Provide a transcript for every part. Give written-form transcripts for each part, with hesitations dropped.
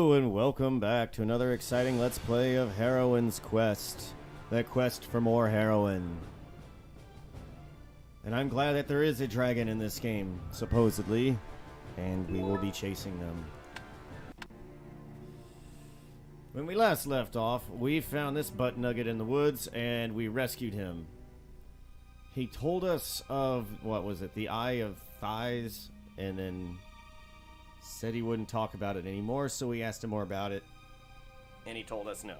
Hello and welcome back to another exciting Let's Play of Heroine's Quest. The quest for more heroin. And I'm glad that there is a dragon in this game, supposedly, and we will be chasing them. When we last left off, we found this butt nugget in the woods and we rescued him. He told us of, what was it, the Eye of Thighs, and then said he wouldn't talk about it anymore, so we asked him more about it, and he told us no.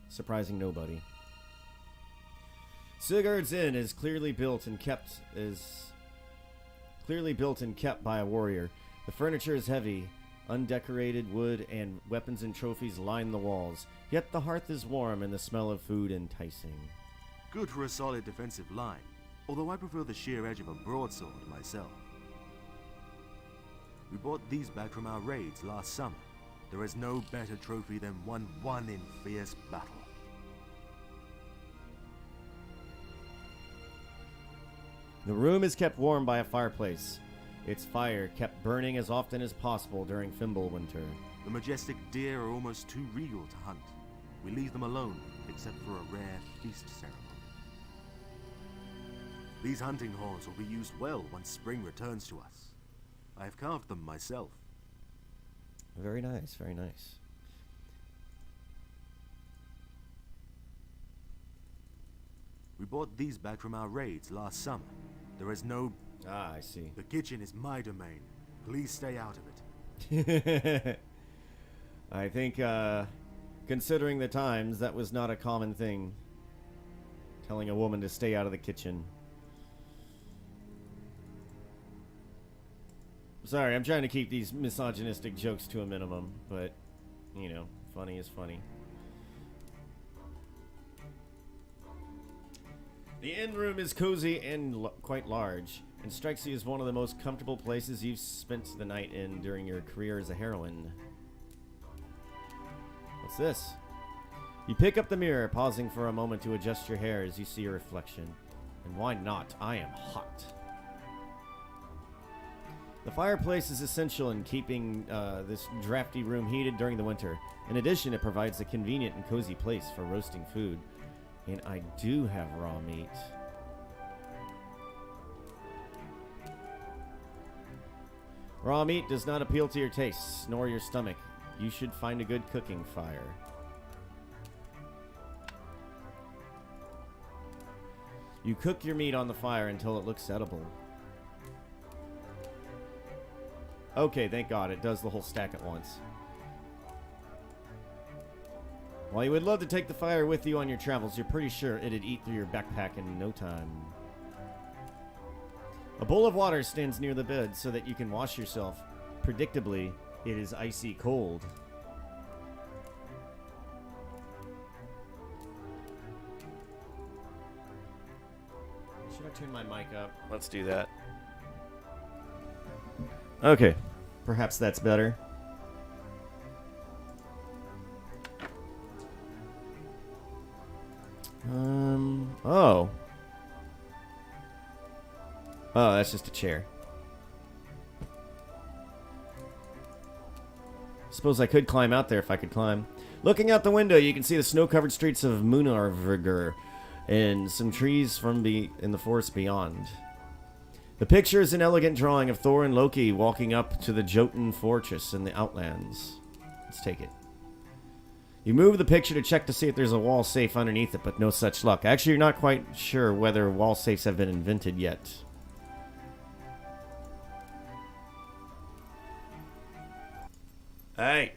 Surprising nobody. Sigurd's Inn is clearly built and kept by a warrior. The furniture is heavy, undecorated wood and weapons and trophies line the walls. Yet the hearth is warm and the smell of food enticing. Good for a solid defensive line, although I prefer the sheer edge of a broadsword myself. We brought these back from our raids last summer. There is no better trophy than one won in fierce battle. The room is kept warm by a fireplace. Its fire kept burning as often as possible during Fimbulwinter. The majestic deer are almost too regal to hunt. We leave them alone, except for a rare feast ceremony. These hunting horns will be used well once spring returns to us. I have carved them myself. Very nice, very nice. We brought these back from our raids last summer. There is no... Ah, I see. The kitchen is my domain. Please stay out of it. I think, considering the times, that was not a common thing. Telling a woman to stay out of the kitchen. Sorry, I'm trying to keep these misogynistic jokes to a minimum, but, you know, funny is funny. The inn room is cozy and quite large, and strikes you as one of the most comfortable places you've spent the night in during your career as a heroine. What's this? You pick up the mirror, pausing for a moment to adjust your hair as you see your reflection. And why not? I am hot. The fireplace is essential in keeping this drafty room heated during the winter. In addition, it provides a convenient and cozy place for roasting food. And I do have raw meat. Raw meat does not appeal to your tastes, nor your stomach. You should find a good cooking fire. You cook your meat on the fire until it looks edible. Okay, thank God, it does the whole stack at once. While you would love to take the fire with you on your travels, you're pretty sure it'd eat through your backpack in no time. A bowl of water stands near the bed so that you can wash yourself. Predictably, it is icy cold. Should I turn my mic up? Let's do that. Okay, perhaps that's better. Oh. Oh, that's just a chair. Suppose I could climb out there if I could climb. Looking out the window, you can see the snow-covered streets of Munarvigur and some trees from in the forest beyond. The picture is an elegant drawing of Thor and Loki walking up to the Jotun fortress in the Outlands. Let's take it. You move the picture to check to see if there's a wall safe underneath it, but no such luck. Actually, you're not quite sure whether wall safes have been invented yet. Hey!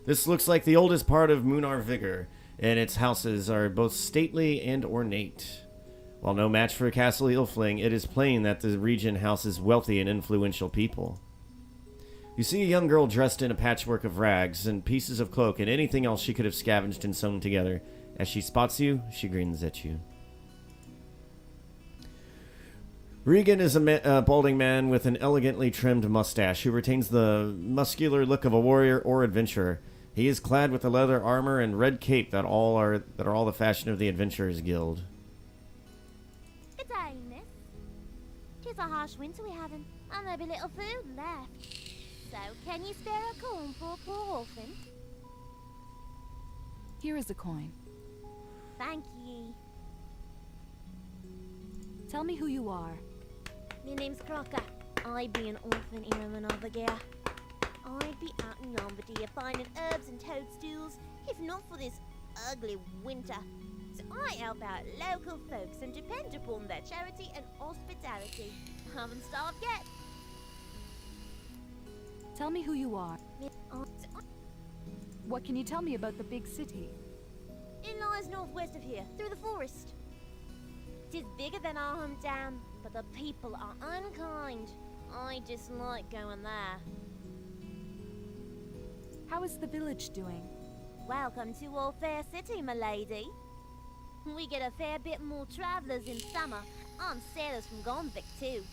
This looks like the oldest part of Munarvigur, and its houses are both stately and ornate. While no match for Castle Ilfling, it is plain that the region houses wealthy and influential people. You see a young girl dressed in a patchwork of rags and pieces of cloak and anything else she could have scavenged and sewn together. As she spots you, she grins at you. Regan is a balding man with an elegantly trimmed mustache who retains the muscular look of a warrior or adventurer. He is clad with the leather armor and red cape that are all the fashion of the Adventurers Guild. Good day, miss. 'Tis a harsh winter we haven't, and there be little food left. So, can you spare a coin for a poor orphan? Here is a coin. Thank ye. Tell me who you are. My name's Crocker. I be an orphan here in Novagear. I'd be out in Normandy finding herbs and toadstools, if not for this ugly winter. So I help out local folks and depend upon their charity and hospitality. Haven't starved yet. Tell me who you are. So What can you tell me about the big city? it lies northwest of here, through the forest. 'Tis bigger than our hometown, but the people are unkind. I dislike going there. How is the village doing? Welcome to All Fair City, my lady. We get a fair bit more travellers in summer, and sailors from Gonvic too.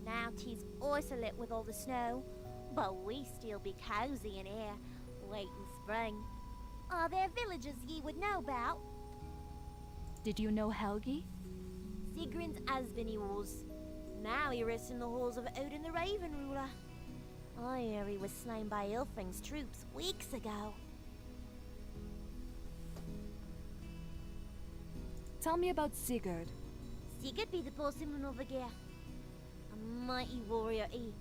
Now 'tis isolate with all the snow, but we still be cozy in here, waiting spring. Are there villages ye would know about? Did you know Helgi? Sigrun's husband he was. Now he rests in the halls of Odin the Raven Ruler. I hear he was slain by Ilfring's troops weeks ago. Tell me about Sigurd. Sigurd be the bossman over here. A mighty warrior who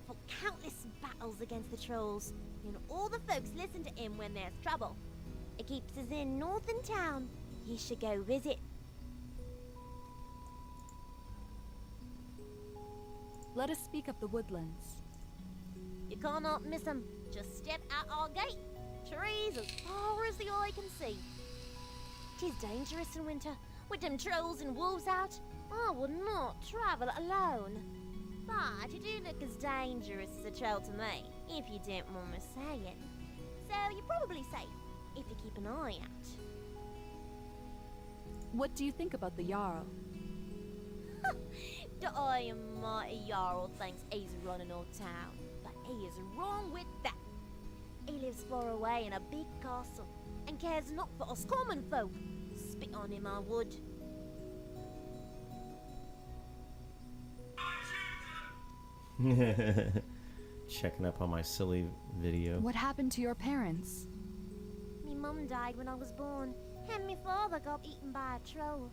fought countless battles against the trolls, and all the folks listen to him when there's trouble. It keeps us in northern town. You should go visit. Let us speak of the woodlands. You cannot miss 'em. Just step out our gate. Trees as far as the eye can see. 'Tis dangerous in winter, with them trolls and wolves out. I would not travel alone. But you do look as dangerous as a troll to me, if you don't mind me saying. So you're probably safe, if you keep an eye out. What do you think about the Jarl? The I am mighty Jarl thinks he's running our town, but he is wrong with that. He lives far away in a big castle, and cares not for us common folk. Spit on him I would. Checking up on my silly video. What happened to your parents? Me mum died when I was born, and me father got eaten by a troll.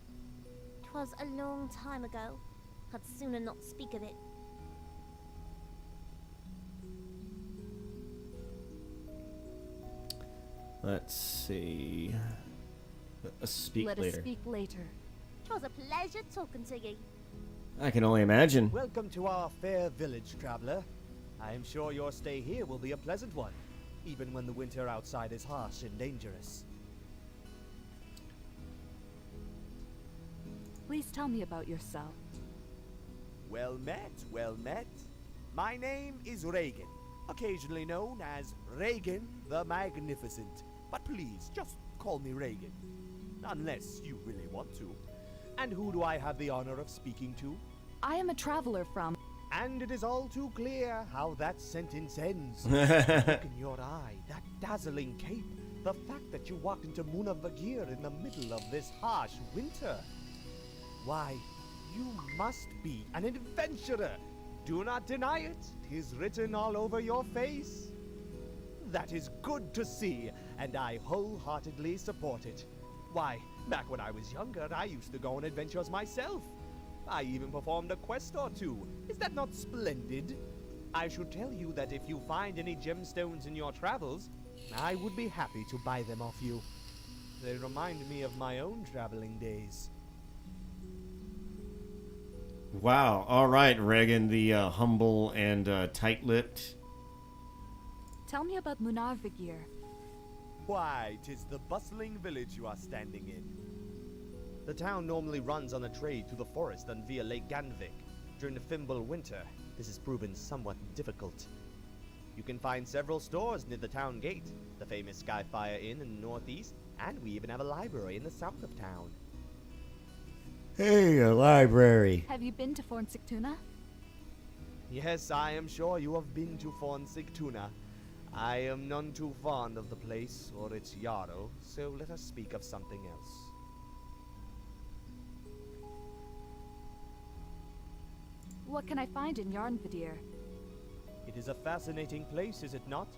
'Twas a long time ago. I'd sooner not speak of it. Let's see. Speak Let later. us speak later. 'Twas a pleasure talking to ye. I can only imagine. Welcome to our fair village, traveler. I am sure your stay here will be a pleasant one, even when the winter outside is harsh and dangerous. Please tell me about yourself. Well met, well met. My name is Reagan, occasionally known as Reagan the Magnificent. But please, just call me Reagan. Unless you really want to. And who do I have the honor of speaking to? I am a traveler from... And it is all too clear how that sentence ends. Look in your eye, that dazzling cape. The fact that you walked into Munavagir in the middle of this harsh winter. Why, you must be an adventurer. Do not deny it. 'Tis written all over your face. That is good to see, and I wholeheartedly support it. Why, back when I was younger, I used to go on adventures myself. I even performed a quest or two. Is that not splendid? I should tell you that if you find any gemstones in your travels, I would be happy to buy them off you. They remind me of my own traveling days. Wow. All right, Reagan, the humble and tight-lipped. Tell me about Munarvigir. Why, 'tis the bustling village you are standing in. The town normally runs on a trade through the forest and via Lake Ganvik. During the Fimble winter, this has proven somewhat difficult. You can find several stores near the town gate, the famous Skyfire Inn in the northeast, and we even have a library in the south of town. Hey, a library. Have you been to Fornsiktuna? Yes, I am sure you have been to Fornsigtuna. I am none too fond of the place or its Yarrow, so let us speak of something else. What can I find in Yarnvidir? It is a fascinating place, is it not?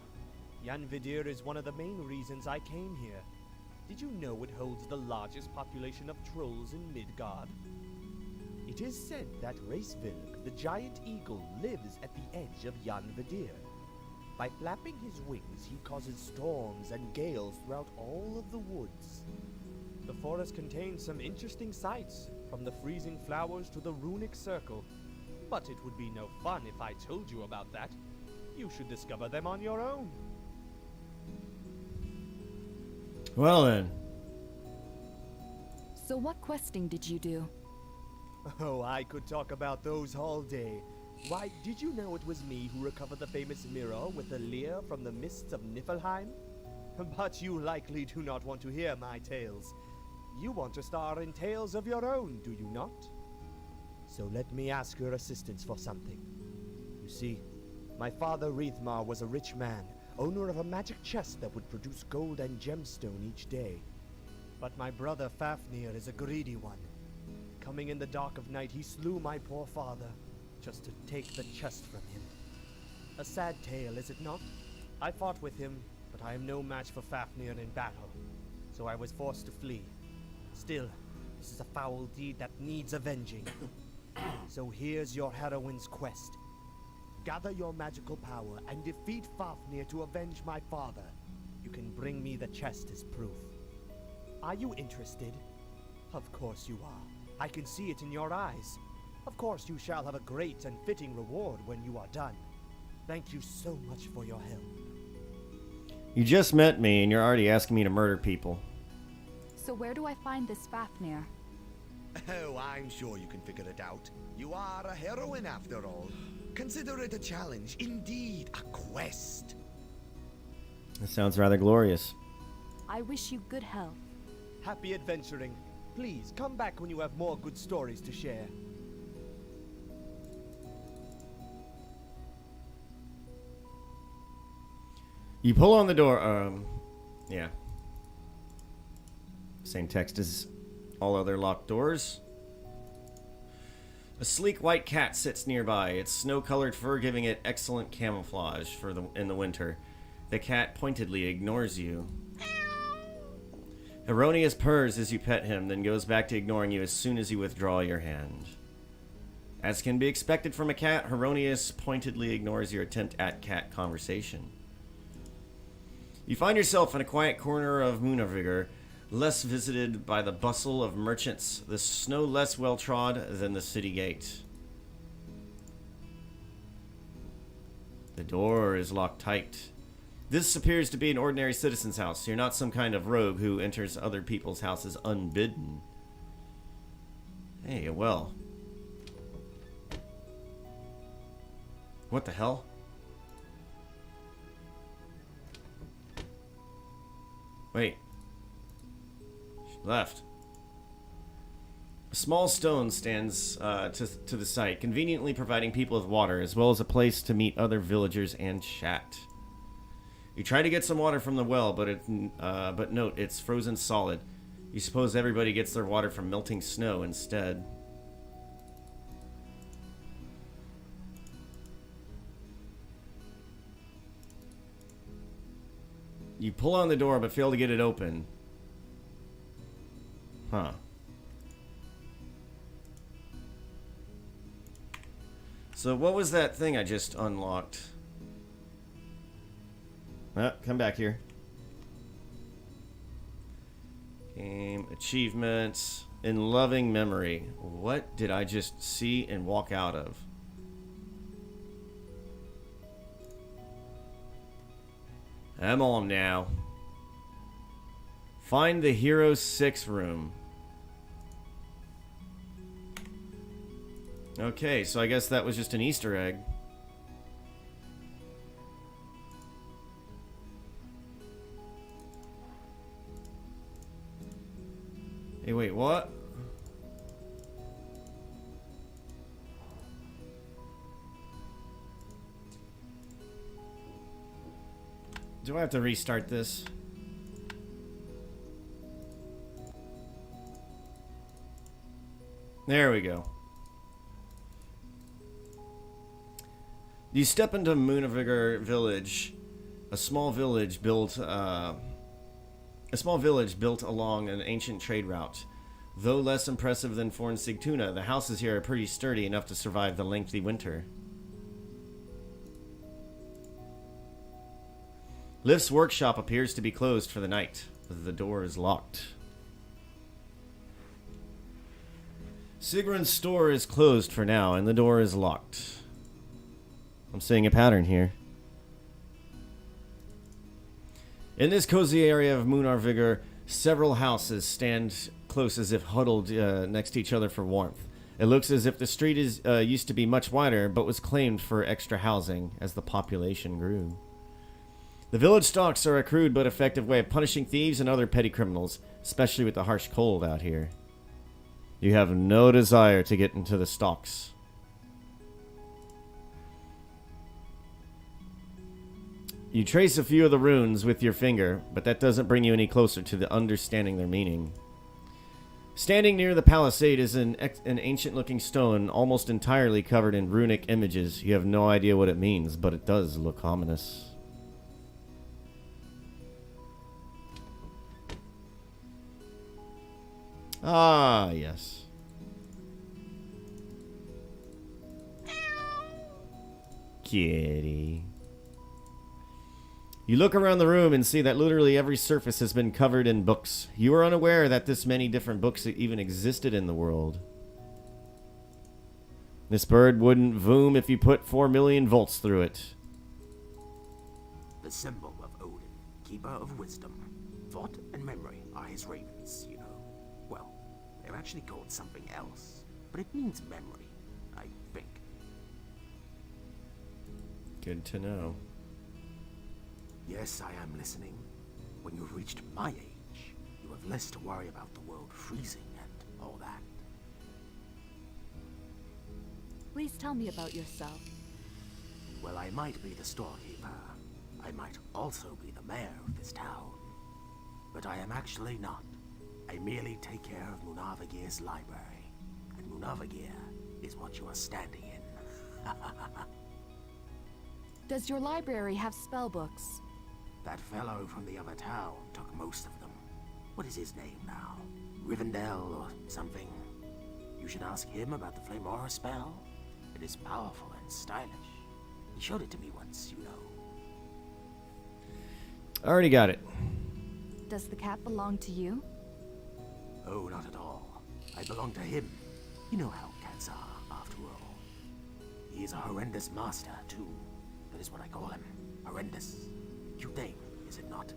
Yarnvidir is one of the main reasons I came here. Did you know it holds the largest population of trolls in Midgard? It is said that Racevilk, the giant eagle, lives at the edge of Yarnvidir. By flapping his wings, he causes storms and gales throughout all of the woods. The forest contains some interesting sights, from the freezing flowers to the runic circle. But it would be no fun if I told you about that. You should discover them on your own. Well then. So what questing did you do? Oh, I could talk about those all day. Why, did you know it was me who recovered the famous mirror with the leer from the mists of Niflheim? But you likely do not want to hear my tales. You want to star in tales of your own, do you not? So let me ask your assistance for something. You see, my father Rithmar was a rich man, owner of a magic chest that would produce gold and gemstone each day. But my brother Fafnir is a greedy one. Coming in the dark of night, he slew my poor father, just to take the chest from him. A sad tale, is it not? I fought with him, but I am no match for Fafnir in battle, so I was forced to flee. Still, this is a foul deed that needs avenging. So here's your heroine's quest. Gather your magical power and defeat Fafnir to avenge my father. You can bring me the chest as proof. Are you interested? Of course you are. I can see it in your eyes. Of course you shall have a great and fitting reward when you are done. Thank you so much for your help. You just met me and you're already asking me to murder people. So where do I find this Fafnir? Oh, I'm sure you can figure it out. You are a heroine after all. Consider it a challenge, indeed, a quest. That sounds rather glorious. I wish you good health. Happy adventuring. Please, come back when you have more good stories to share. You pull on the door, yeah. Same text as all other locked doors. A sleek white cat sits nearby, its snow-colored fur giving it excellent camouflage in the winter. The cat pointedly ignores you. Heroine purrs as you pet him, then goes back to ignoring you as soon as you withdraw your hand. As can be expected from a cat, Heroine pointedly ignores your attempt at cat conversation. You find yourself in a quiet corner of Munavigor, less visited by the bustle of merchants, the snow less well-trod than the city gate. The door is locked tight. This appears to be an ordinary citizen's house. You're not some kind of rogue who enters other people's houses unbidden. Hey, well. What the hell? Wait. She left. A small stone stands to the site, conveniently providing people with water, as well as a place to meet other villagers and chat. You try to get some water from the well, but note, it's frozen solid. You suppose everybody gets their water from melting snow instead. You pull on the door, but fail to get it open. Huh. So what was that thing I just unlocked? Come back here. Game achievements in loving memory. What did I just see and walk out of? I'm on now. Find the Hero 6 room. Okay, so I guess that was just an Easter egg. Hey, wait, what? Do I have to restart this? There we go. You step into Moonavigar village, a small village built along an ancient trade route. Though less impressive than Forn Sigtuna, the houses here are pretty sturdy enough to survive the lengthy winter. Lift's workshop appears to be closed for the night. The door is locked. Sigrun's store is closed for now, and the door is locked. I'm seeing a pattern here. In this cozy area of Munarvigar, several houses stand close as if huddled next to each other for warmth. It looks as if the street used to be much wider, but was claimed for extra housing as the population grew. The village stocks are a crude but effective way of punishing thieves and other petty criminals, especially with the harsh cold out here. You have no desire to get into the stocks. You trace a few of the runes with your finger, but that doesn't bring you any closer to the understanding their meaning. Standing near the palisade is an ancient-looking stone almost entirely covered in runic images. You have no idea what it means, but it does look ominous. Ah, yes. Kitty. You look around the room and see that literally every surface has been covered in books. You are unaware that this many different books even existed in the world. This bird wouldn't voom if you put 4 million volts through it. The symbol of Odin, keeper of wisdom. Thought and memory are his ravens, you know. Well, they're actually called something else, but it means memory, I think. Good to know. Yes, I am listening. When you've reached my age, you have less to worry about the world freezing and all that. Please tell me about yourself. Well, I might be the storekeeper. I might also be the mayor of this town. But I am actually not. I merely take care of Munavagir's library. And Munavagir is what you are standing in. Does your library have spell books? That fellow from the other town took most of them. What is his name now? Rivendell or something? You should ask him about the Flame Aura spell. It is powerful and stylish. He showed it to me once, you know. Already got it. Does the cat belong to you? Oh, not at all. I belong to him. You know how cats are, after all. He is a horrendous master, too. That is what I call him. Horrendous. Cute name, is it not?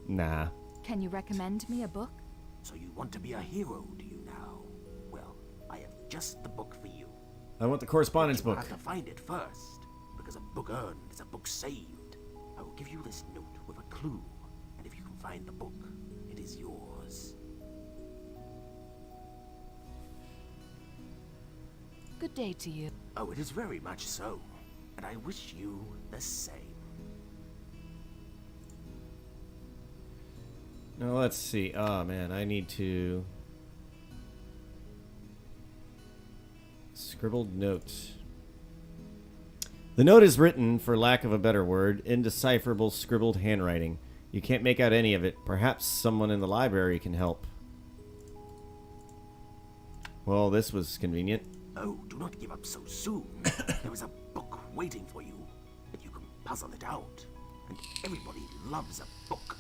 Nah. Can you recommend me a book? So you want to be a hero, do you now? Well, I have just the book for you. I want the correspondence But you book. have to find it first, because a book earned is a book saved. I will give you this note with a clue, and if you can find the book, it is yours. Good day to you. Oh, it is very much so, and I wish you the same. Now let's see. Oh man, I need to... Scribbled note. The note is written, for lack of a better word, indecipherable scribbled handwriting. You can't make out any of it. Perhaps someone in the library can help. Well, this was convenient. Oh, do not give up so soon. There is a book waiting for you, and you can puzzle it out. And everybody loves a book.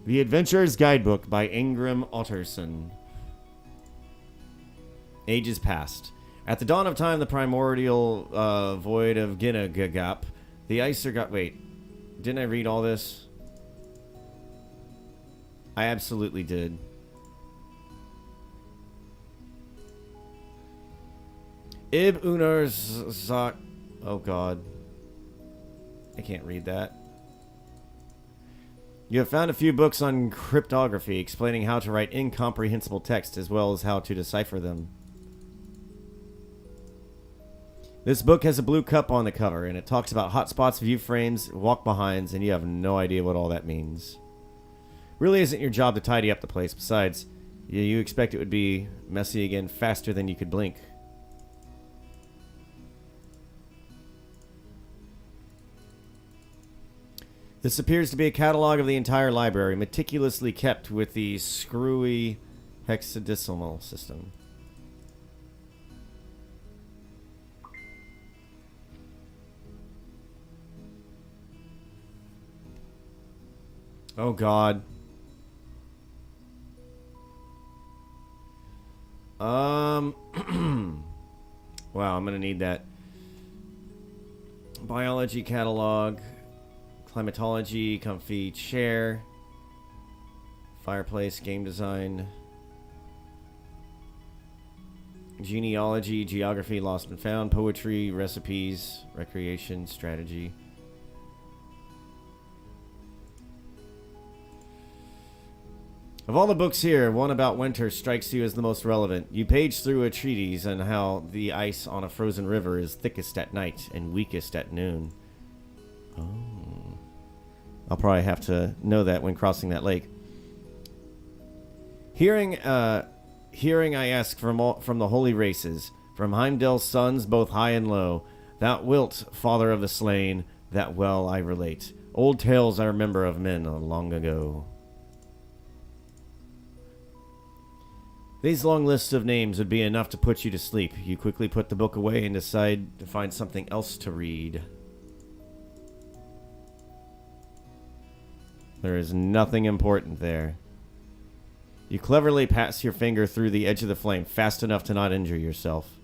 The Adventurer's Guidebook by Ingram Otterson. Ages past. At the dawn of time, the primordial void of Ginnegagap, the Icer got... Wait, didn't I read all this? I absolutely did. Ib Unars Zak... Oh god. I can't read that. You have found a few books on cryptography explaining how to write incomprehensible text as well as how to decipher them. This book has a blue cup on the cover, and it talks about hotspots, view frames, walk-behinds, and you have no idea what all that means. Really isn't your job to tidy up the place. Besides, you expect it would be messy again faster than you could blink. This appears to be a catalog of the entire library, meticulously kept with the screwy hexadecimal system. Oh God. Wow, I'm gonna need that. Biology catalog. Climatology, comfy chair, fireplace, game design, genealogy, geography, lost and found, poetry, recipes, recreation, strategy. Of all the books here, one about winter strikes you as the most relevant. You page through a treatise on how the ice on a frozen river is thickest at night and weakest at noon. Oh. I'll probably have to know that when crossing that lake. Hearing I ask from the holy races, from Heimdall's sons, both high and low. Thou wilt, father of the slain, that well I relate. Old tales I remember of men long ago. These long lists of names would be enough to put you to sleep. You quickly put the book away and decide to find something else to read. There is nothing important there. You cleverly pass your finger through the edge of the flame fast enough to not injure yourself.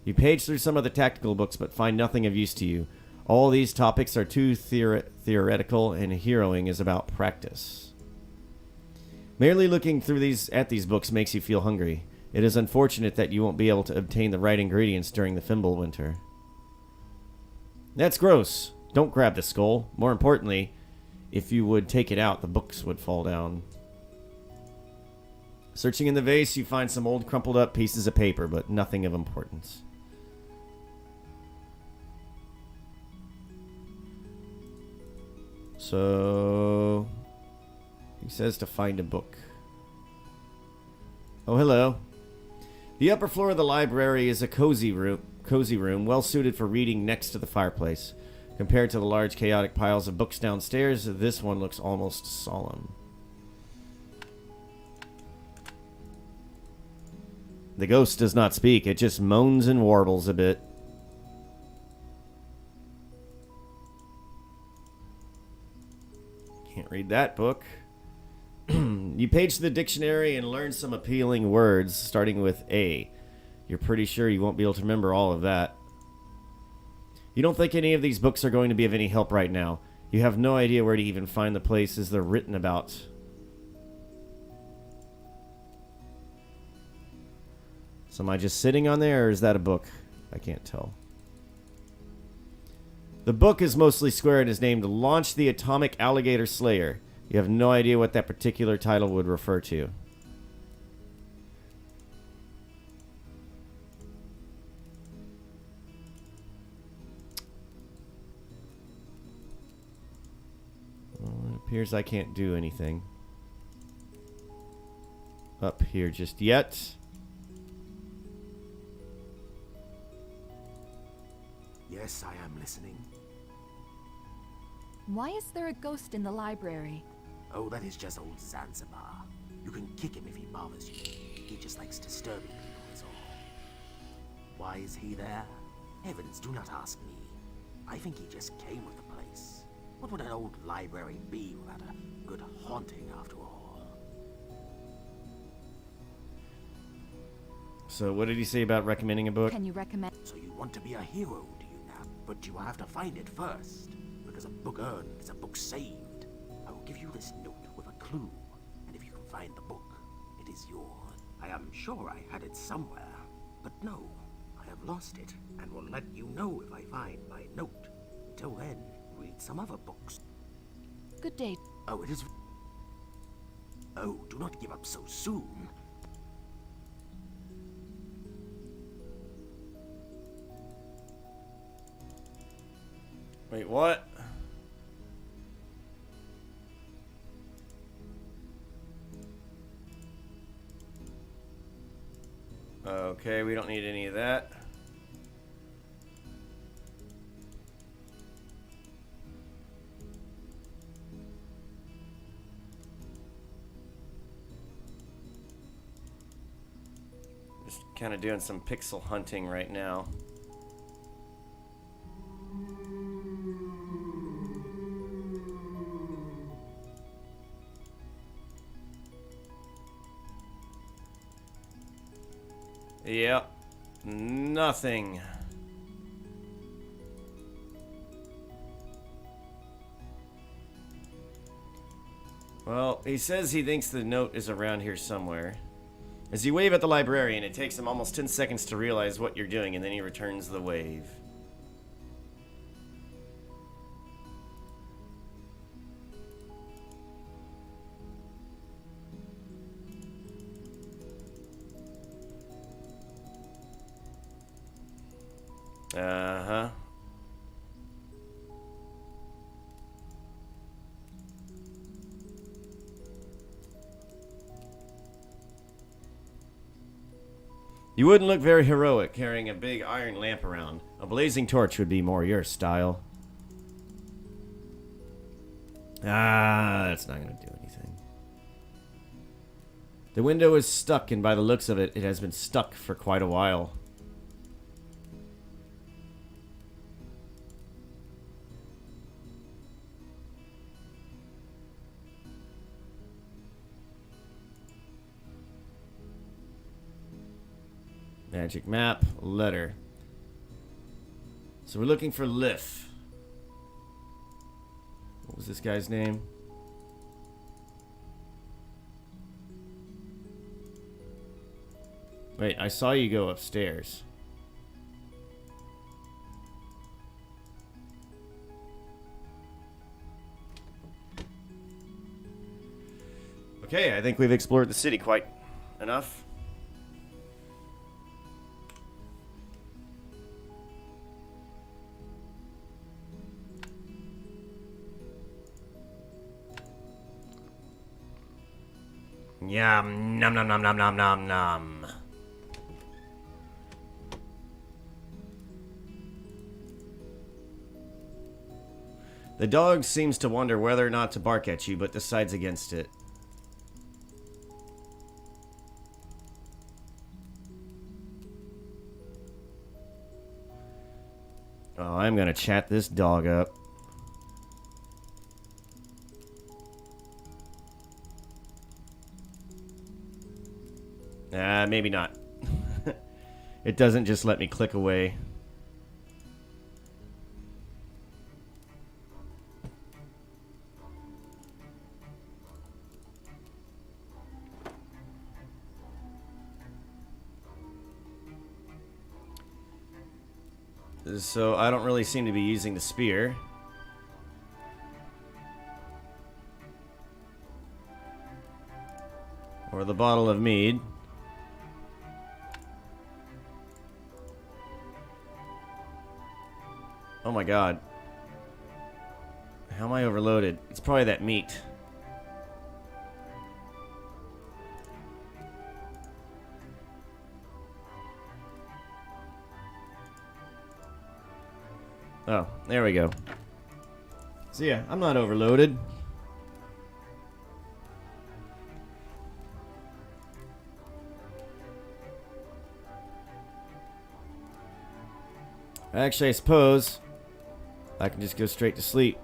You page through some of the tactical books but find nothing of use to you. All these topics are too theoretical, and heroing is about practice. Merely looking through at these books makes you feel hungry. It is unfortunate that you won't be able to obtain the right ingredients during the Fimble winter. That's gross. Don't grab the skull. More importantly, if you would take it out, the books would fall down. Searching in the vase, you find some old crumpled up pieces of paper, but nothing of importance. So, he says to find a book. Oh, hello. The upper floor of the library is a cozy room, well suited for reading next to the fireplace. Compared to the large chaotic piles of books downstairs, this one looks almost solemn. The ghost does not speak, it just moans and warbles a bit. Can't read that book. You page the dictionary and learn some appealing words, starting with A. You're pretty sure you won't be able to remember all of that. You don't think any of these books are going to be of any help right now. You have no idea where to even find the places they're written about. So am I just sitting on there, or is that a book? I can't tell. The book is mostly square and is named Launch the Atomic Alligator Slayer. You have no idea what that particular title would refer to. Well, it appears I can't do anything up here just yet. Yes, I am listening. Why is there a ghost in the library? Oh, that is just old Zanzibar. You can kick him if he bothers you. He just likes disturbing people, is all. Why is he there? Heavens, do not ask me. I think he just came with the place. What would an old library be without a good haunting, after all? So what did he say about recommending a book? Can you recommend? So you want to be a hero, do you now? But you have to find it first. Because a book earned is a book saved. I will give you this note with a clue. And if you can find the book, it is yours. I am sure I had it somewhere. But no, I have lost it. And will let you know if I find my note. Until then, read some other books. Good day. Oh, it is... Oh, do not give up so soon. Wait, what? Okay, we don't need any of that. Just kind of doing some pixel hunting right now. Yep. Nothing. Well, he says he thinks the note is around here somewhere. As you wave at the librarian, it takes him almost 10 seconds to realize what you're doing, and then he returns the wave. Uh-huh. You wouldn't look very heroic carrying a big iron lamp around. A blazing torch would be more your style. Ah, that's not going to do anything. The window is stuck, and by the looks of it, it has been stuck for quite a while. Magic map, letter. So we're looking for Lif. What was this guy's name? Wait, I saw you go upstairs. Okay, I think we've explored the city quite enough. Yum, nom nom nom nom nom nom nom. The dog seems to wonder whether or not to bark at you, but decides against it. Oh, I'm gonna chat this dog up. Maybe not. It doesn't just let me click away. So I don't really seem to be using the spear. Or the bottle of mead. Oh my god. How am I overloaded? It's probably that meat. Oh, there we go. So yeah, I'm not overloaded. Actually, I suppose I can just go straight to sleep.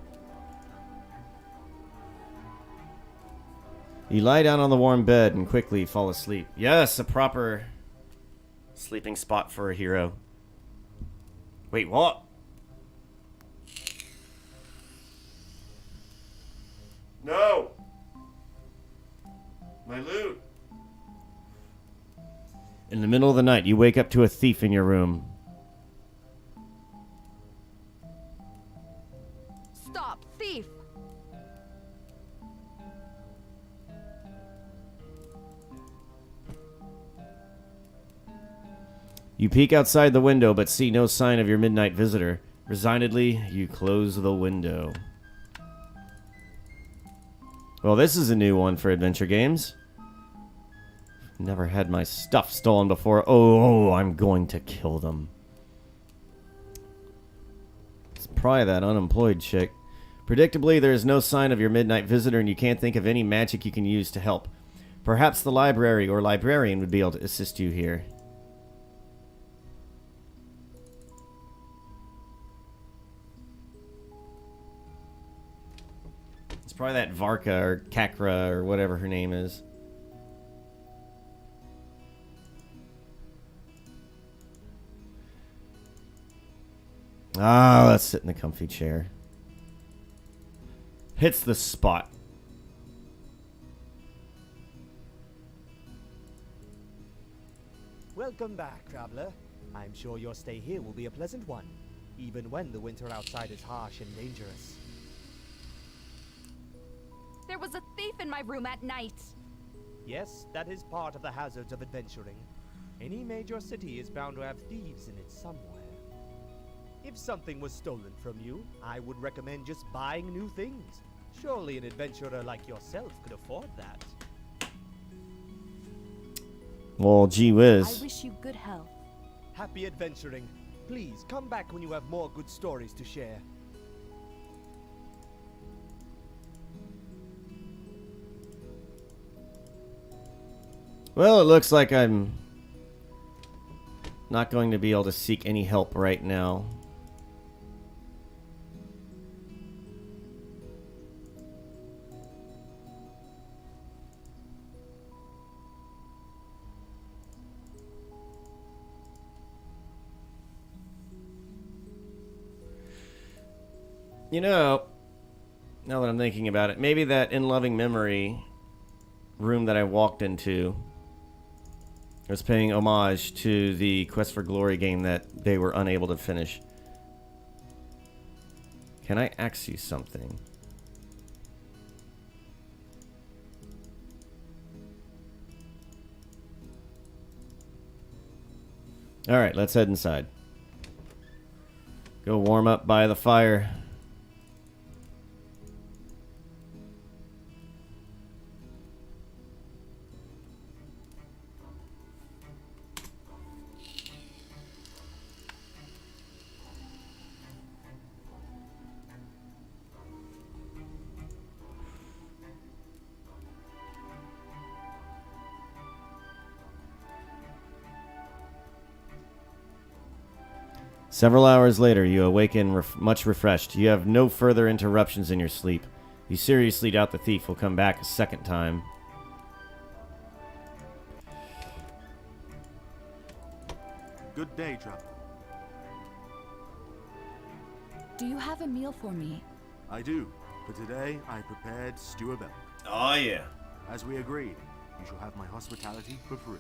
You lie down on the warm bed and quickly fall asleep. Yes, a proper sleeping spot for a hero. Wait, what? No! My loot! In the middle of the night, you wake up to a thief in your room. Stop, thief! You peek outside the window but see no sign of your midnight visitor. Resignedly, you close the window. Well, this is a new one for adventure games. Never had my stuff stolen before. Oh, I'm going to kill them. It's probably that unemployed chick. Predictably, there is no sign of your midnight visitor and you can't think of any magic you can use to help. Perhaps the library or librarian would be able to assist you here. It's probably that Varka or Kakra or whatever her name is. Ah, let's sit in the comfy chair. Hits the spot. Welcome back, traveler. I'm sure your stay here will be a pleasant one, even when the winter outside is harsh and dangerous. There was a thief in my room at night. Yes, that is part of the hazards of adventuring. Any major city is bound to have thieves in it somewhere. If something was stolen from you, I would recommend just buying new things. Surely an adventurer like yourself could afford that. Well, gee I whiz. wish you good health. Happy adventuring. Please come back when you have more good stories to share. Well, it looks like I'm not going to be able to seek any help right now. You know, now that I'm thinking about it, maybe that in loving memory room that I walked into was paying homage to the Quest for Glory game that they were unable to finish. Can I ask you something? Alright, let's head inside. Go warm up by the fire. Several hours later, you awaken much refreshed. You have no further interruptions in your sleep. You seriously doubt the thief will come back a second time. Good day, traveler. Do you have a meal for me? I do. For today, I prepared stew of elk. Oh, yeah. As we agreed, you shall have my hospitality for free.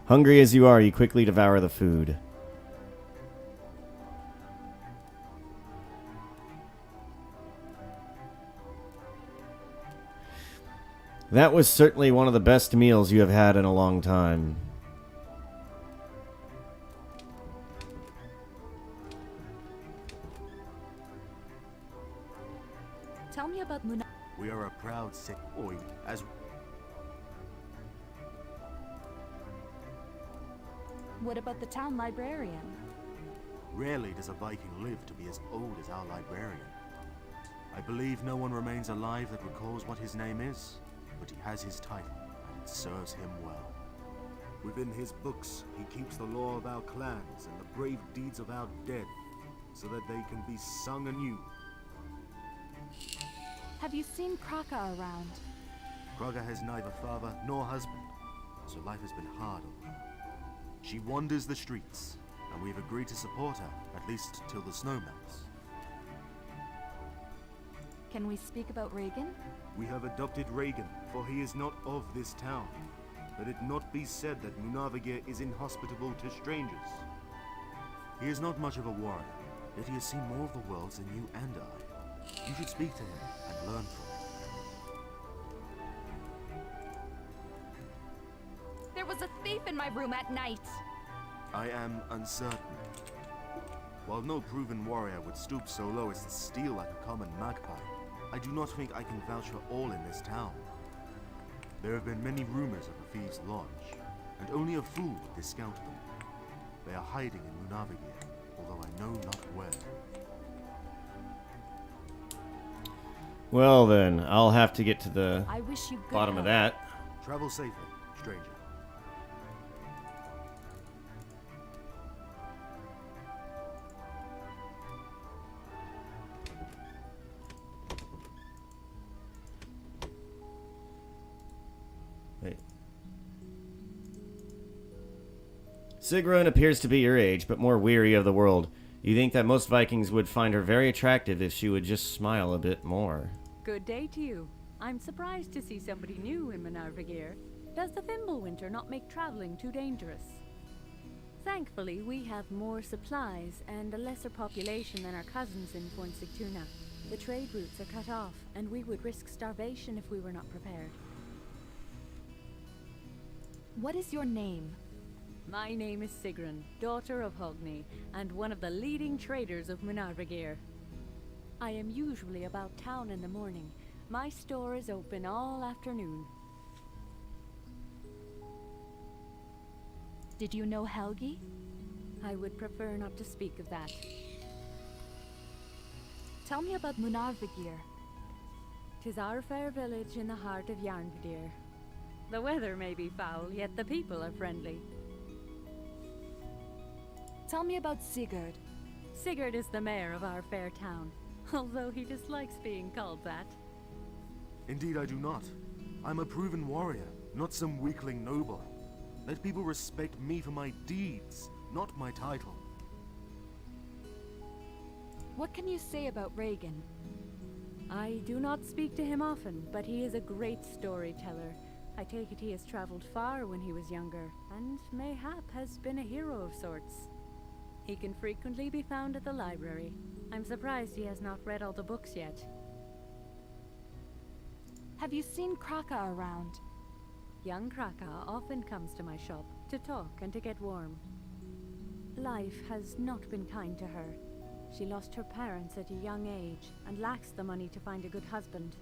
Hungry as you are, you quickly devour the food. That was certainly one of the best meals you have had in a long time. Tell me about Muna. We are a proud city. As What about the town librarian? rarely does a Viking live to be as old as our librarian. I believe no one remains alive that recalls what his name is, but he has his title, and it serves him well. Within his books, he keeps the law of our clans and the brave deeds of our dead, so that they can be sung anew. Have you seen Kraka around? Krogha has neither father nor husband, so life has been hard on her. She wanders the streets, and we've agreed to support her, at least till the snow melts. Can we speak about Reagan? We have adopted Reagan, for he is not of this town. Let it not be said that Munavagir is inhospitable to strangers. He is not much of a warrior, yet he has seen more of the world than you and I. You should speak to him and learn from him. There was a thief in my room at night. I am uncertain. While no proven warrior would stoop so low as to steal like a common magpie, I do not think I can vouch for all in this town. There have been many rumors of a thieves' lodge, and only a fool would discount them. They are hiding in Munavigir, although I know not where. Well then, I'll have to get to the I wish you good bottom of health. that. Travel safely, stranger. Wait. Sigrun appears to be your age, but more weary of the world. You think that most Vikings would find her very attractive if she would just smile a bit more. Good day to you. I'm surprised to see somebody new in Munavigir. Does the Fimbulwinter not make traveling too dangerous? Thankfully, we have more supplies and a lesser population than our cousins in Fornsictuna. The trade routes are cut off, and we would risk starvation if we were not prepared. What is your name? My name is Sigrun, daughter of Hogni, and one of the leading traders of Munavigir. I am usually about town in the morning. My store is open all afternoon. Did you know Helgi? I would prefer not to speak of that. Tell me about Munarvigir. 'Tis our fair village in the heart of Yarnvadir. The weather may be foul, yet the people are friendly. Tell me about Sigurd. Sigurd is the mayor of our fair town, although he dislikes being called that. Indeed I do not. I'm a proven warrior, not some weakling noble. Let people respect me for my deeds, not my title. What can you say about Reagan? I do not speak to him often, but he is a great storyteller. I take it he has traveled far when he was younger, and mayhap has been a hero of sorts. He can frequently be found at the library. I'm surprised he has not read all the books yet. Have you seen Kraka around? Young Kraka often comes to my shop to talk and to get warm. Life has not been kind to her. She lost her parents at a young age and lacks the money to find a good husband.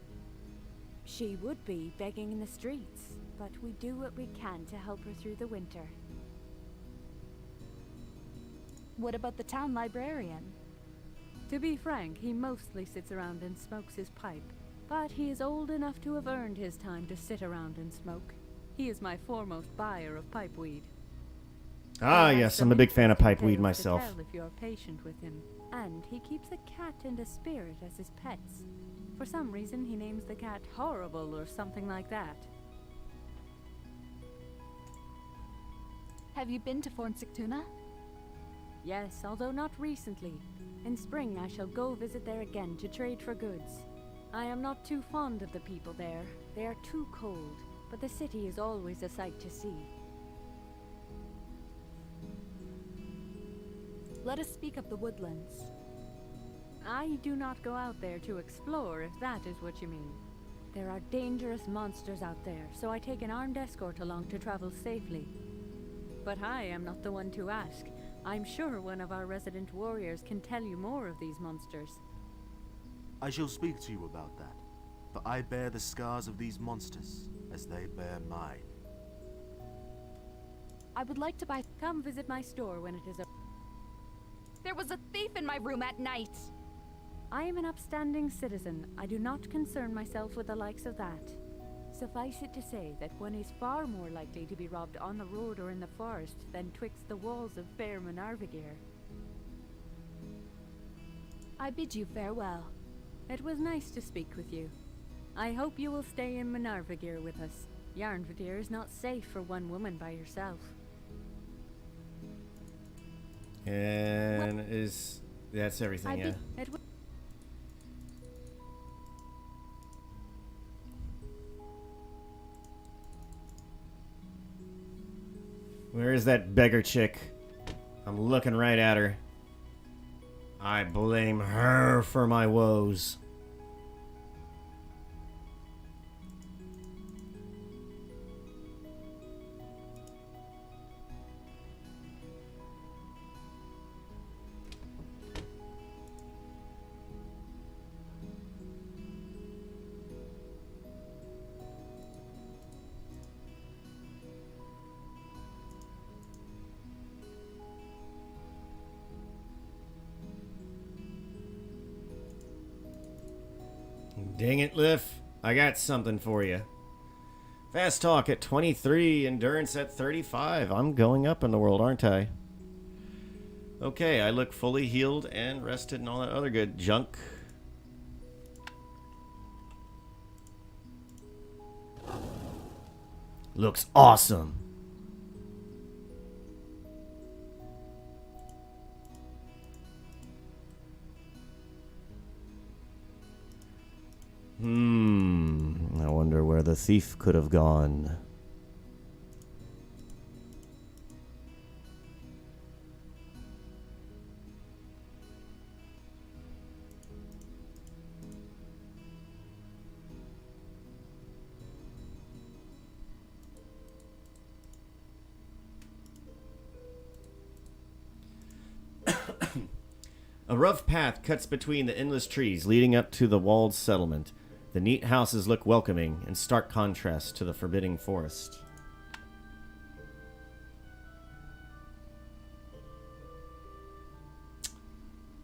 She would be begging in the streets, but we do what we can to help her through the winter. What about the town librarian? To be frank, he mostly sits around and smokes his pipe, but he is old enough to have earned his time to sit around and smoke. He is my foremost buyer of pipeweed. Ah, He has yes, some I'm a big fan of interesting pipeweed tales myself. to tell if you're patient with him. And he keeps a cat and a spirit as his pets. For some reason, he names the cat Horrible or something like that. Have you been to Fornsictuna? Yes, although not recently. In spring, I shall go visit there again to trade for goods. I am not too fond of the people there. They are too cold, but the city is always a sight to see. Let us speak of the woodlands. I do not go out there to explore, if that is what you mean. There are dangerous monsters out there, so I take an armed escort along to travel safely. But I am not the one to ask. I'm sure one of our resident warriors can tell you more of these monsters. I shall speak to you about that, for I bear the scars of these monsters, as they bear mine. I would like to buy... Come visit my store when it is open. There was a thief in my room at night! I am an upstanding citizen. I do not concern myself with the likes of that. Suffice it to say that one is far more likely to be robbed on the road or in the forest than twixt the walls of fair Munarvigir. I bid you farewell. It was nice to speak with you. I hope you will stay in Munarvigir with us. Yarnvadir is not safe for one woman by herself. And that's everything, yeah. Where is that beggar chick? I'm looking right at her. I blame her for my woes. Dang it, Liff. I got something for you. Fast talk at 23, endurance at 35. I'm going up in the world, aren't I? Okay, I look fully healed and rested and all that other good junk. Looks awesome. I wonder where the thief could have gone. A rough path cuts between the endless trees leading up to the walled settlement. The neat houses look welcoming, in stark contrast to the forbidding forest.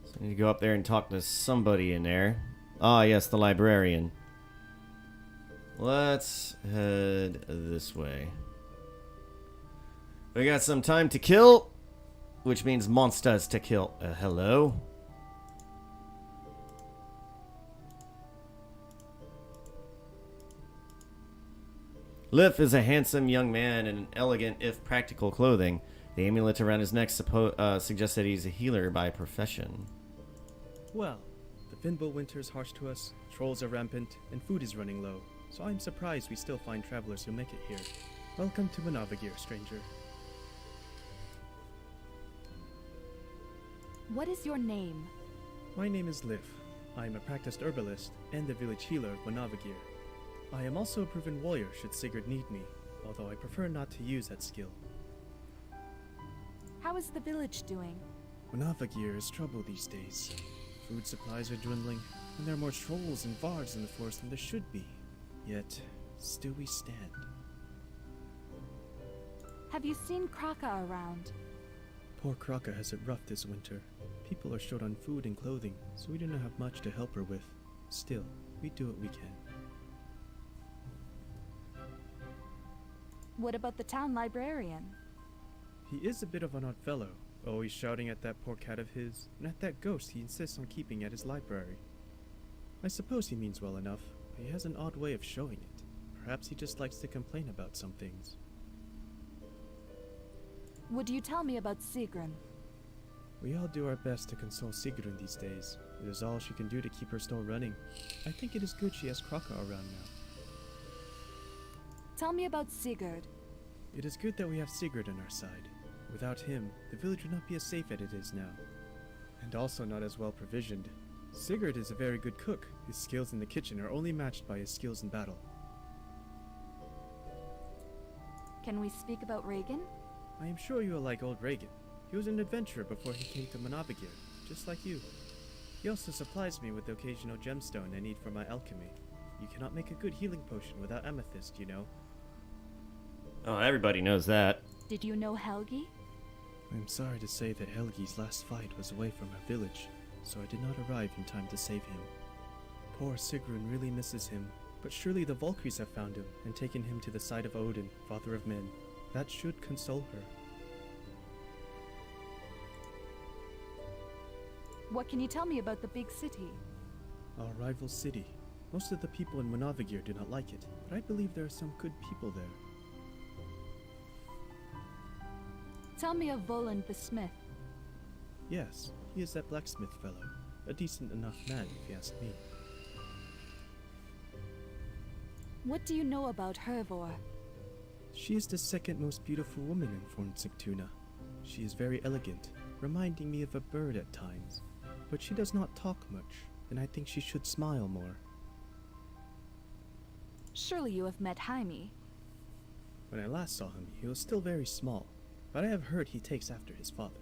So I need to go up there and talk to somebody in there. Ah, yes, the librarian. Let's head this way. We got some time to kill, which means monsters to kill. Hello? Liff is a handsome young man in elegant, if practical, clothing. The amulet around his neck suggests that he's a healer by profession. Well, the Finbull winter is harsh to us, trolls are rampant, and food is running low, so I'm surprised we still find travelers who make it here. Welcome to Manavagir, stranger. What is your name? My name is Liv. I am a practiced herbalist and the village healer of Manavagir. I am also a proven warrior should Sigurd need me, although I prefer not to use that skill. How is the village doing? Manavagir is trouble these days. Food supplies are dwindling, and there are more trolls and vards in the forest than there should be. Yet, still we stand. Have you seen Kraka around? Poor Kraka has it rough this winter. People are short on food and clothing, so we do not have much to help her with. Still, we do what we can. What about the town librarian? He is a bit of an odd fellow, always shouting at that poor cat of his, and at that ghost he insists on keeping at his library. I suppose he means well enough, but he has an odd way of showing it. Perhaps he just likes to complain about some things. Would you tell me about Sigrun? We all do our best to console Sigrun these days. It is all she can do to keep her store running. I think it is good she has Kraka around now. Tell me about Sigurd. It is good that we have Sigurd on our side. Without him, the village would not be as safe as it is now. And also not as well provisioned. Sigurd is a very good cook. His skills in the kitchen are only matched by his skills in battle. Can we speak about Reagan? I am sure you will like old Reagan. He was an adventurer before he came to Manavagir, just like you. He also supplies me with the occasional gemstone I need for my alchemy. You cannot make a good healing potion without amethyst, you know. Oh, everybody knows that. Did you know Helgi? I am sorry to say that Helgi's last fight was away from our village, so I did not arrive in time to save him. Poor Sigrun really misses him, but surely the Valkyries have found him and taken him to the side of Odin, father of men. That should console her. What can you tell me about the big city? Our rival city. Most of the people in Manavagir do not like it, but I believe there are some good people there. Tell me of Voland the smith. Yes, he is that blacksmith fellow. A decent enough man, if you ask me. What do you know about Hervor? She is the second most beautiful woman in Fornsictuna. She is very elegant, reminding me of a bird at times. but she does not talk much, and I think she should smile more. Surely you have met Jaime. When I last saw him, he was still very small, but I have heard he takes after his father.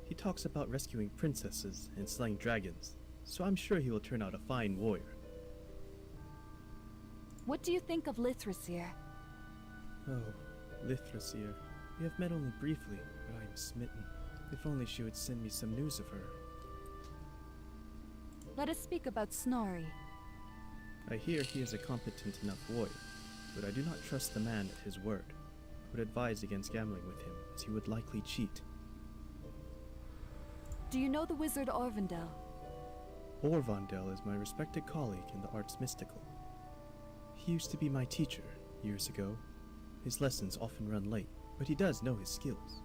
He talks about rescuing princesses and slaying dragons, so I'm sure he will turn out a fine warrior. What do you think of Lithrasir? Oh, Lithrasir. We have met only briefly, but I am smitten. If only she would send me some news of her. Let us speak about Snorri. I hear he is a competent enough warrior, but I do not trust the man at his word. I would advise against gambling with him, as he would likely cheat. Do you know the wizard Orvandel? Orvandel is my respected colleague in the arts mystical. He used to be my teacher years ago. His lessons often run late, but he does know his skills.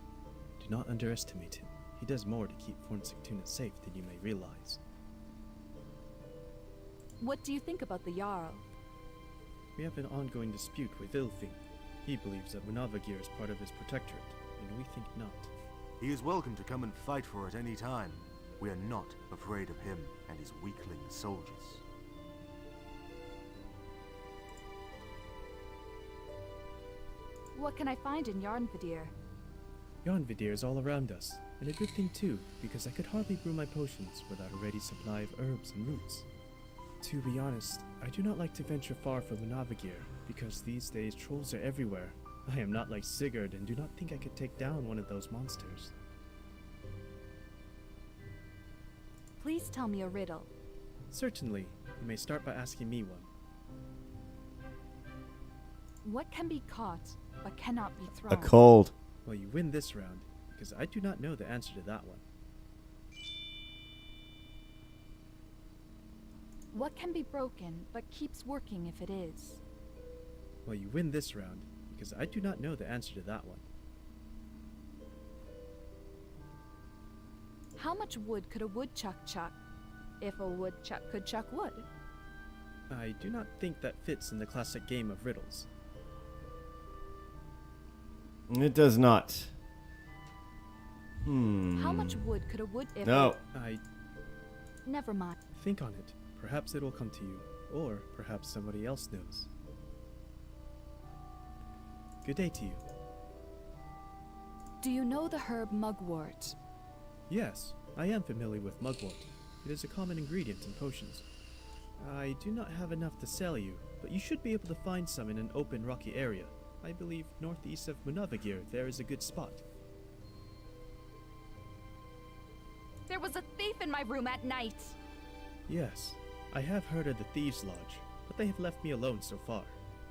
Do not underestimate him. He does more to keep Fornsictuna safe than you may realize. What do you think about the Jarl? We have an ongoing dispute with Ilfing. He believes that Munavagir is part of his protectorate, and we think not. He is welcome to come and fight for it any time. We are not afraid of him and his weakling soldiers. What can I find in Yarnvadir? Yarnvadir is all around us, and a good thing too, because I could hardly brew my potions without a ready supply of herbs and roots. To be honest, I do not like to venture far from Munavagir, because these days trolls are everywhere. I am not like Sigurd and do not think I could take down one of those monsters. Please tell me a riddle. Certainly, you may start by asking me one. What can be caught, but cannot be thrown? A cold. Well, you win this round, because I do not know the answer to that one. What can be broken, but keeps working if it is? Well, you win this round, because I do not know the answer to that one. How much wood could a woodchuck chuck? If a woodchuck could chuck wood. I do not think that fits in the classic game of riddles. It does not. How much wood could a wood... No. Never mind. Think on it. Perhaps it will come to you, or perhaps somebody else knows. Good day to you. Do you know the herb mugwort? Yes, I am familiar with mugwort. It is a common ingredient in potions. I do not have enough to sell you, but you should be able to find some in an open rocky area. I believe northeast of Munavagir there is a good spot. There was a thief in my room at night! Yes, I have heard of the Thieves' Lodge, but they have left me alone so far.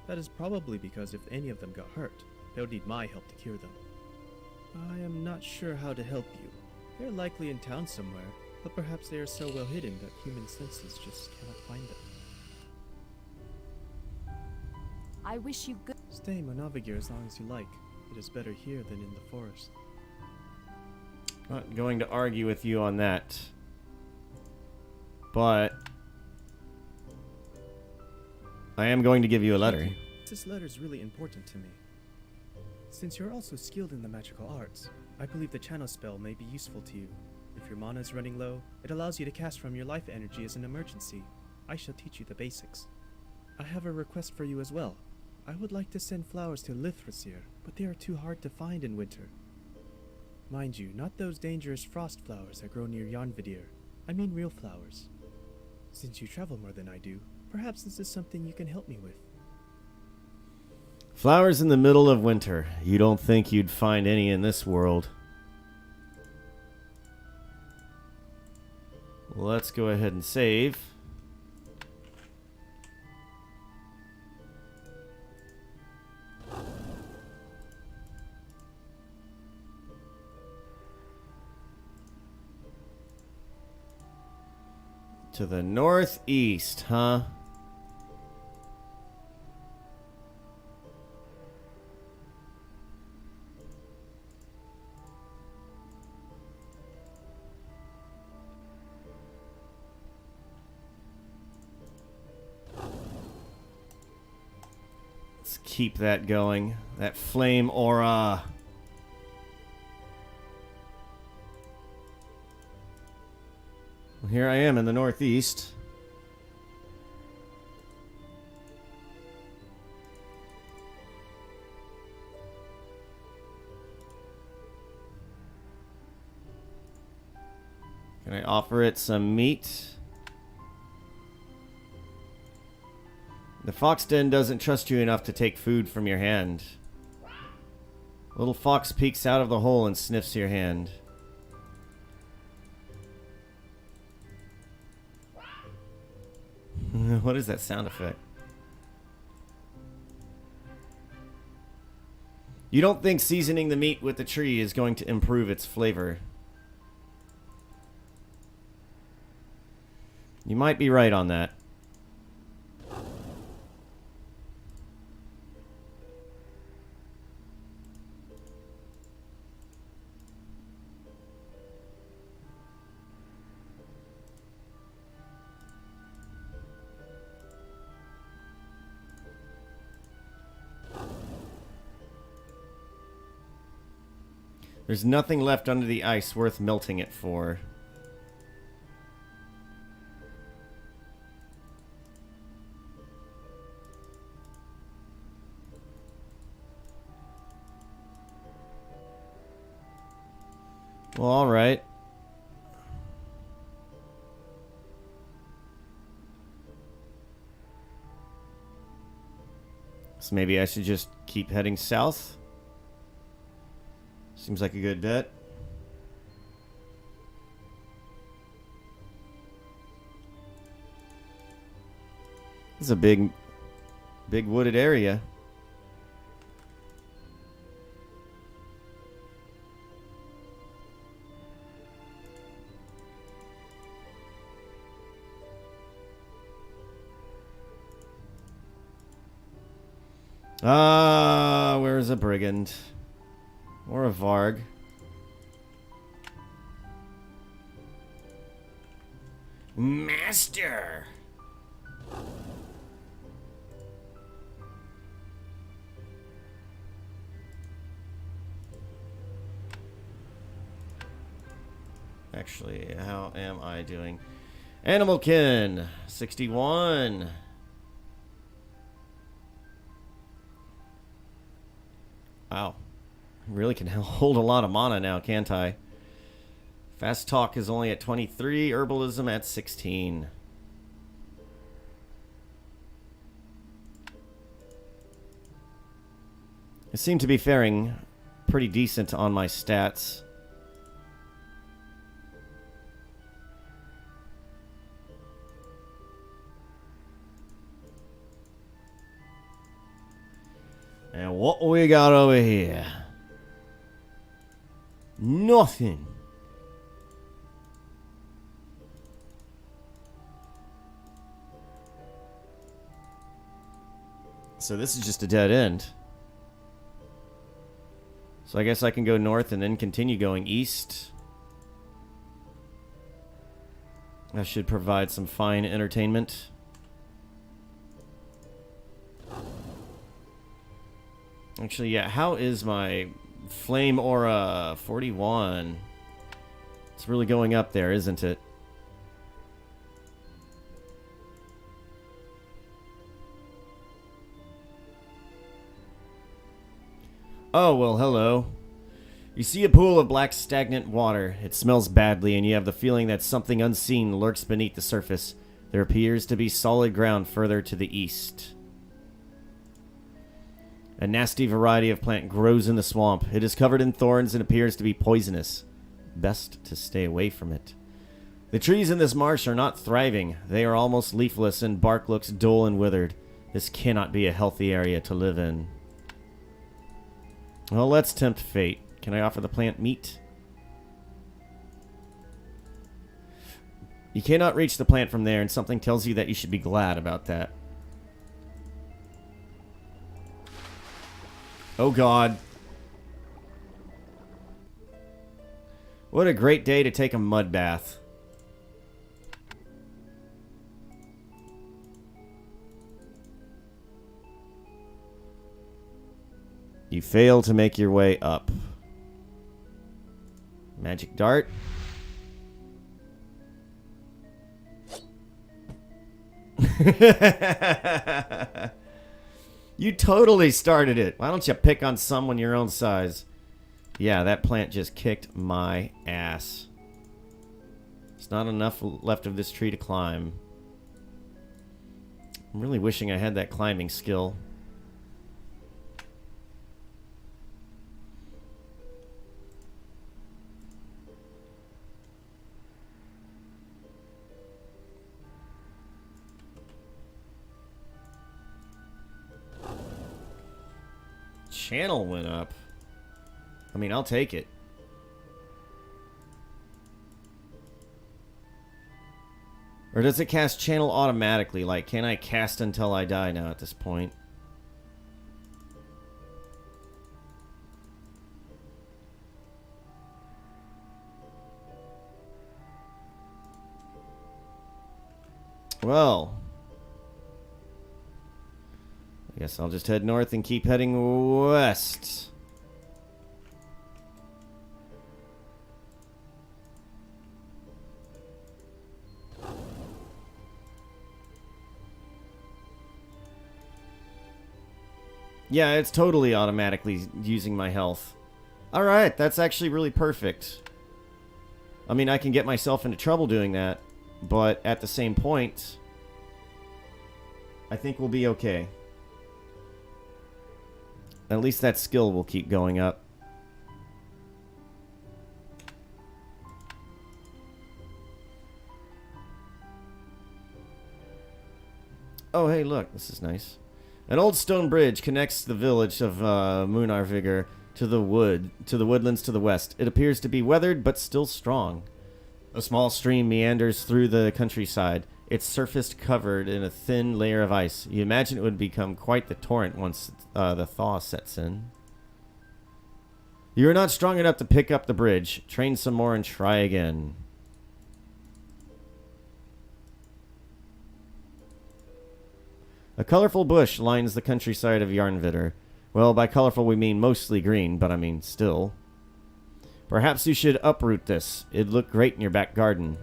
That is probably because if any of them got hurt, they'll need my help to cure them. I am not sure how to help you. They're likely in town somewhere, but perhaps they are so well hidden that human senses just cannot find them. I wish you good. Stay in Munavagir as long as you like. It is better here than in the forest. Not going to argue with you on that. But I am going to give you a letter. This letter is really important to me. Since you're also skilled in the magical arts, I believe the channel spell may be useful to you. If your mana is running low, it allows you to cast from your life energy as an emergency. I shall teach you the basics. I have a request for you as well. I would like to send flowers to Lithrasir, but they are too hard to find in winter. Mind you, not those dangerous frost flowers that grow near Yarnvadir. I mean real flowers. Since you travel more than I do, perhaps this is something you can help me with. Flowers in the middle of winter. You don't think you'd find any in this world. Let's go ahead and save. To the northeast, huh? Let's keep that going. That flame aura. here I am in the northeast. Can I offer it some meat? The fox den doesn't trust you enough to take food from your hand. Little fox peeks out of the hole and sniffs your hand. What is that sound effect? You don't think seasoning the meat with the tree is going to improve its flavor. You might be right on that. There's nothing left under the ice worth melting it for. Well, alright. So maybe I should just keep heading south? Seems like a good bet. This is a big wooded area. Ah, where's a brigand? Or a varg. Master! Actually, how am I doing? Animalkin, 61. Wow. Really can hold a lot of mana now, can't I? Fast talk is only at 23, herbalism at 16. I seem to be faring pretty decent on my stats. And what we got over here? Nothing. So this is just a dead end. So I guess I can go north and then continue going east. That should provide some fine entertainment. Actually, yeah, how is my flame aura? 41. It's really going up there, isn't it? Oh, well, hello. You see a pool of black stagnant water. It smells badly, and you have the feeling that something unseen lurks beneath the surface. There appears to be solid ground further to the east. A nasty variety of plant grows in the swamp. It is covered in thorns and appears to be poisonous. Best to stay away from it. The trees in this marsh are not thriving. They are almost leafless and bark looks dull and withered. This cannot be a healthy area to live in. Well, let's tempt fate. Can I offer the plant meat? You cannot reach the plant from there, and something tells you that you should be glad about that. Oh God. What a great day to take a mud bath. You fail to make your way up. Magic dart. You totally started it. Why don't you pick on someone your own size? Yeah, that plant just kicked my ass. There's not enough left of this tree to climb. I'm really wishing I had that climbing skill. Channel went up. I mean, I'll take it. Or does it cast channel automatically? Like, can I cast until I die now at this point? Well, I guess I'll just head north and keep heading west. Yeah, it's totally automatically using my health. Alright, that's actually really perfect. I mean, I can get myself into trouble doing that, but at the same point, I think we'll be okay. At least that skill will keep going up. Oh, hey, look, this is nice. An old stone bridge connects the village of Munarvigr to the woodlands to the west. It appears to be weathered, but still strong. A small stream meanders through the countryside, its surface covered in a thin layer of ice. You imagine it would become quite the torrent once the thaw sets in. You are not strong enough to pick up the bridge. Train some more and try again. A colorful bush lines the countryside of Yarnvidder. Well, by colorful we mean mostly green, but I mean still. Perhaps you should uproot this. It'd look great in your back garden.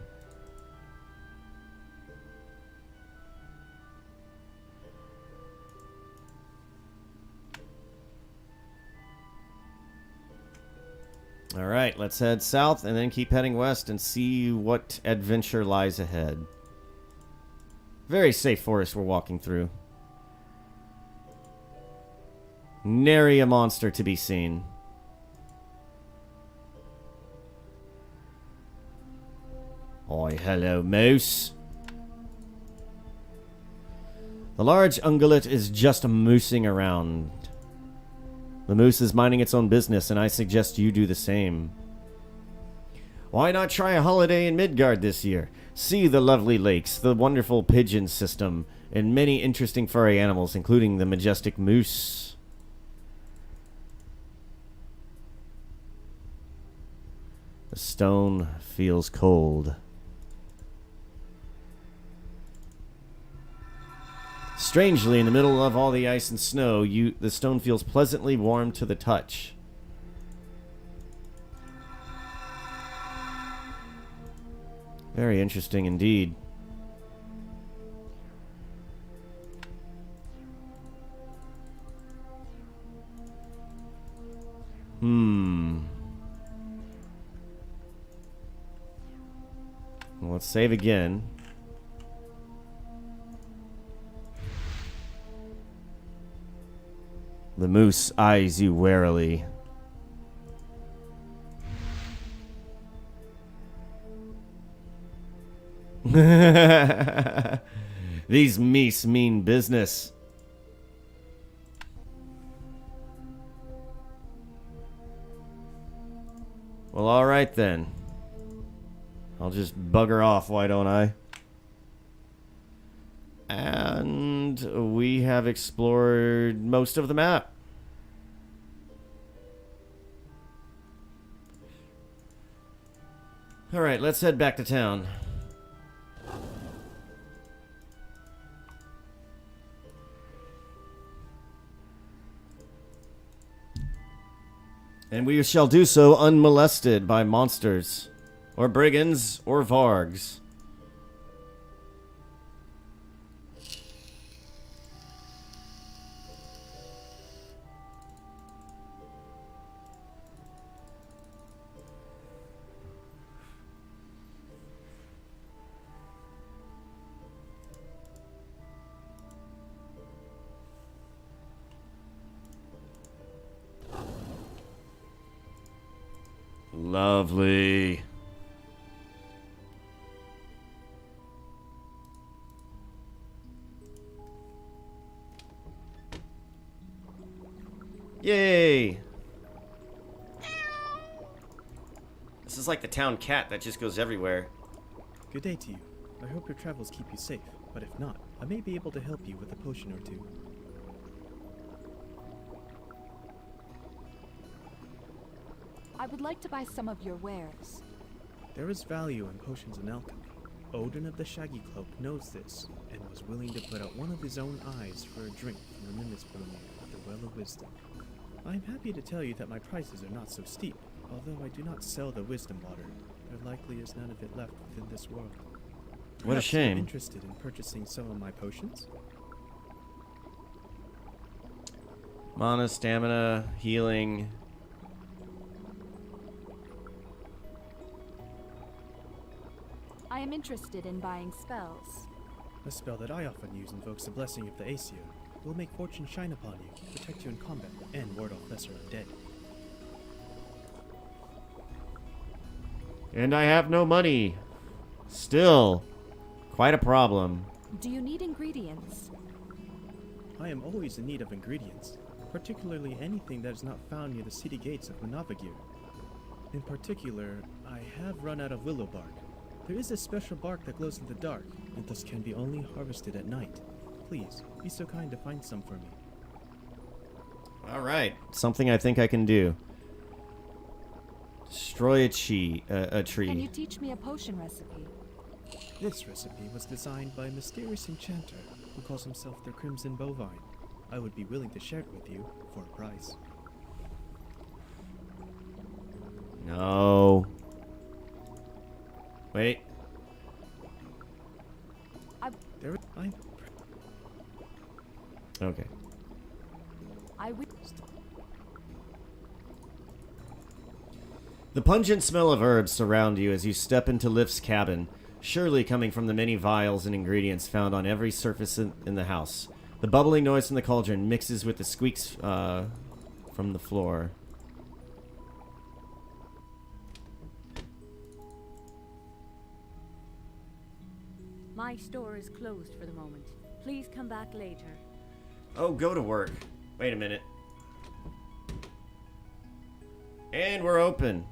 Alright, let's head south and then keep heading west and see what adventure lies ahead. Very safe forest we're walking through. Nary a monster to be seen. Oi, hello, moose. The large ungulate is just moosing around. The moose is minding its own business, and I suggest you do the same. Why not try a holiday in Midgard this year? See the lovely lakes, the wonderful pigeon system, and many interesting furry animals, including the majestic moose. The stone feels cold. Strangely, in the middle of all the ice and snow, the stone feels pleasantly warm to the touch. Very interesting indeed. Well, let's save again. The moose eyes you warily. These meese mean business. Well, alright then. I'll just bugger off, why don't I? And we have explored most of the map. Alright, let's head back to town. And we shall do so unmolested by monsters, or brigands, or vargs. Lovely. Yay! This is like the town cat that just goes everywhere. Good day to you. I hope your travels keep you safe, but if not, I may be able to help you with a potion or two. I would like to buy some of your wares. There is value in potions and alchemy. Odin of the Shaggy Cloak knows this, and was willing to put out one of his own eyes for a drink from the Mimmisbrunnen at the Well of Wisdom. I am happy to tell you that my prices are not so steep, although I do not sell the wisdom water. There likely is none of it left within this world. What a Perhaps you're shame. interested in purchasing some of my potions? Mana, stamina, healing. I am interested in buying spells. A spell that I often use invokes the blessing of the Aesir. It will make fortune shine upon you, protect you in combat, and ward off lesser undead. And I have no money. Still, quite a problem. Do you need ingredients? I am always in need of ingredients, particularly anything that is not found near the city gates of Manavagir. In particular, I have run out of willow bark. There is a special bark that glows in the dark, and thus can be only harvested at night. Please, be so kind to find some for me. Alright, something I think I can do. Destroy a tree. Can you teach me a potion recipe? This recipe was designed by a mysterious enchanter who calls himself the Crimson Bovine. I would be willing to share it with you for a price. No. Wait. Okay. I would. The pungent smell of herbs surround you as you step into Lift's cabin, surely coming from the many vials and ingredients found on every surface in the house. The bubbling noise from the cauldron mixes with the squeaks from the floor. My store is closed for the moment. Please come back later. Oh, go to work. Wait a minute. And we're open.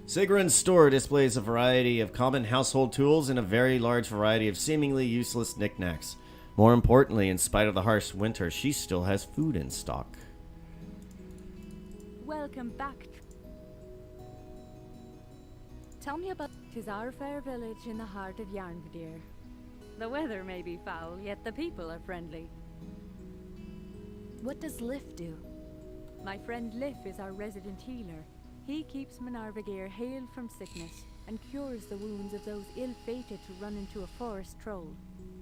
Sigrun's store displays a variety of common household tools and a very large variety of seemingly useless knickknacks. More importantly, in spite of the harsh winter, she still has food in stock. Welcome back. Tell me about. 'Tis our fair village in the heart of Yarnvadir. The weather may be foul, yet the people are friendly. What does Lif do? My friend Lif is our resident healer. He keeps Manarvagir hale from sickness and cures the wounds of those ill-fated who run into a forest troll.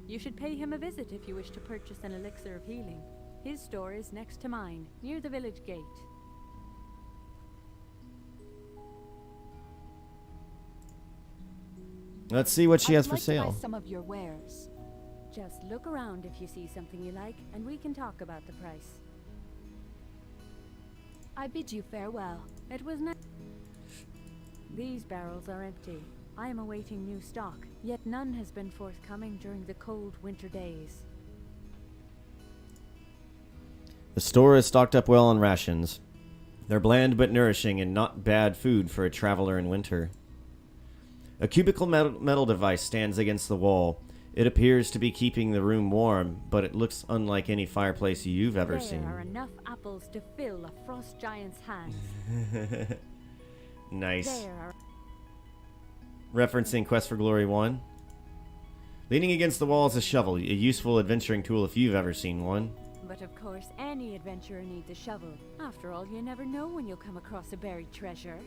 You should pay him a visit if you wish to purchase an elixir of healing. His store is next to mine, near the village gate. Let's see what she has I'd for like to sale. buy some of your wares. Just look around if you see something you like, and we can talk about the price. I bid you farewell. It was nice. These barrels are empty. I am awaiting new stock, yet none has been forthcoming during the cold winter days. The store is stocked up well on rations. They're bland but nourishing and not bad food for a traveler in winter. A cubical metal device stands against the wall. It appears to be keeping the room warm, but it looks unlike any fireplace you've ever seen. There are enough apples to fill a frost giant's hands. Nice. There are... Referencing Quest for Glory 1. Leaning against the wall is a shovel, a useful adventuring tool if you've ever seen one. But of course, any adventurer needs a shovel. After all, you never know when you'll come across a buried treasure.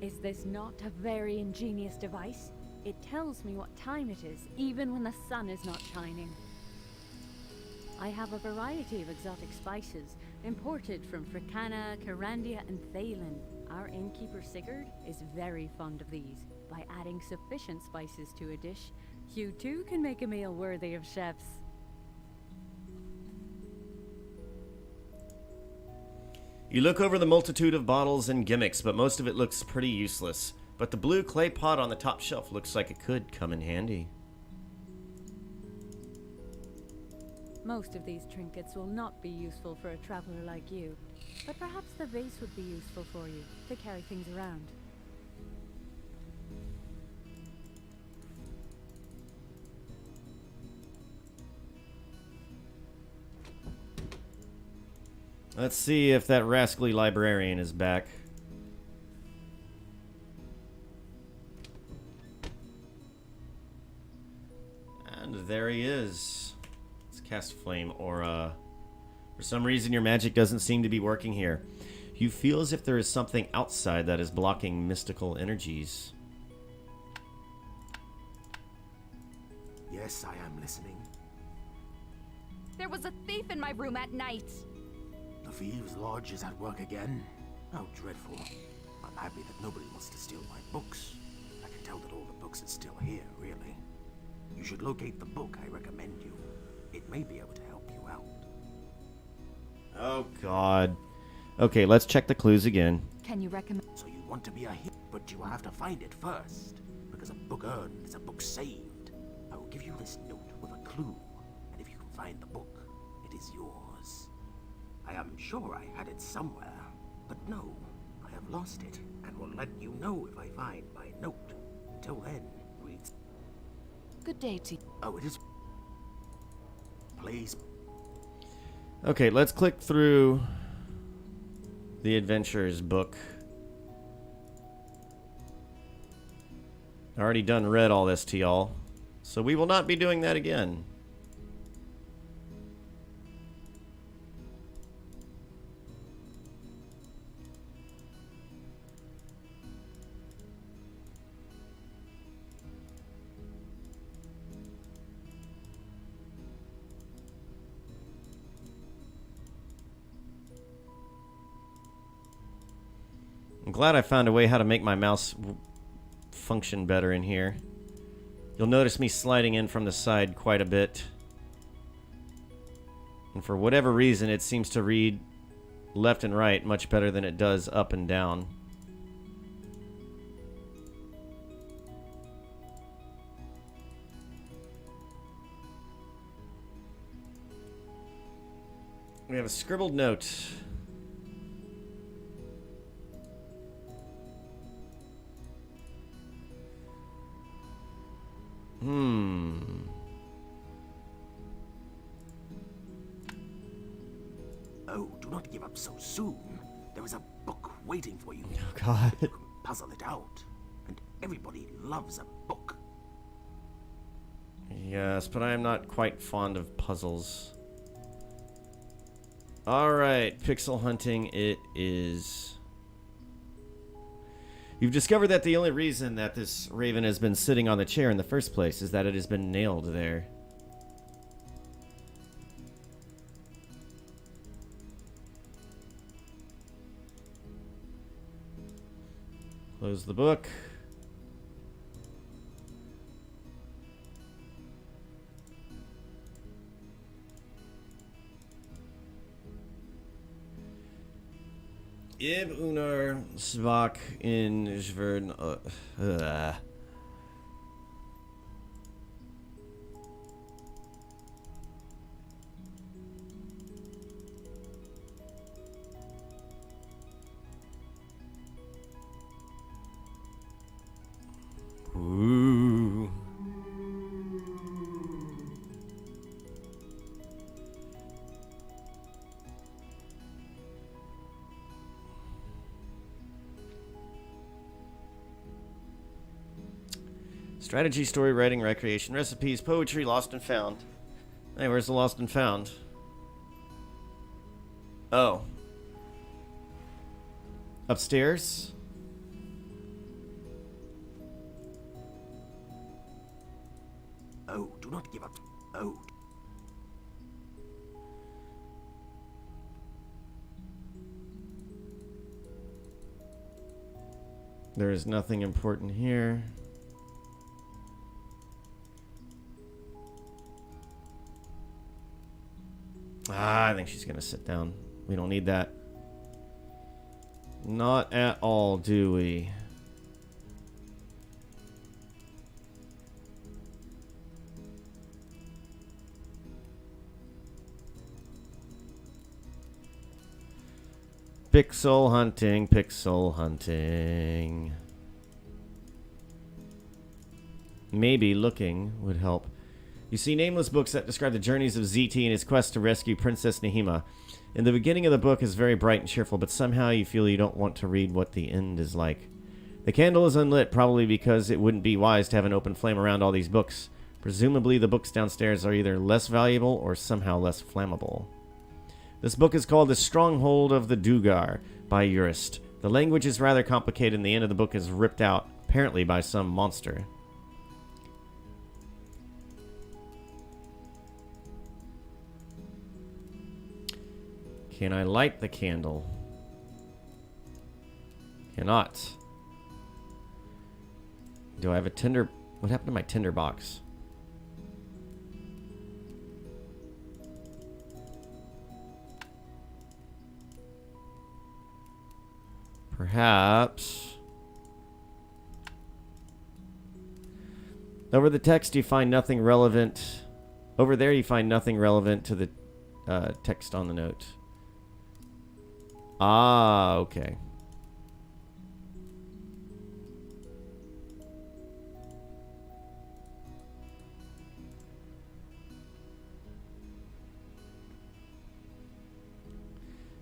Is this not a very ingenious device? It tells me what time it is, even when the sun is not shining. I have a variety of exotic spices, imported from Fricana, Carandia, and Thalen. Our innkeeper Sigurd is very fond of these. By adding sufficient spices to a dish, you too can make a meal worthy of chefs. You look over the multitude of bottles and gimmicks, but most of it looks pretty useless. But the blue clay pot on the top shelf looks like it could come in handy. Most of these trinkets will not be useful for a traveler like you, but perhaps the vase would be useful for you to carry things around. Let's see if that rascally librarian is back. And there he is. Let's cast Flame Aura. For some reason, your magic doesn't seem to be working here. You feel as if there is something outside that is blocking mystical energies. Yes, I am listening. There was a thief in my room at night. The Thieves' Lodge is at work again? How dreadful. I'm happy that nobody wants to steal my books. I can tell that all the books are still here, really. You should locate the book I recommend you. It may be able to help you out. Oh, God. Okay, let's check the clues again. Can you recommend? So you want to be a hero, but you have to find it first. Because a book earned is a book saved. I will give you this note with a clue. And if you can find the book, it is yours. I am sure I had it somewhere, but no, I have lost it, and will let you know if I find my note. Until then, read. Good day to you. Oh, it is. Please. Okay, let's click through the Adventurers book. I already done read all this to y'all, so we will not be doing that again. I'm glad I found a way how to make my mouse function better in here. You'll notice me sliding in from the side quite a bit. And for whatever reason, it seems to read left and right much better than it does up and down. We have a scribbled note. Oh, do not give up so soon. There is a book waiting for you. Oh, God. You can puzzle it out. And everybody loves a book. Yes, but I am not quite fond of puzzles. Alright, pixel hunting it is. You've discovered that the only reason that this raven has been sitting on the chair in the first place is that it has been nailed there. Close the book. Ib Unar Svak in Zvern. Ooh. Strategy, story writing, recreation, recipes, poetry, lost and found. Hey, where's the lost and found? Oh. Upstairs? Oh, do not give up. Oh. There is nothing important here. I think she's gonna sit down. We don't need that. Not at all, do we? Pixel hunting, pixel hunting. Maybe looking would help. You see nameless books that describe the journeys of ZT and his quest to rescue Princess Nehema. In the beginning of the book is very bright and cheerful, but somehow you feel you don't want to read what the end is like. The candle is unlit, probably because it wouldn't be wise to have an open flame around all these books. Presumably the books downstairs are either less valuable or somehow less flammable. This book is called The Stronghold of the Dugar by Urist. The language is rather complicated and the end of the book is ripped out, apparently by some monster. Can I light the candle? Cannot. Do I have a tinder? What happened to my tinder box? Perhaps. Over the text you find nothing relevant. Over there you find nothing relevant to the text on the note. Ah, okay.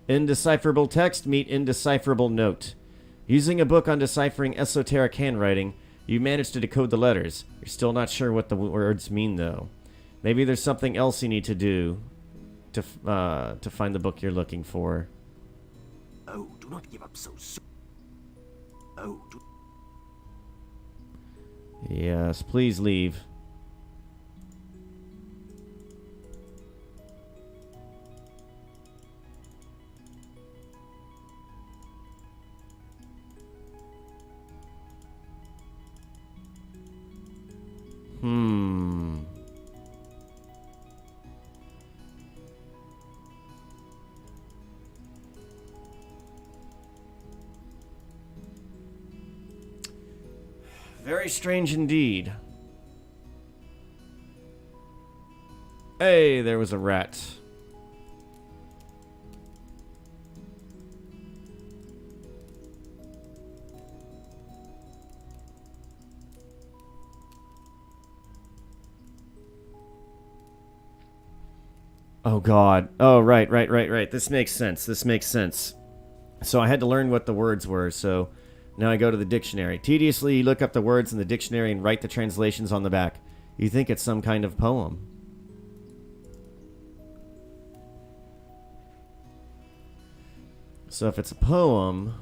Indecipherable text meet indecipherable note. Using a book on deciphering esoteric handwriting, you manage to decode the letters. You're still not sure what the words mean, though. Maybe there's something else you need to do to find the book you're looking for. Oh, do not give up so soon. Oh, do... Yes, please leave. Very strange indeed. Hey, there was a rat. Oh god. Oh, right. This makes sense. So I had to learn what the words were, so now I go to the dictionary. Tediously, you look up the words in the dictionary and write the translations on the back. You think it's some kind of poem. So if it's a poem...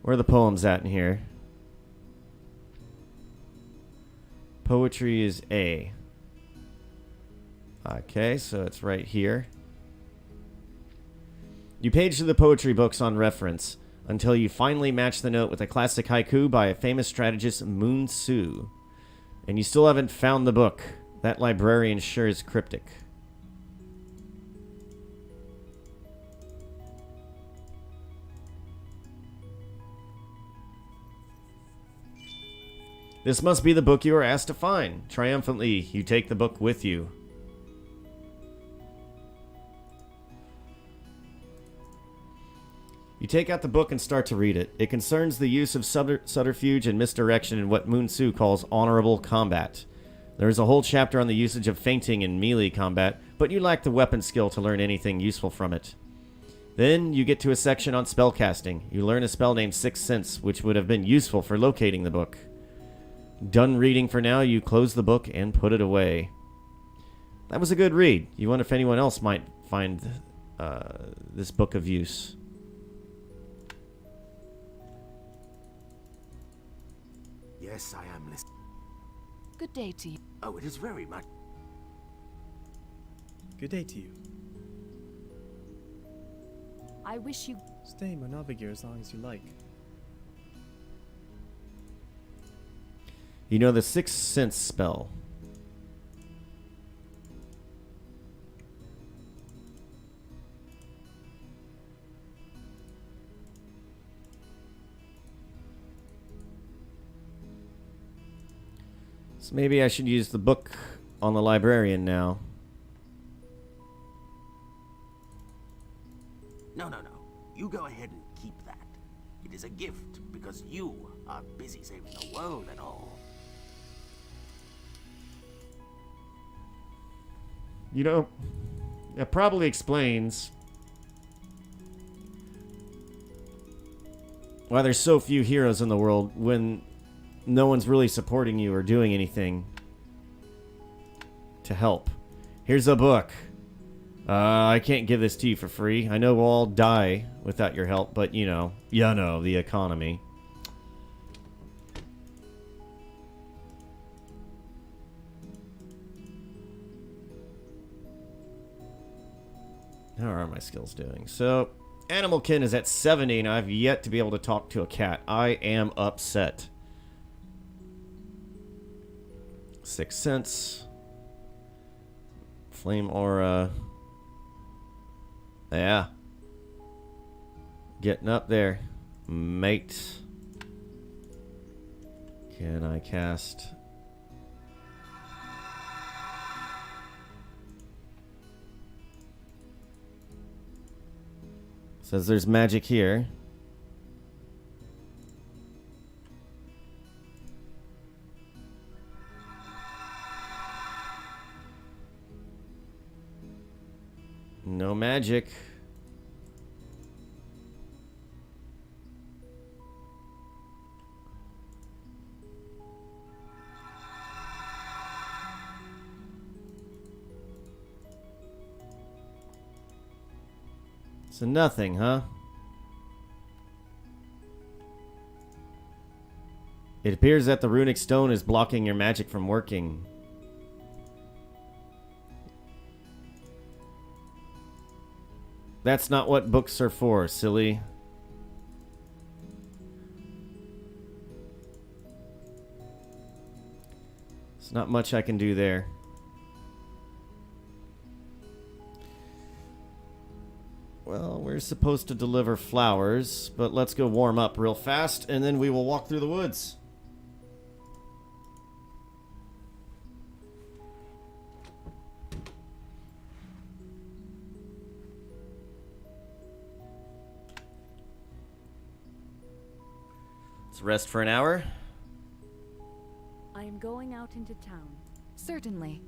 Where are the poems at in here? Poetry is A. Okay, so it's right here. You page through the poetry books on reference until you finally match the note with a classic haiku by a famous strategist, Moon Su. And you still haven't found the book. That librarian sure is cryptic. This must be the book you were asked to find. Triumphantly, you take the book with you. You take out the book and start to read it. It concerns the use of subterfuge and misdirection in what Moon Su calls honorable combat. There is a whole chapter on the usage of feinting in melee combat, but you lack the weapon skill to learn anything useful from it. Then you get to a section on spellcasting. You learn a spell named Sixth Sense, which would have been useful for locating the book. Done reading for now, you close the book and put it away. That was a good read. You wonder if anyone else might find this book of use. Yes, I am listening. Good day to you. Oh, it is very much... Good day to you. I wish you... Stay Monavigir as long as you like. You know the Sixth Sense spell. So maybe I should use the book on the librarian now. No. You go ahead and keep that. It is a gift because you are busy saving the world and all. You know, that probably explains why there's so few heroes in the world when no one's really supporting you or doing anything to help. Here's a book. I can't give this to you for free. I know we'll all die without your help, but you know, the economy. How are my skills doing? So, Animal Kin is at 70, and I've yet to be able to talk to a cat. I am upset. 6 Sense. Flame Aura. Yeah. Getting up there. Mate. Can I cast... Says there's magic here. No magic. So nothing, huh? It appears that the runic stone is blocking your magic from working. That's not what books are for, silly. There's not much I can do there. Well, we're supposed to deliver flowers, but let's go warm up real fast, and then we will walk through the woods. Let's rest for an hour. I am going out into town. Certainly.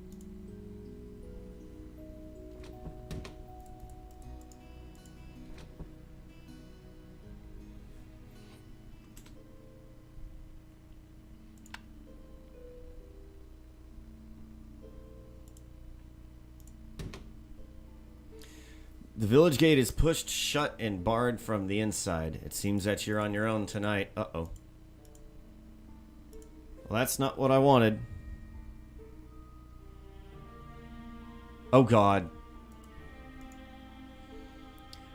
The village gate is pushed shut and barred from the inside. It seems that you're on your own tonight. Uh-oh. Well, that's not what I wanted. Oh, God.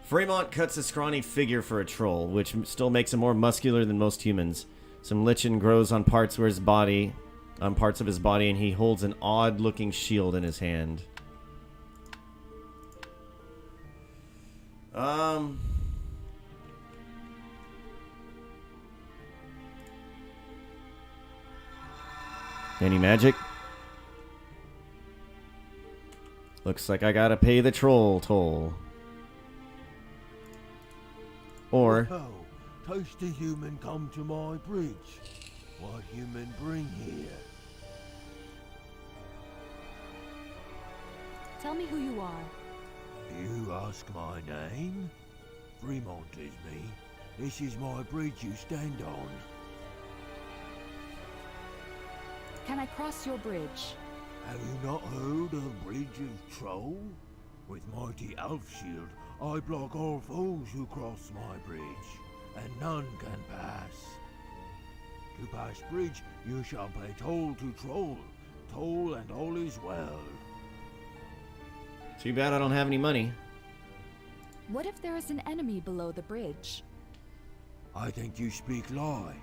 Fremont cuts a scrawny figure for a troll, which still makes him more muscular than most humans. Some lichen grows on parts of his body, and he holds an odd-looking shield in his hand. Any magic? Looks like I gotta pay the troll toll. Or... Oh, tasty human come to my bridge. What human bring here? Tell me who you are. You ask my name? Fremont is me. This is my bridge you stand on. Can I cross your bridge? Have you not heard of Bridge of Troll? With mighty elf shield, I block all foes who cross my bridge, and none can pass. To pass bridge, you shall pay toll to Troll. Toll and all is well. Too bad I don't have any money. What if there is an enemy below the bridge? I think you speak lie.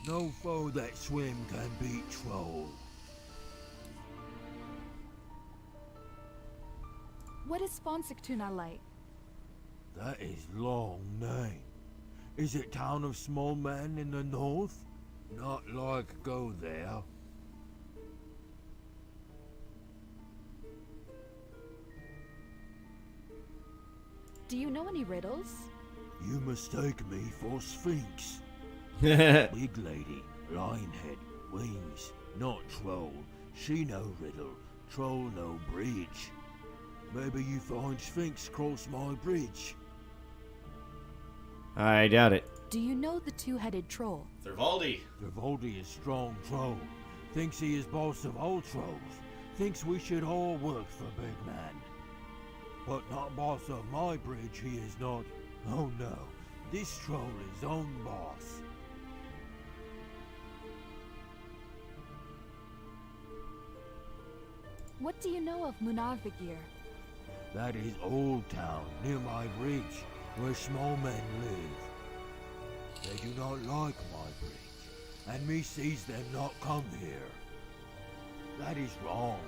No foe that swim can beat Troll. What is Fonsektuna like? That is long name. Is it town of small men in the north? Not like go there. Do you know any riddles? You mistake me for Sphinx. Big lady, lion head, wings, not troll. She no riddle, troll no bridge. Maybe you find Sphinx cross my bridge. I doubt it. Do you know the two-headed troll? Thirvaldi. Thirvaldi is strong troll. Thinks he is boss of all trolls. Thinks we should all work for Big Man. But not boss of my bridge, he is not. Oh no, this troll is own boss. What do you know of Munarvigir? That is Old Town, near my bridge, where small men live. They do not like my bridge, and me sees them not come here. That is wrong.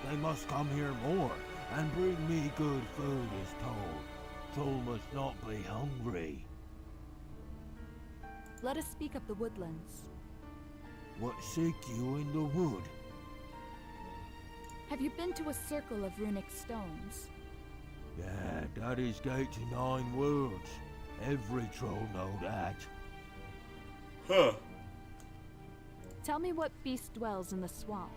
They must come here more, and bring me good food as told. Troll must not be hungry. Let us speak of the woodlands. What seek you in the wood? Have you been to a circle of runic stones? Yeah, that is gate to 9 worlds. Every troll know that. Huh. Tell me what beast dwells in the swamp.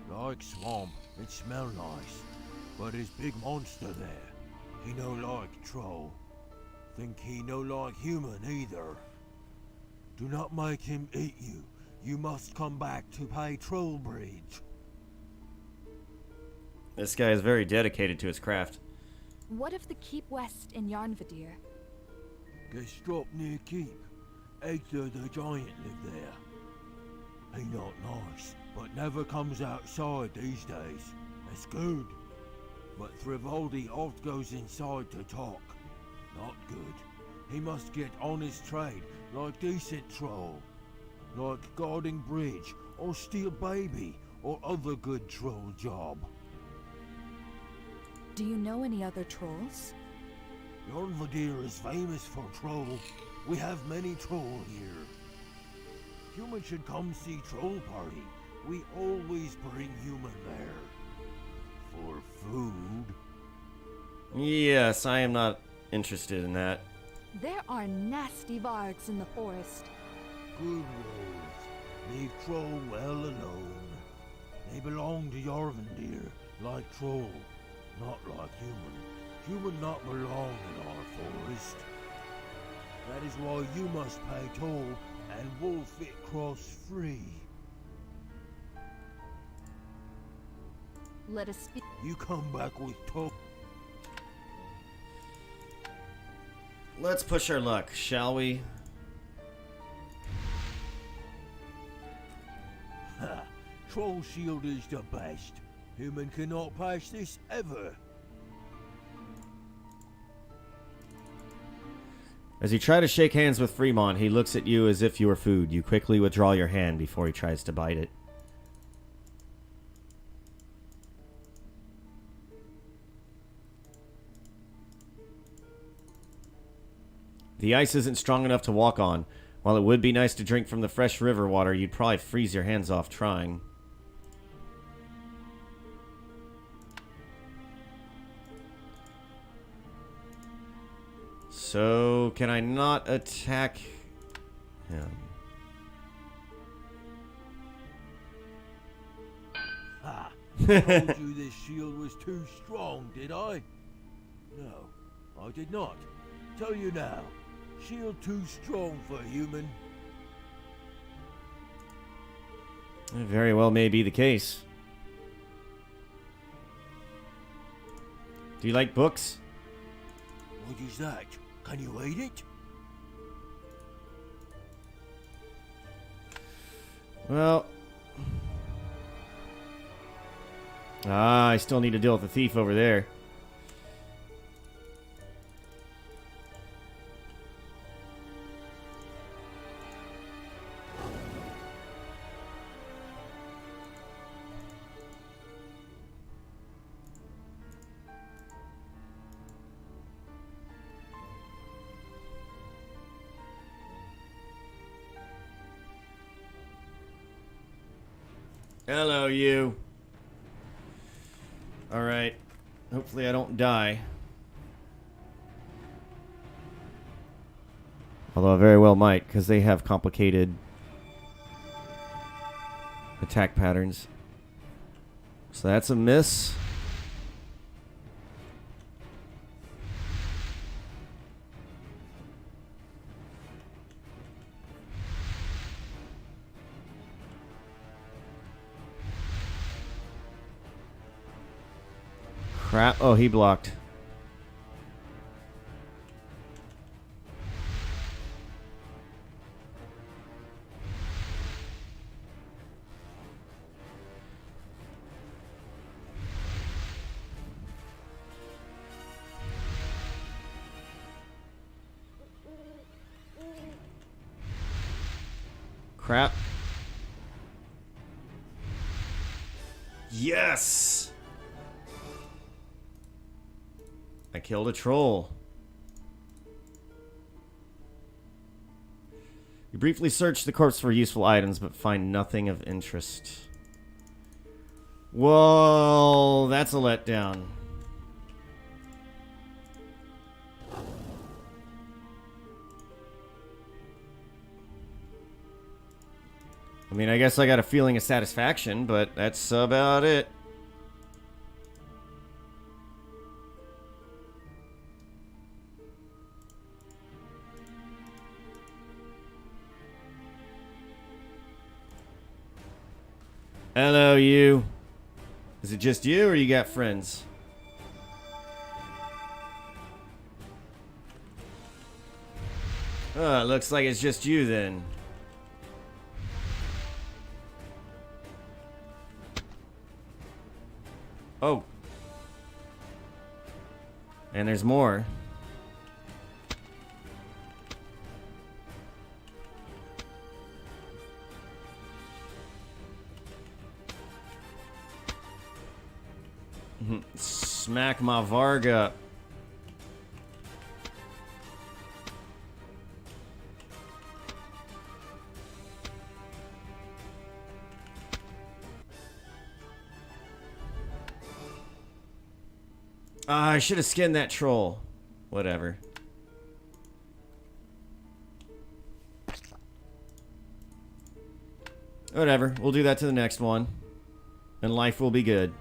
Like swamp, it smell nice. But his big monster there, he no like troll. Think he no like human either. Do not make him eat you. You must come back to pay troll bridge. This guy is very dedicated to his craft. What of the Keep West in Yarnvadir? Gestrop near Keep. Egther the giant live there. He not nice, but never comes outside these days. That's good. But Thirvaldi oft goes inside to talk. Not good. He must get honest trade, like decent troll. Like guarding bridge, or steal baby, or other good troll job. Do you know any other trolls? Yarnvadir is famous for troll. We have many troll here. Human should come see troll party. We always bring human there. For food. Yes, I am not interested in that. There are nasty vargs in the forest. Good wolves. Leave troll well alone. They belong to Yarnvadir, like troll, not like human. Human not belong in our forest. That is why you must pay toll and wolf it cross free. Let us speak. You come back with toll. Let's push our luck, shall we? Ha! Troll shield is the best. Human cannot pass this ever. As you try to shake hands with Fremont, he looks at you as if you were food. You quickly withdraw your hand before he tries to bite it. The ice isn't strong enough to walk on. While it would be nice to drink from the fresh river water, you'd probably freeze your hands off trying. So, can I not attack him? Ha! I told you this shield was too strong, did I? No, I did not. Tell you now, shield too strong for human. It very well may be the case. Do you like books? What is that? Can you eat it? Well... I still need to deal with the thief over there. Hello, you. Alright. Hopefully I don't die. Although I very well might, because they have complicated attack patterns. So that's a miss. Crap. Oh, he blocked. Crap. Yes! I killed a troll. You briefly search the corpse for useful items, but find nothing of interest. Well, that's a letdown. I mean, I guess I got a feeling of satisfaction, but that's about it. Hello, you. Is it just you, or you got friends? Oh, it looks like it's just you then. Oh. And there's more. Smack my Varga. I should have skinned that troll. Whatever. Whatever. We'll do that to the next one. And life will be good.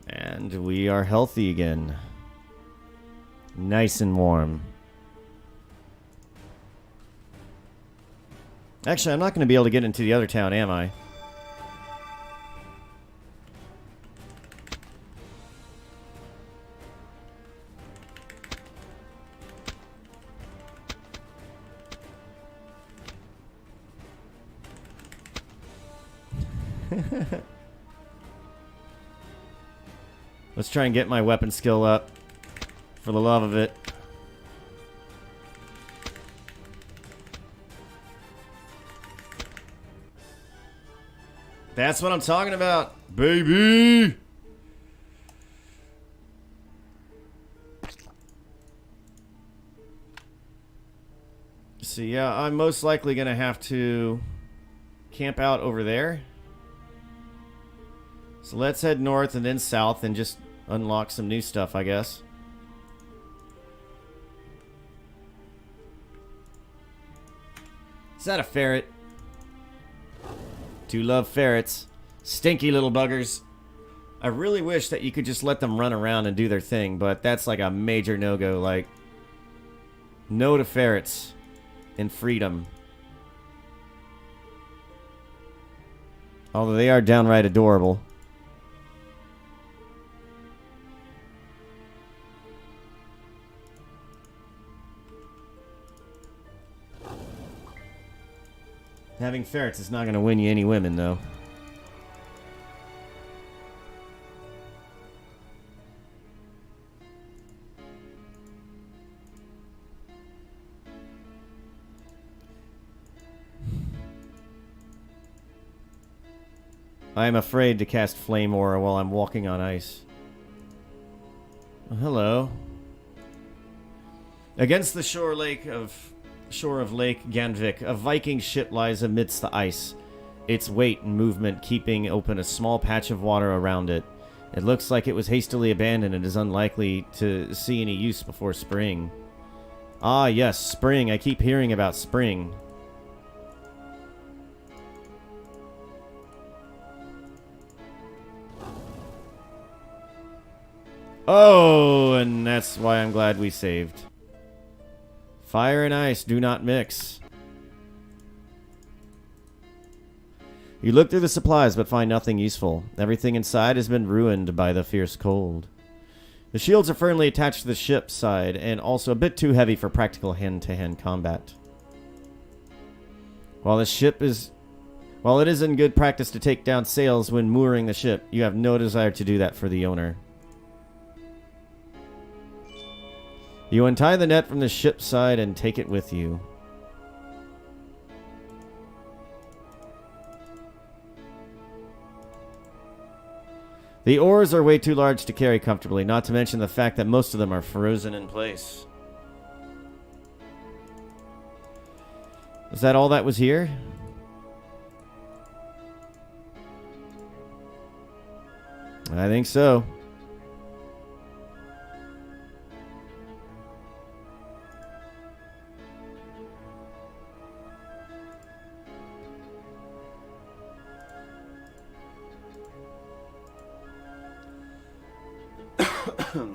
And we are healthy again. Nice and warm. Actually, I'm not going to be able to get into the other town, am I? Let's try and get my weapon skill up. For the love of it. That's what I'm talking about, baby! So yeah, I'm most likely gonna have to camp out over there. So let's head north and then south and just unlock some new stuff, I guess. Is that a ferret? Do love ferrets. Stinky little buggers. I really wish that you could just let them run around and do their thing, but that's like a major no-go. Like, no to ferrets and freedom. Although they are downright adorable. Having ferrets is not going to win you any women, though. I am afraid to cast Flame Aura while I'm walking on ice. Oh, hello. Against the shore of Lake Ganvik, a Viking ship lies amidst the ice. its weight and movement keeping open a small patch of water around it. It looks like it was hastily abandoned and is unlikely to see any use before spring. Ah, yes, spring. I keep hearing about spring. Oh, and that's why I'm glad we saved. Fire and ice do not mix. You look through the supplies but find nothing useful. Everything inside has been ruined by the fierce cold. The shields are firmly attached to the ship's side and also a bit too heavy for practical hand-to-hand combat. While it is in good practice to take down sails when mooring the ship, you have no desire to do that for the owner. You untie the net from the ship's side and take it with you. The oars are way too large to carry comfortably, not to mention the fact that most of them are frozen in place. Is that all that was here? I think so.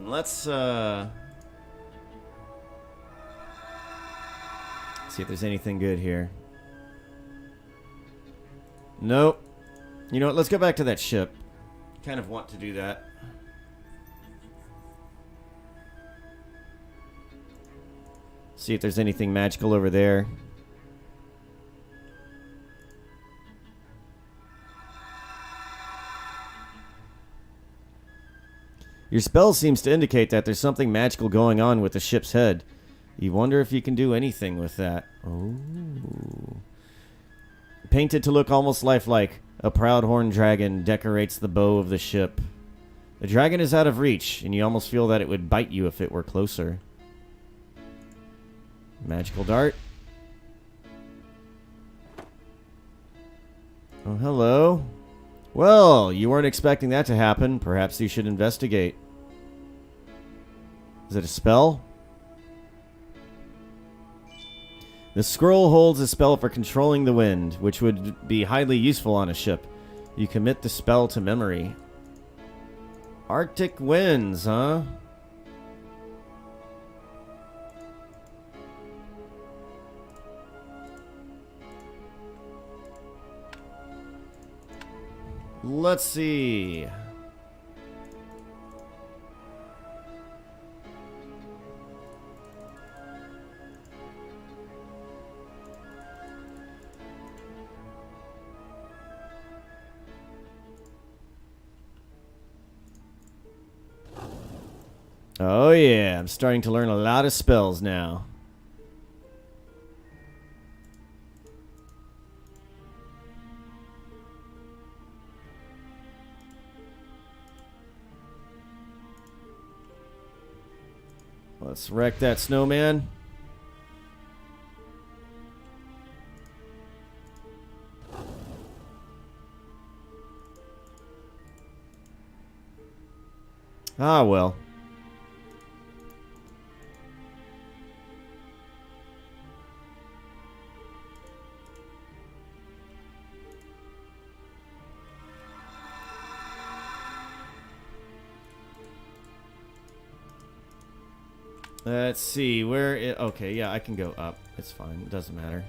Let's see if there's anything good here. Nope. You know what? Let's go back to that ship. Kind of want to do that. See if there's anything magical over there. Your spell seems to indicate that there's something magical going on with the ship's head. You wonder if you can do anything with that. Oh. Painted to look almost lifelike, a proud horned dragon decorates the bow of the ship. The dragon is out of reach, and you almost feel that it would bite you if it were closer. Magical dart. Oh, hello. Well, you weren't expecting that to happen. Perhaps you should investigate. Is it a spell? The scroll holds a spell for controlling the wind, which would be highly useful on a ship. You commit the spell to memory. Arctic winds, huh? Let's see. Oh yeah, I'm starting to learn a lot of spells now. Let's wreck that snowman. Ah, well. Let's see, okay, yeah, I can go up. It's fine, it doesn't matter.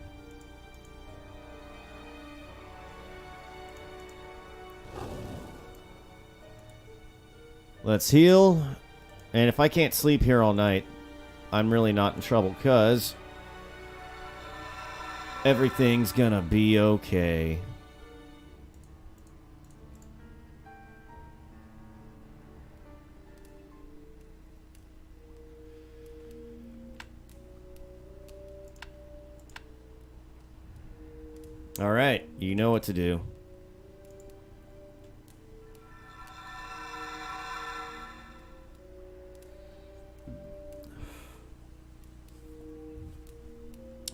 Let's heal. And if I can't sleep here all night, I'm really not in trouble, because everything's gonna be okay. All right, you know what to do.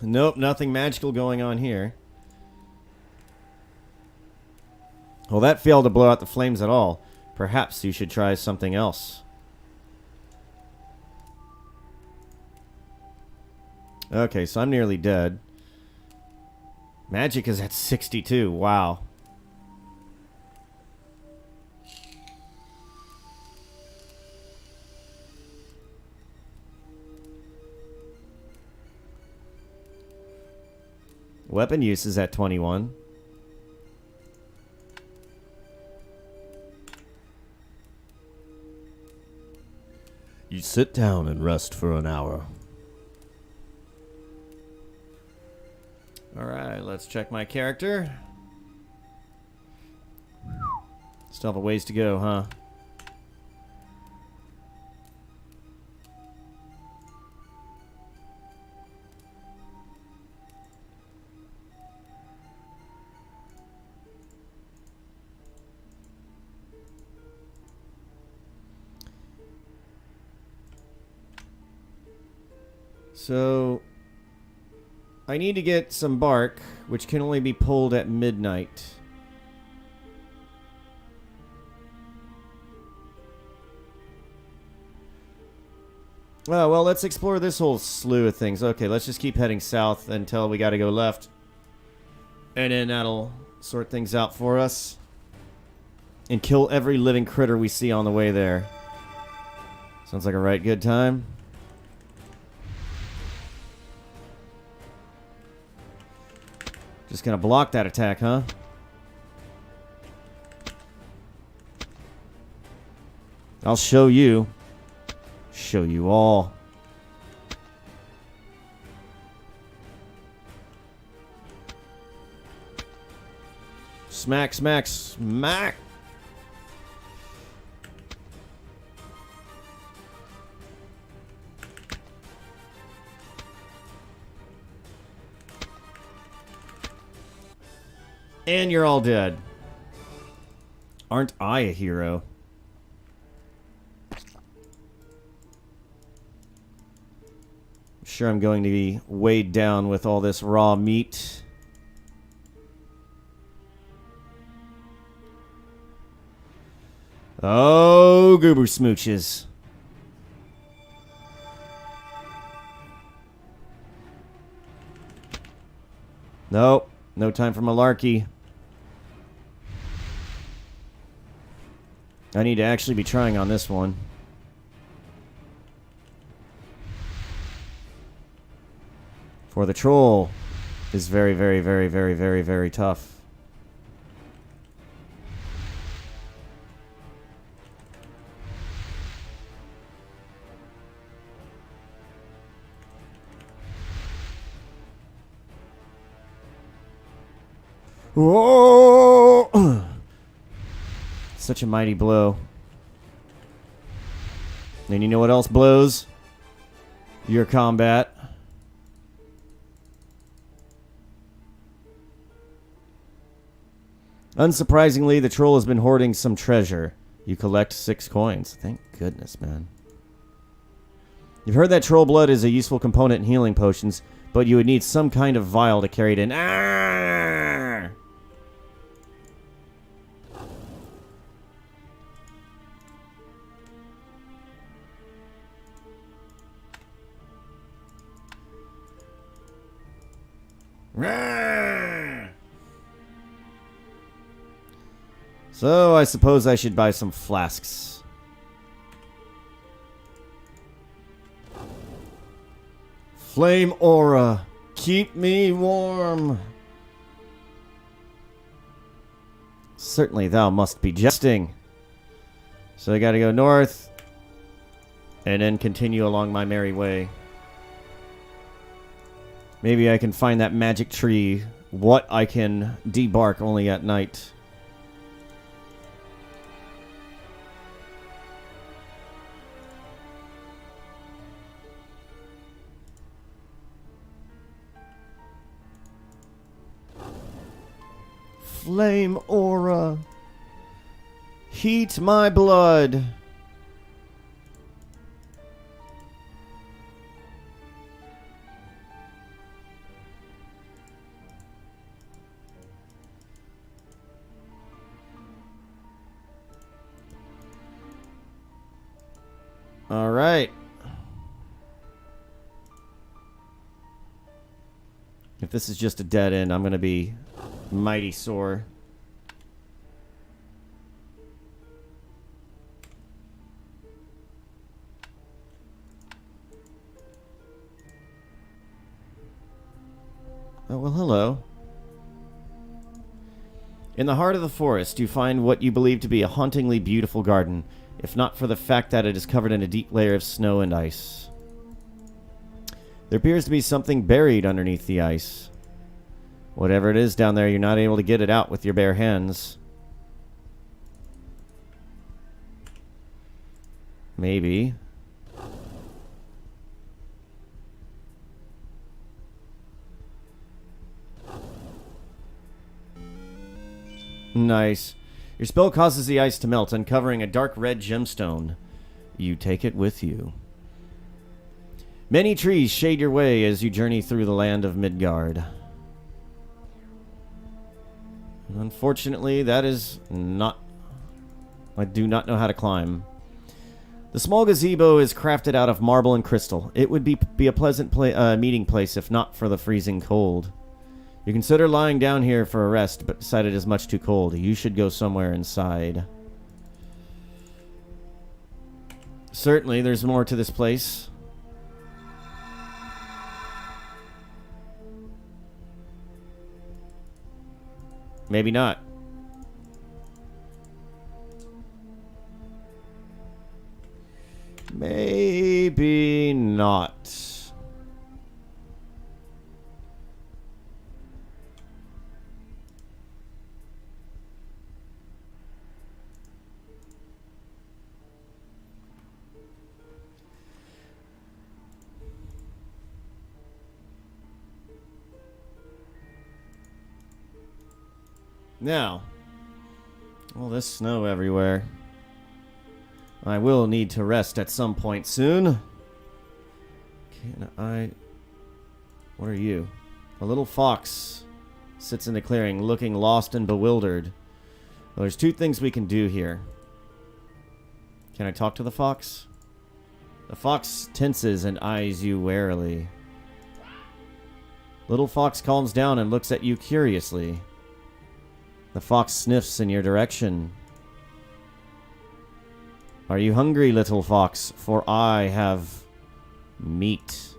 Nope, nothing magical going on here. Well, that failed to blow out the flames at all. Perhaps you should try something else. Okay, so I'm nearly dead. Magic is at 62. Wow. Weapon use is at 21. You sit down and rest for an hour. Alright, let's check my character. Still have a ways to go, huh? So, I need to get some bark, which can only be pulled at midnight. Oh, well, let's explore this whole slew of things. Okay, let's just keep heading south until we gotta go left. And then that'll sort things out for us. And kill every living critter we see on the way there. Sounds like a right good time. Just gonna block that attack, huh? I'll show you. Show you all. Smack, smack, smack. And you're all dead. Aren't I a hero? Sure, I'm going to be weighed down with all this raw meat. Oh, goober smooches. Nope, no time for malarkey. I need to actually be trying on this one. For the troll is very, very, very, very, very, very tough. Whoa! Such a mighty blow. And you know what else blows? Your combat. Unsurprisingly, the troll has been hoarding some treasure. You collect 6 coins. Thank goodness, man. You've heard that troll blood is a useful component in healing potions, but you would need some kind of vial to carry it in. Ah! So, I suppose I should buy some flasks. Flame aura, keep me warm. Certainly thou must be jesting. So I gotta go north, and then continue along my merry way. Maybe I can find that magic tree, what I can debark only at night. Flame aura, heat my blood. All right. If this is just a dead end, I'm going to be mighty sore. Oh, well, hello. In the heart of the forest, you find what you believe to be a hauntingly beautiful garden, if not for the fact that it is covered in a deep layer of snow and ice. There appears to be something buried underneath the ice. Whatever it is down there, you're not able to get it out with your bare hands. Maybe. Nice. Your spell causes the ice to melt, uncovering a dark red gemstone. You take it with you. Many trees shade your way as you journey through the land of Midgard. Unfortunately, that is not... I do not know how to climb. The small gazebo is crafted out of marble and crystal. It would be a pleasant meeting place if not for the freezing cold. You consider lying down here for a rest, but decided it is much too cold. You should go somewhere inside. Certainly, there's more to this place. Maybe not. Maybe not. Now, all this snow everywhere. I will need to rest at some point soon. Can I... What are you? A little fox sits in the clearing, looking lost and bewildered. Well, there's two things we can do here. Can I talk to the fox? The fox tenses and eyes you warily. Little fox calms down and looks at you curiously. The fox sniffs in your direction. Are you hungry, little fox? For I have meat.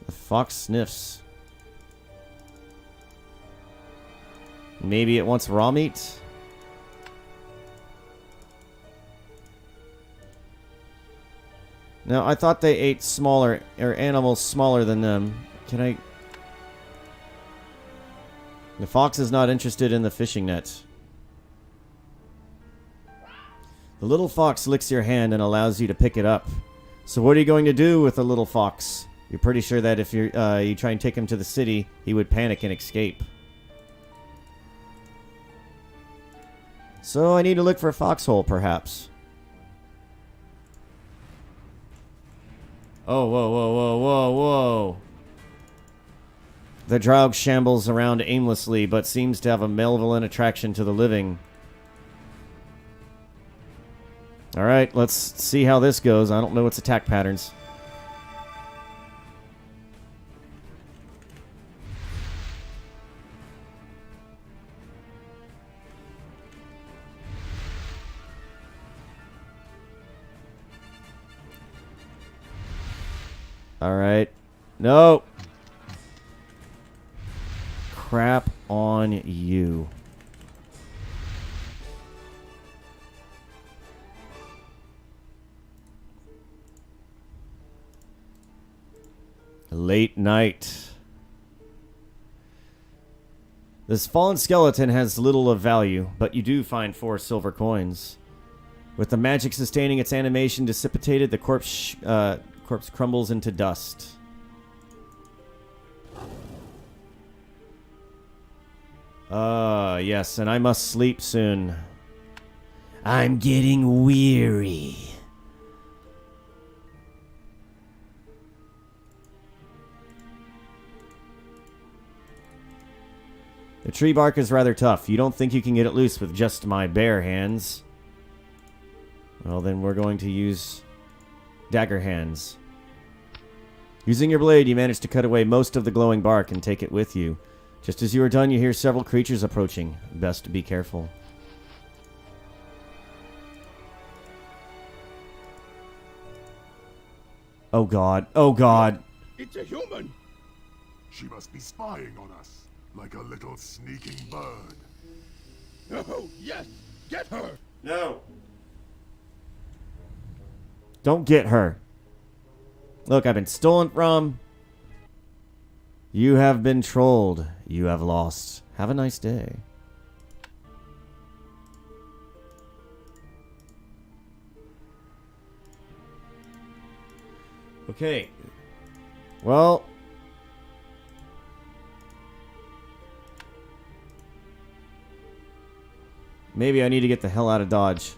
The fox sniffs. Maybe it wants raw meat? No, I thought they ate smaller, or animals smaller than them. Can I... The fox is not interested in the fishing net. The little fox licks your hand and allows you to pick it up. So what are you going to do with the little fox? You're pretty sure that if you try and take him to the city, he would panic and escape. So I need to look for a foxhole, perhaps. Oh, whoa, whoa, whoa, whoa, whoa. The Draug shambles around aimlessly, but seems to have a malevolent attraction to the living. Alright, let's see how this goes. I don't know its attack patterns. Alright. No! Crap on you. Late night. This fallen skeleton has little of value, but you do find 4 silver coins. With the magic sustaining its animation dissipated, the corpse crumbles into dust. Yes, and I must sleep soon. I'm getting weary. The tree bark is rather tough. You don't think you can get it loose with just my bare hands? Well, then we're going to use dagger hands. Using your blade, you manage to cut away most of the glowing bark and take it with you. Just as you are done, you hear several creatures approaching. Best to be careful. Oh god. Oh god. It's a human! She must be spying on us, like a little sneaking bird. Oh, yes! Get her! No. Don't get her. Look, I've been stolen from. You have been trolled. You have lost. Have a nice day. Okay. Well. Maybe I need to get the hell out of Dodge.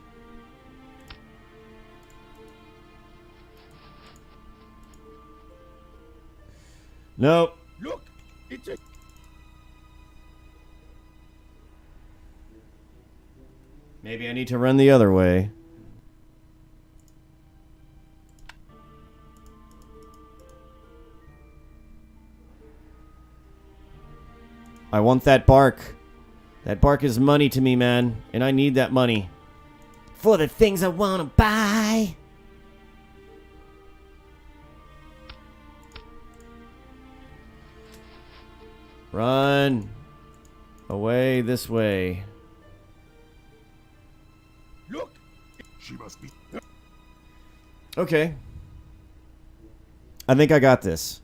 Nope. Look! It's a... Maybe I need to run the other way. I want that bark. That bark is money to me, man. And I need that money. For the things I want to buy. Run. Away this way. Look! She must be... Okay. I think I got this.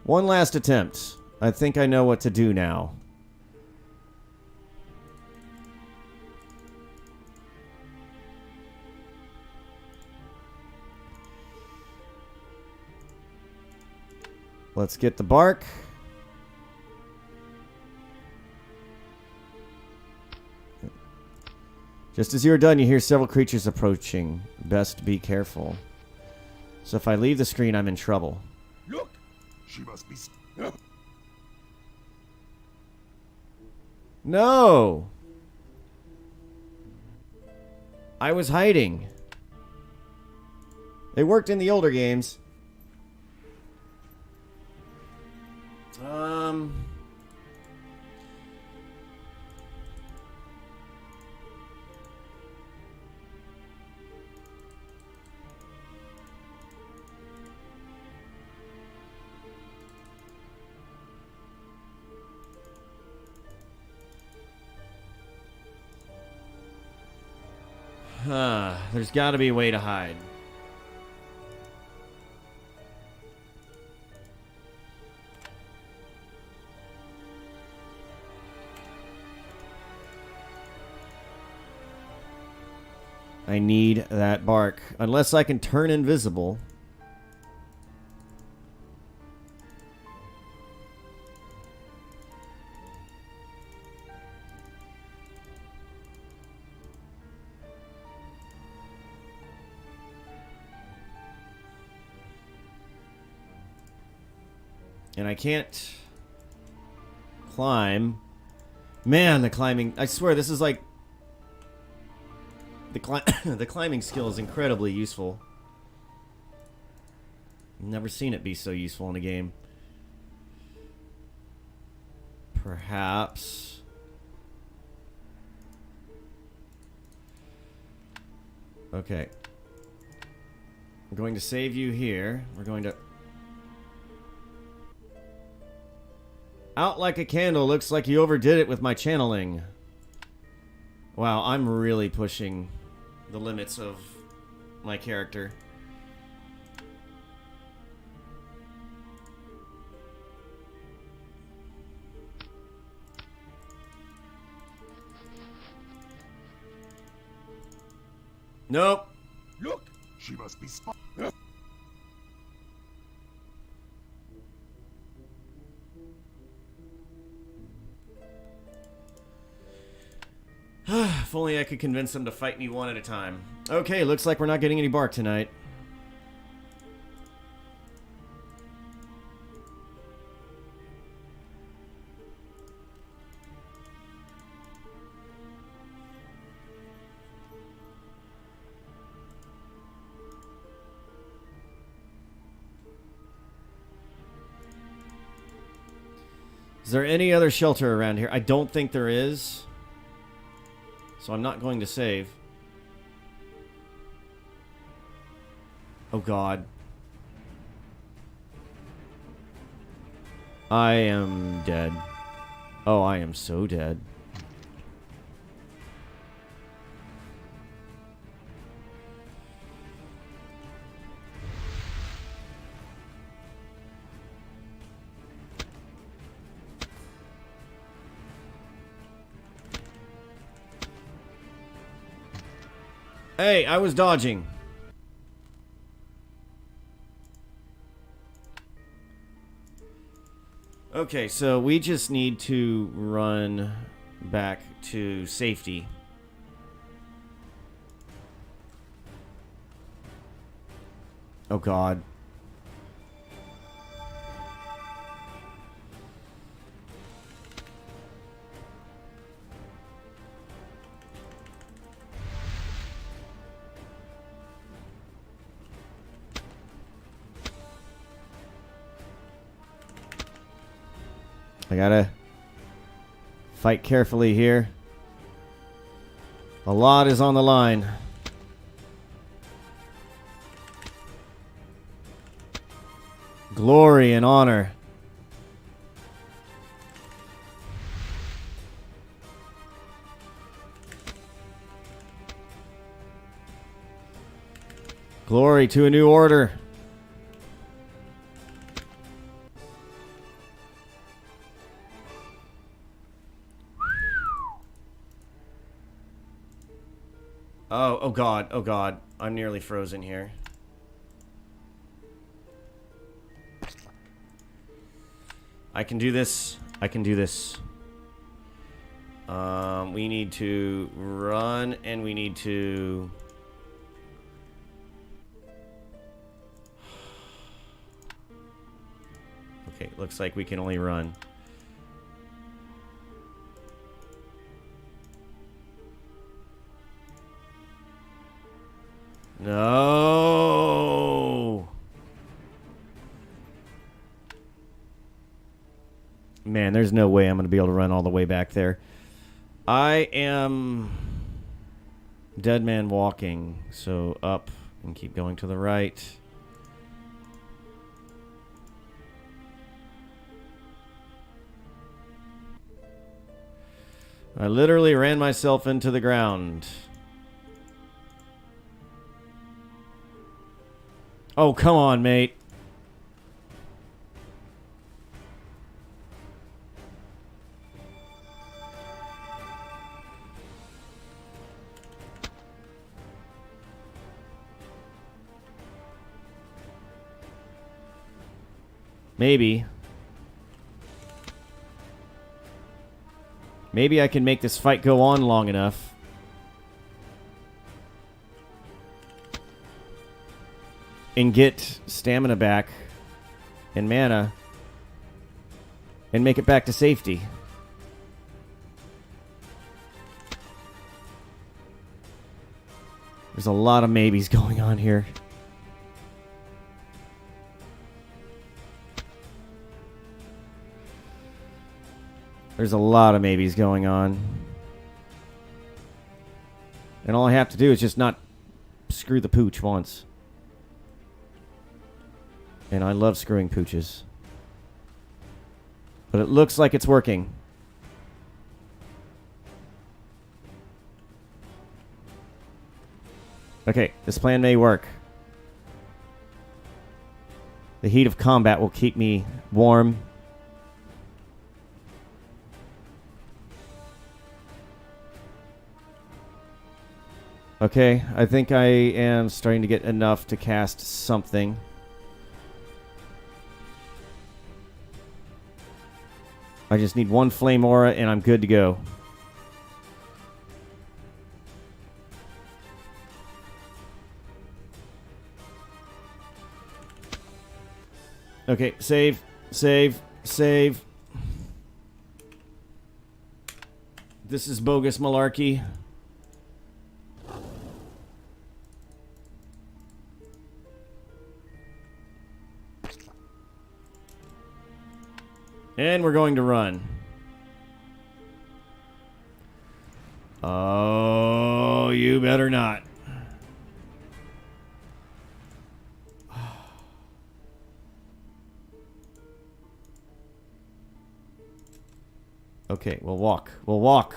One last attempt. I think I know what to do now. Let's get the bark. Just as you are done, you hear several creatures approaching. Best be careful. So if I leave the screen, I'm in trouble. Look! She must be... No! I was hiding. It worked in the older games. There's got to be a way to hide. I need that bark. Unless I can turn invisible. And I can't climb. Man, the climbing... I swear, this is like... The climbing skill is incredibly useful. Never seen it be so useful in a game. Perhaps... Okay. I'm going to save you here. We're going to... Out like a candle. Looks like you overdid it with my channeling. Wow, I'm really pushing the limits of my character. Nope. Look! She must be... If only I could convince them to fight me one at a time. Okay, looks like we're not getting any bark tonight. Is there any other shelter around here? I don't think there is. So I'm not going to save. Oh God. I am dead. Oh, I am so dead. Hey, I was dodging. Okay, so we just need to run back to safety. Oh God. I gotta fight carefully here. A lot is on the line. Glory and honor. Glory to a new order. Oh God, oh God. I'm nearly frozen here. I can do this. I can do this. We need to run and we need to... Okay, looks like we can only run. No. Man, there's no way I'm going to be able to run all the way back there. I am dead man walking, so up and keep going to the right. I literally ran myself into the ground. Oh, come on, mate. Maybe. Maybe I can make this fight go on long enough. And get stamina back and mana and make it back to safety. There's a lot of maybes going on here. There's a lot of maybes going on. And all I have to do is just not screw the pooch once. And I love screwing pooches. But it looks like it's working. Okay, this plan may work. The heat of combat will keep me warm. Okay, I think I am starting to get enough to cast something. I just need one flame aura and I'm good to go. Okay, save, save, save. This is bogus malarkey. And we're going to run. Oh, you better not. Okay, we'll walk. We'll walk.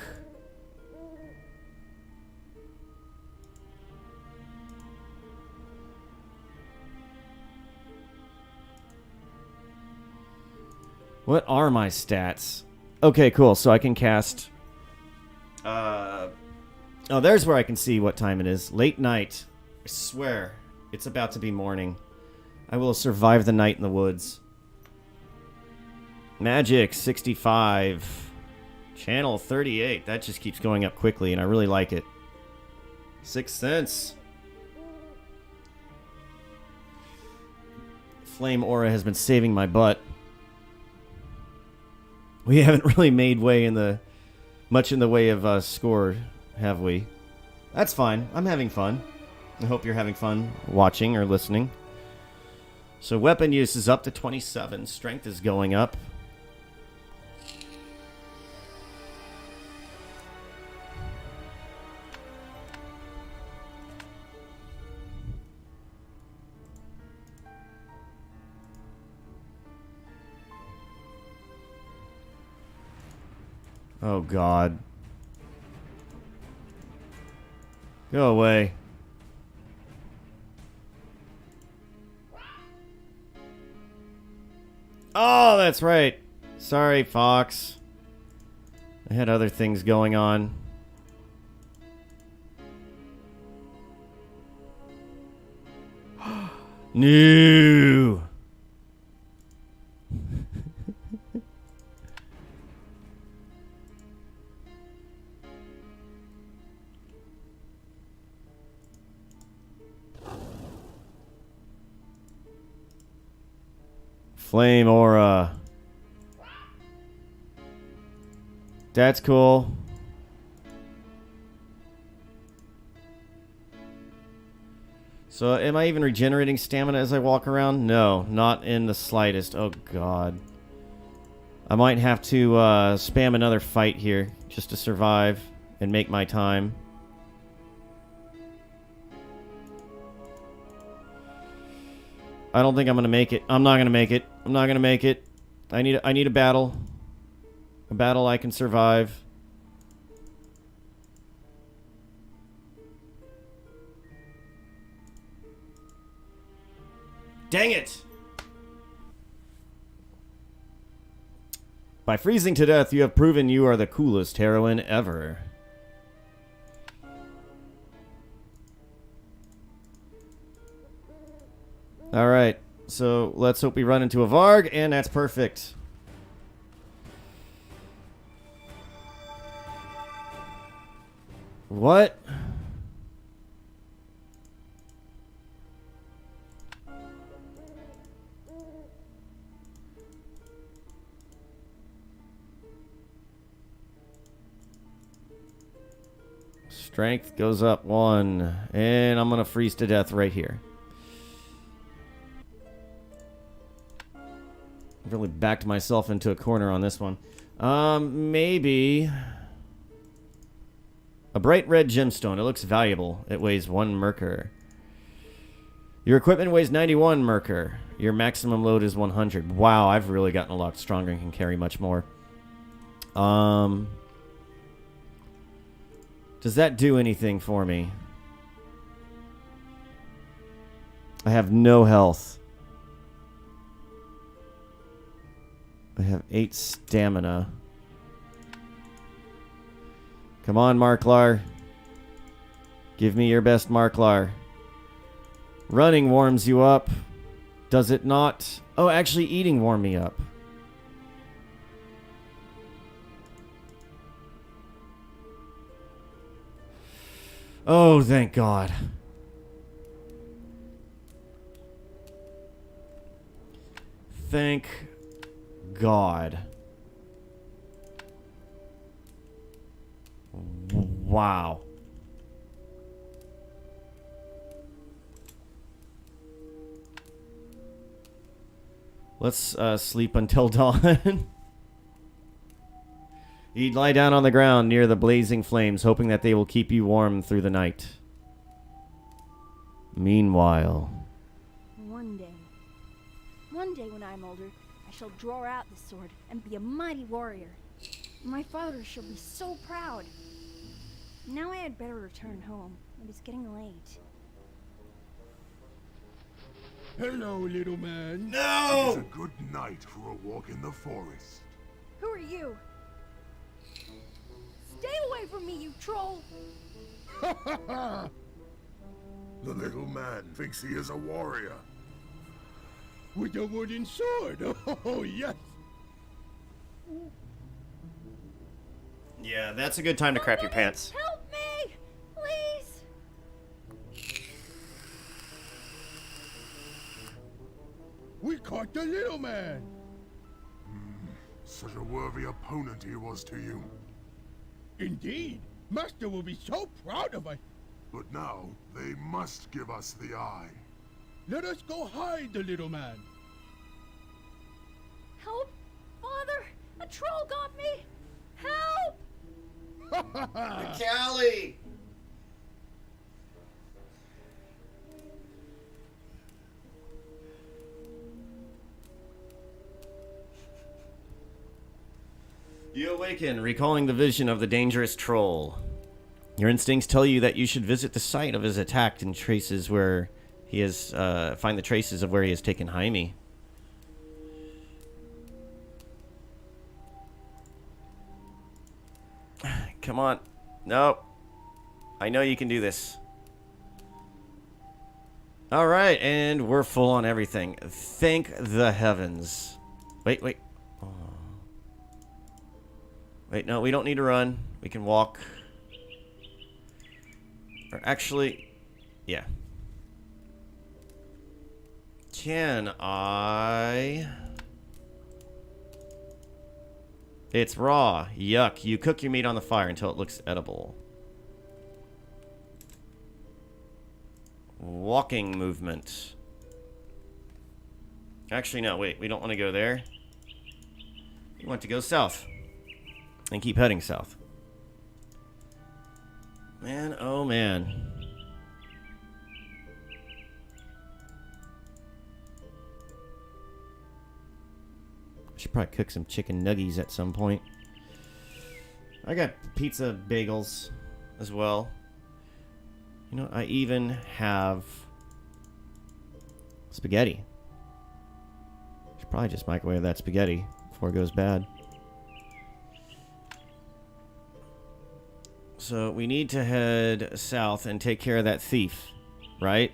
What are my stats? Okay, cool. So I can cast... Oh, there's where I can see what time it is. Late night. I swear. It's about to be morning. I will survive the night in the woods. Magic, 65. Channel, 38. That just keeps going up quickly, and I really like it. 6th Sense. Flame Aura has been saving my butt. We haven't really made way in the... much in the way of score, have we? That's fine. I'm having fun. I hope you're having fun watching or listening. So weapon use is up to 27. Strength is going up. Oh, God. Go away. Oh, that's right. Sorry, Fox. I had other things going on. No. Flame Aura. That's cool. So, am I even regenerating stamina as I walk around? No, not in the slightest. Oh, God. I might have to spam another fight here just to survive and make my time. I don't think I'm gonna make it. I'm not gonna make it. I'm not gonna make it. I need a battle. A battle I can survive. Dang it! By freezing to death, you have proven you are the coolest heroine ever. Alright, so let's hope we run into a Varg, and that's perfect. What? Strength goes up 1, and I'm gonna freeze to death right here. Really backed myself into a corner on this one. Maybe a bright red gemstone. It looks valuable. It weighs 1 merkur. Your equipment weighs 91 merkur. Your maximum load is 100. Wow, I've really gotten a lot stronger and can carry much more. Does that do anything for me? I have no health. I have 8 stamina. Come on, Marklar. Give me your best, Marklar. Running warms you up. Does it not? Oh, actually, eating warmed me up. Oh, thank God. Thank God. Wow. Let's sleep until dawn. You lie down on the ground near the blazing flames, hoping that they will keep you warm through the night. Meanwhile... One day when I'm older, I shall draw out the sword and be a mighty warrior. My father shall be so proud. Now I had better return home. It is getting late. Hello, little man. It is a good night for a walk in the forest. Who are you? Stay away from me, you troll! The little man thinks he is a warrior. With a wooden sword. Oh, yes. Yeah, that's a good time to crap your pants. Help me! Please! We caught the little man. Such a worthy opponent he was to you. Indeed. Master will be so proud of us. But now, they must give us the eye. Let us go hide the little man. Help! Father! A troll got me! Help! Callie! You awaken, recalling the vision of the dangerous troll. Your instincts tell you that you should visit the site of his attack and traces where he has, find the traces of where he has taken Jaime. Come on. Nope. I know you can do this. Alright, and we're full on everything. Thank the heavens. Wait. Oh. Wait, no, we don't need to run. We can walk. Or actually, yeah. Can I... It's raw. Yuck. You cook your meat on the fire until it looks edible. Walking movement. Actually, no, wait. We don't want to go there. We want to go south. And keep heading south. Man, oh man. Should probably cook some chicken nuggies at some point. I got pizza bagels as well. You know, I even have spaghetti. Should probably just microwave that spaghetti before it goes bad. So we need to head south and take care of that thief, right?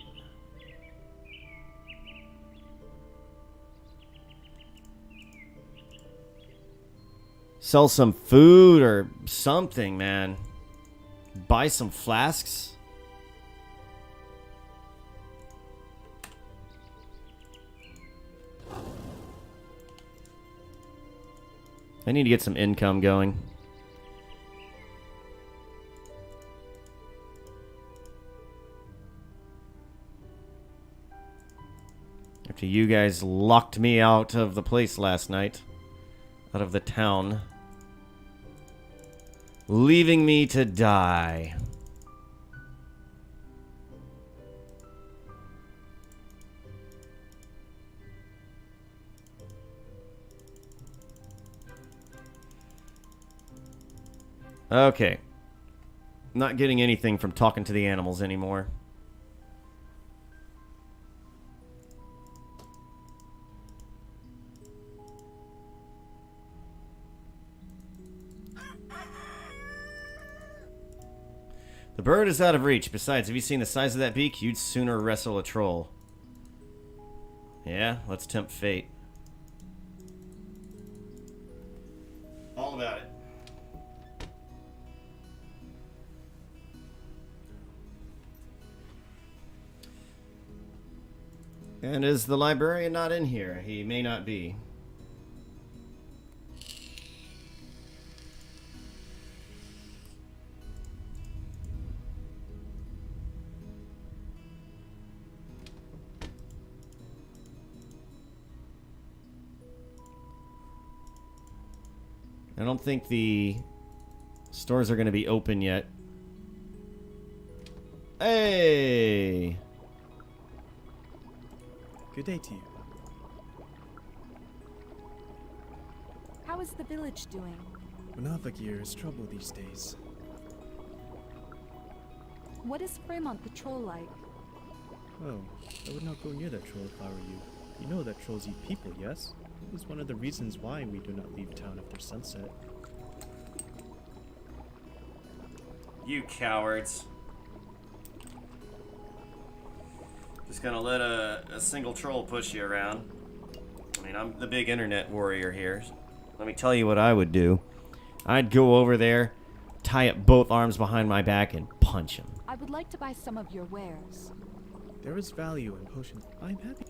Sell some food or something, man. Buy some flasks. I need to get some income going. After you guys locked me out of the place last night. Out of the town. Leaving me to die. Okay. Not getting anything from talking to the animals anymore. The bird is out of reach. Besides, have you seen the size of that beak? You'd sooner wrestle a troll. Yeah, let's tempt fate. All about it. And is the librarian not in here? He may not be. I don't think the stores are going to be open yet. Hey! Good day to you. How is the village doing? Munavagir is trouble these days. What is Fremont the troll like? Oh, I would not go near that troll if I were you. You know that trolls eat people, yes? It is one of the reasons why we do not leave town after sunset. You cowards. Just gonna let a single troll push you around. I mean, I'm the big internet warrior here. Let me tell you what I would do. I'd go over there, tie up both arms behind my back, and punch him. I would like to buy some of your wares. There is value in potions. I'm happy.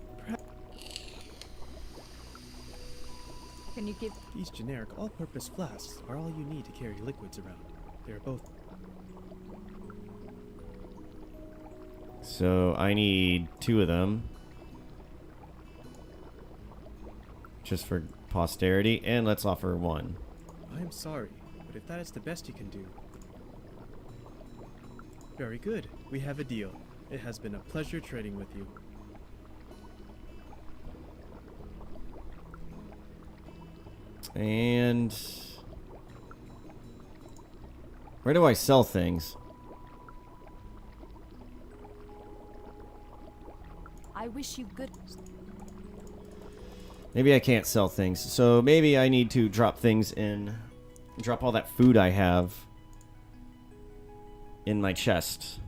Can you give... These generic all-purpose flasks are all you need to carry liquids around. They are both... So, I need 2 of them. Just for posterity. And let's offer 1. I am sorry, but if that is the best you can do... Very good. We have a deal. It has been a pleasure trading with you. And... where do I sell things? I wish you good... Maybe I can't sell things. So maybe I need to drop things in... drop all that food I have in my chest.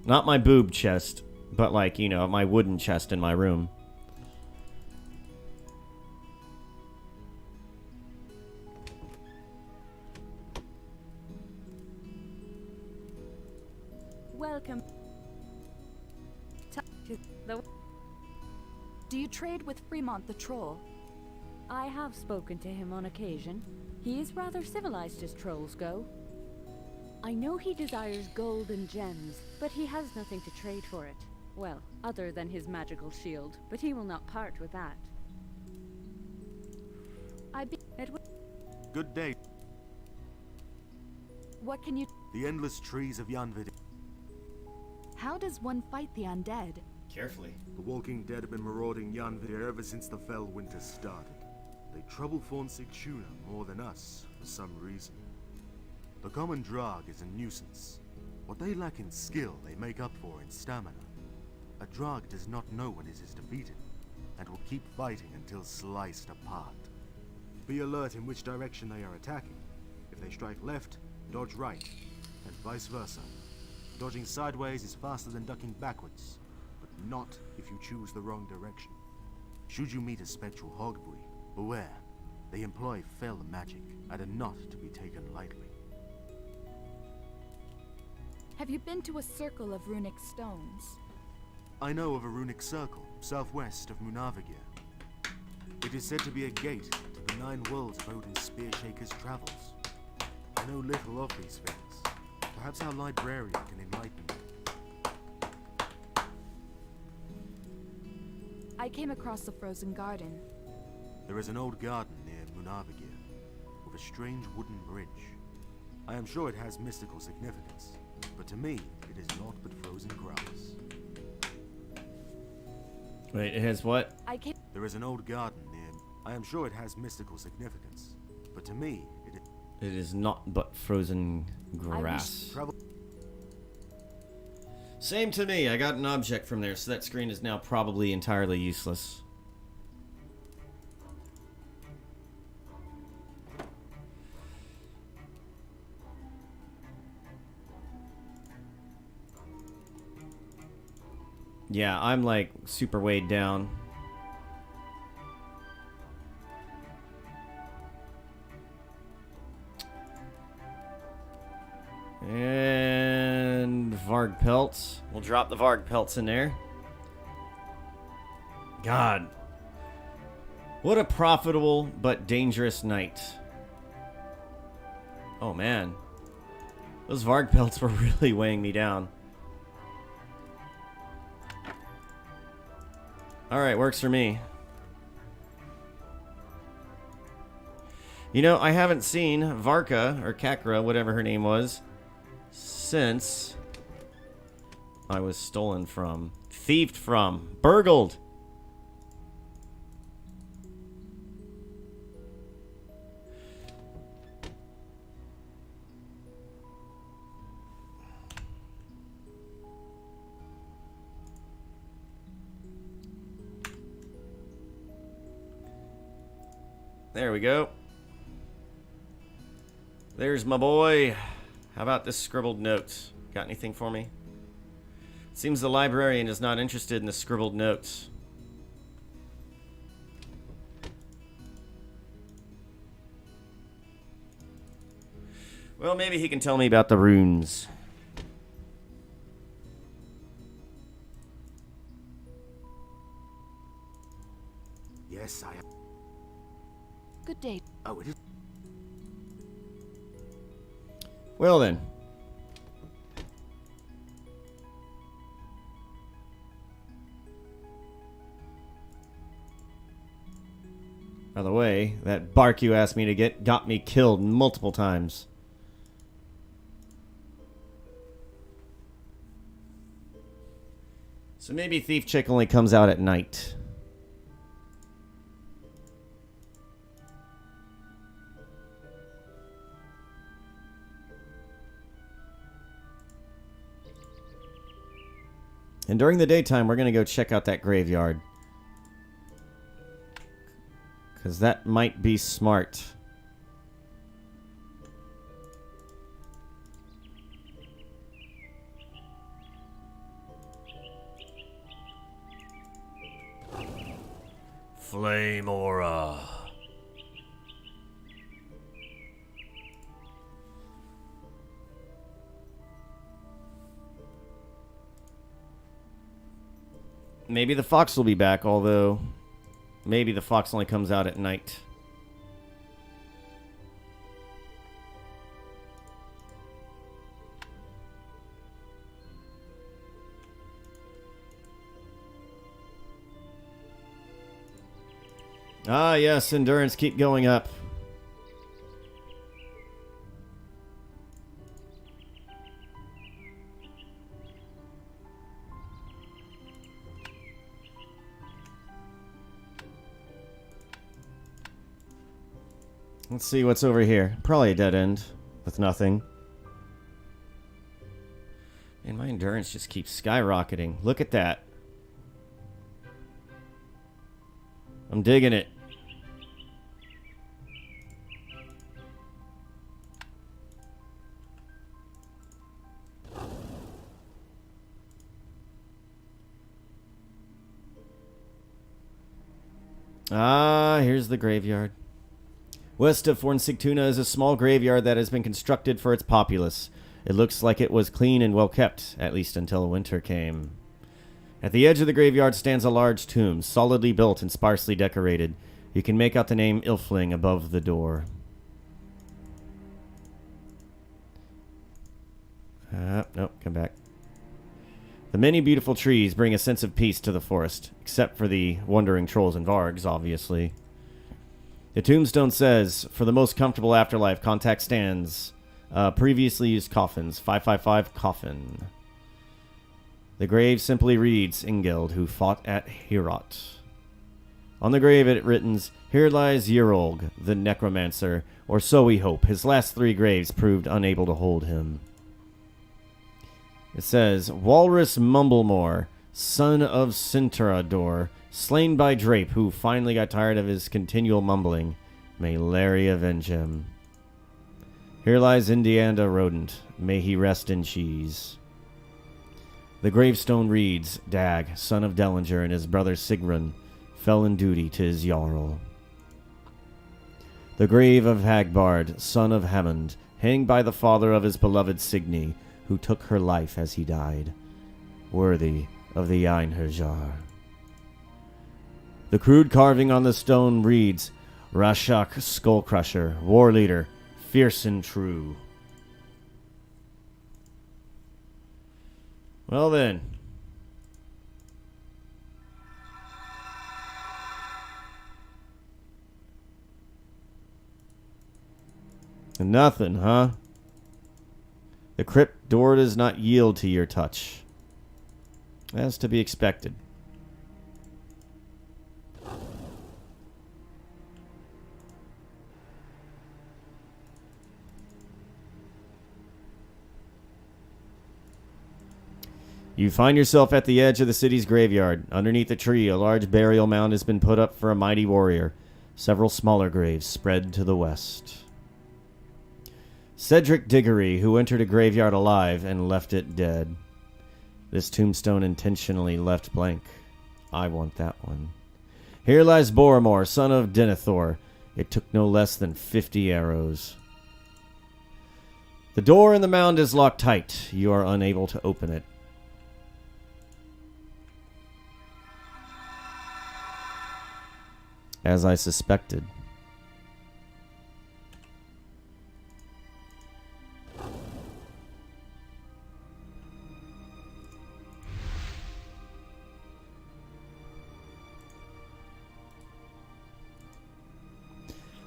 Not my boob chest, but like, you know, my wooden chest in my room. Welcome to the... Do you trade with Fremont the troll? I have spoken to him on occasion. He is rather civilized as trolls go. I know he desires gold and gems, but he has nothing to trade for it. Well, other than his magical shield, but he will not part with that. Good day. What can you... The endless trees of Yanvid. How does one fight the undead? Carefully. The walking dead have been marauding Yanvid ever since the fell winter started. They trouble Fawn Sigtuna more than us, for some reason. The common Drag is a nuisance. What they lack in skill, they make up for in stamina. A Drag does not know when it is defeated, and will keep fighting until sliced apart. Be alert in which direction they are attacking. If they strike left, dodge right, and vice versa. Dodging sideways is faster than ducking backwards, but not if you choose the wrong direction. Should you meet a spectral hogbreed, beware. They employ fell magic, and are not to be taken lightly. Have you been to a circle of runic stones? I know of a runic circle, southwest of Munavagir. It is said to be a gate to the 9 worlds of Odin's Spearshaker's travels. I know little of these things. Perhaps our librarian can enlighten me. I came across the frozen garden. There is an old garden near Munavagir, with a strange wooden bridge. I am sure it has mystical significance, but to me, it is naught but frozen grass. Wait, it has what? There is an old garden near... I am sure it has mystical significance, but to me, it is not but frozen grass. Same to me. I got an object from there, so that screen is now probably entirely useless. Yeah, I'm like super weighed down. And Varg pelts. We'll drop the Varg pelts in there. God. What a profitable but dangerous night. Oh man. Those Varg pelts were really weighing me down. Alright, works for me. You know, I haven't seen Varka, or Kakra, whatever her name was, since I was stolen from. Thieved from. Burgled. There we go. There's my boy. How about this scribbled note? Got anything for me? Seems the librarian is not interested in the scribbled notes. Well, maybe he can tell me about the runes. Yes, I am. Good day. Oh, it is. Well then. By the way, that bark you asked me to get got me killed multiple times. So maybe Thief Chick only comes out at night. And during the daytime, we're going to go check out that graveyard. Because that might be smart. Flame aura. Maybe the fox will be back, although maybe the fox only comes out at night. Ah, yes, endurance keep going up. Let's see what's over here. Probably a dead end with nothing. And my endurance just keeps skyrocketing. Look at that. I'm digging it. Ah, here's the graveyard. West of Fornsigtuna is a small graveyard that has been constructed for its populace. It looks like it was clean and well kept, at least until winter came. At the edge of the graveyard stands a large tomb, solidly built and sparsely decorated. You can make out the name Ilfling above the door. Nope, come back. The many beautiful trees bring a sense of peace to the forest, except for the wandering trolls and vargs, obviously. The tombstone says, for the most comfortable afterlife, contact stands. Previously used coffins. 555 coffin. The grave simply reads, Ingeld, who fought at Herot. On the grave it writtens, here lies Yerolg, the necromancer, or so we hope. His last 3 graves proved unable to hold him. It says, Walrus Mumblemore, son of Sinterador, slain by Drape, who finally got tired of his continual mumbling. May Larry avenge him. Here lies Indianda Rodent. May he rest in cheese. The gravestone reads, Dag, son of Dellinger, and his brother Sigrun, fell in duty to his Jarl. The grave of Hagbard, son of Hammond, hanged by the father of his beloved Signy, who took her life as he died, worthy of the Einherjar. The crude carving on the stone reads, Rashak Skullcrusher, war leader, fierce and true. Well then. Nothing, huh? The crypt door does not yield to your touch. As to be expected. You find yourself at the edge of the city's graveyard. Underneath a tree, a large burial mound has been put up for a mighty warrior. Several smaller graves spread to the west. Cedric Diggory, who entered a graveyard alive and left it dead. This tombstone intentionally left blank. I want that one. Here lies Boromor, son of Denethor. It took no less than 50 arrows. The door in the mound is locked tight. You are unable to open it. As I suspected.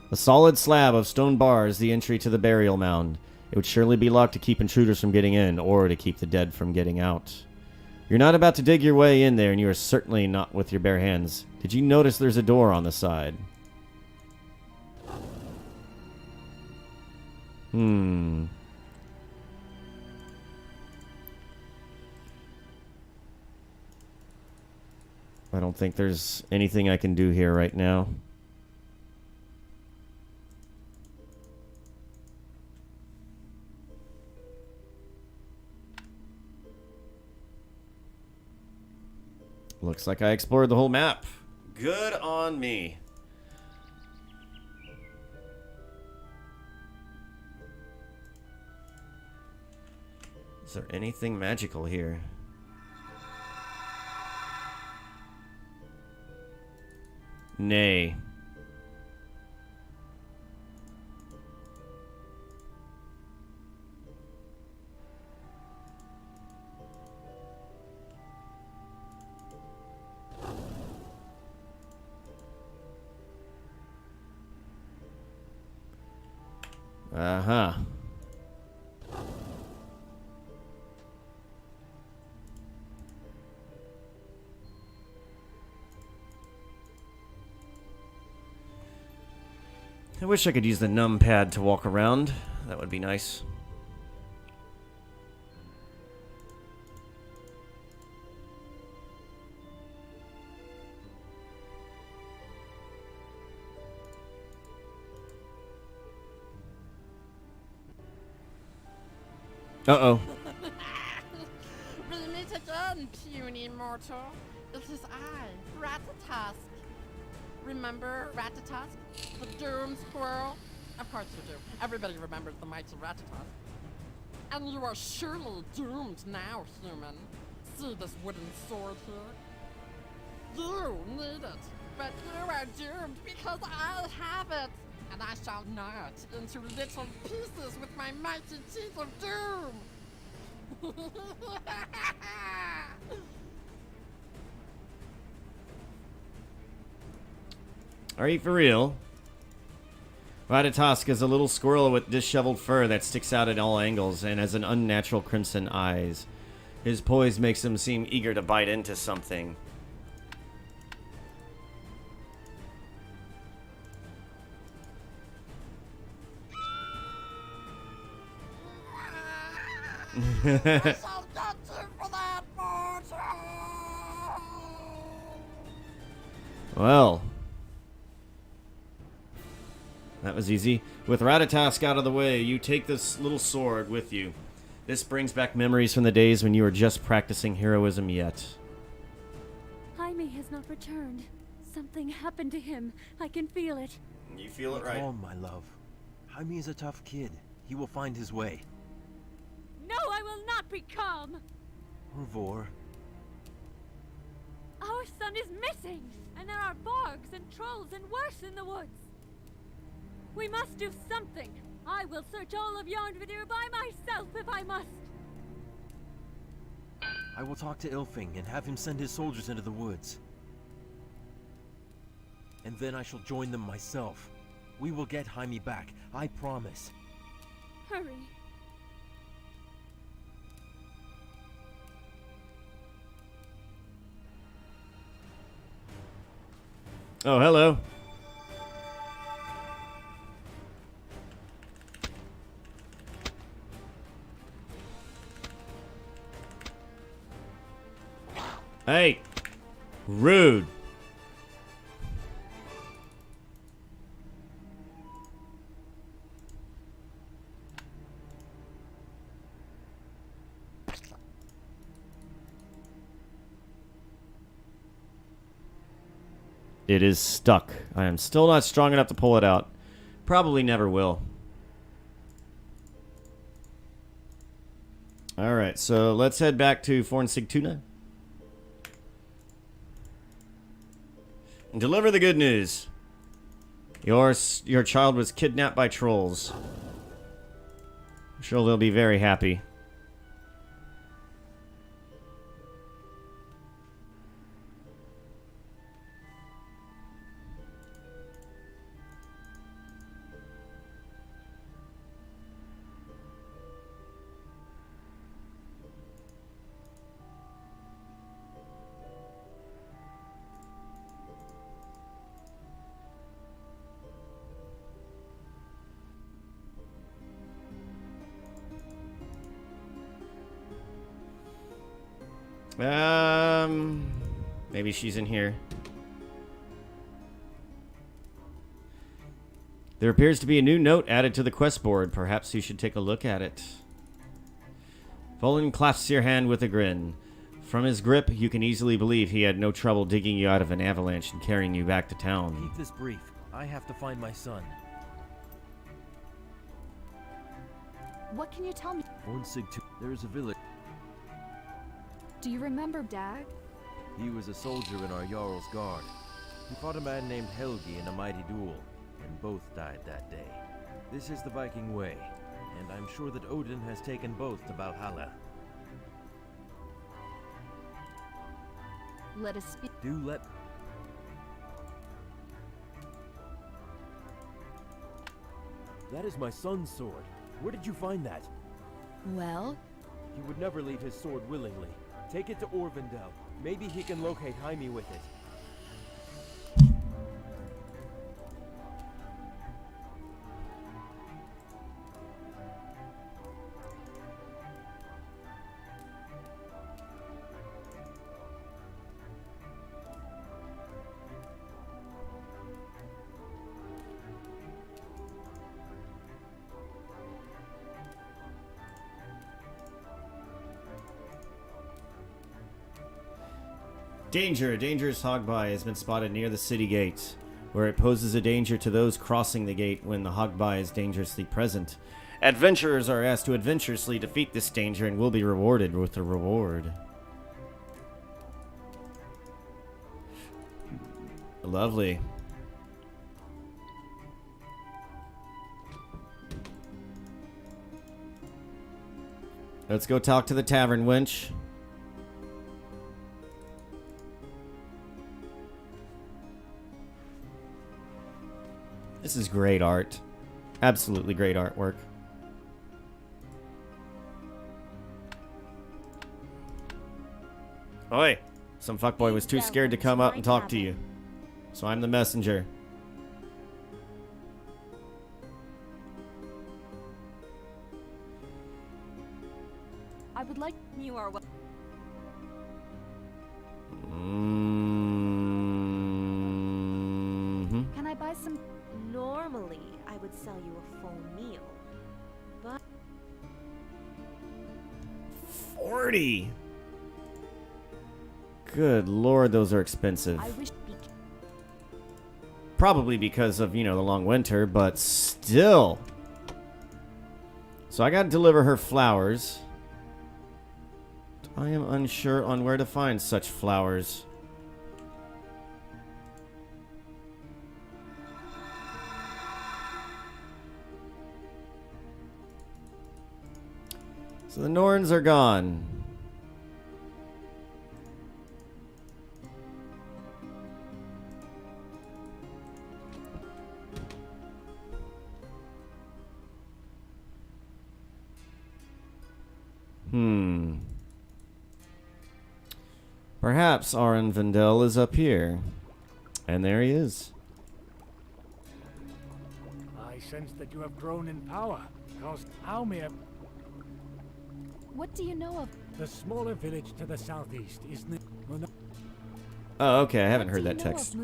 A solid slab of stone bars the entry to the burial mound. It would surely be locked to keep intruders from getting in, or to keep the dead from getting out. You're not about to dig your way in there, and you are certainly not with your bare hands. Did you notice there's a door on the side? I don't think there's anything I can do here right now. Looks like I explored the whole map. Good on me. Is there anything magical here? Nay. Uh-huh. I wish I could use the numpad to walk around. That would be nice. Uh-oh. We meet again, puny mortal. It is I, Ratatusk. Remember Ratatusk? The doomed squirrel? Of course you do. Everybody remembers the mighty Ratatusk. And you are surely doomed now, human. See this wooden sword here? You need it, but you are doomed because I have it. And I shall gnaw it into little pieces with my mighty teeth of doom. Are you for real? Ratatosk is a little squirrel with disheveled fur that sticks out at all angles and has an unnatural crimson eyes. His poise makes him seem eager to bite into something. I shall get you for that, mortal! Well, that was easy. With Ratatosk out of the way, you take this little sword with you. This brings back memories from the days when you were just practicing heroism yet. Jaime has not returned. Something happened to him. I can feel it. You feel it right. Calm, my love. Jaime is a tough kid. He will find his way. No, I will not be calm! Revor. Our son is missing! And there are bogs and trolls and worse in the woods! We must do something! I will search all of Yarnvidir by myself if I must! I will talk to Ilfing and have him send his soldiers into the woods. And then I shall join them myself. We will get Jaime back, I promise. Hurry. Oh, hello. Hey. Rude. It is stuck. I am still not strong enough to pull it out. Probably never will. Alright, so let's head back to Fornsigtuna. And deliver the good news. Your child was kidnapped by trolls. I'm sure they'll be very happy. Maybe she's in here. There appears to be a new note added to the quest board. Perhaps you should take a look at it. Volan clasps your hand with a grin. From his grip, you can easily believe he had no trouble digging you out of an avalanche and carrying you back to town. Keep this brief. I have to find my son. What can you tell me? There is a village. Do you remember Dag? He was a soldier in our Jarl's guard. He fought a man named Helgi in a mighty duel, and both died that day. This is the Viking way, and I'm sure that Odin has taken both to Valhalla. Let us speak. Do let... That is my son's sword. Where did you find that? Well? He would never leave his sword willingly. Take it to Orvindel. Maybe he can locate Jaime with it. Danger! A dangerous hogby has been spotted near the city gate, where it poses a danger to those crossing the gate when the hogby is dangerously present. Adventurers are asked to adventurously defeat this danger and will be rewarded with a reward. Lovely. Let's go talk to the tavern wench. This is great art. Absolutely great artwork. Oi! Some fuckboy was too scared to come up and talk to you. So I'm the messenger. I would like you are what? Can I buy some? Normally, I would sell you a full meal, but 40. Good lord, those are expensive. I wish. Probably because of, you know, the long winter, but still. So I gotta deliver her flowers. I am unsure on where to find such flowers. So the Norns are gone. Perhaps Arenvendel is up here. And there he is. I sense that you have grown in power, because how may I... What do you know of? The smaller village to the southeast is Oh, okay, I haven't heard that text.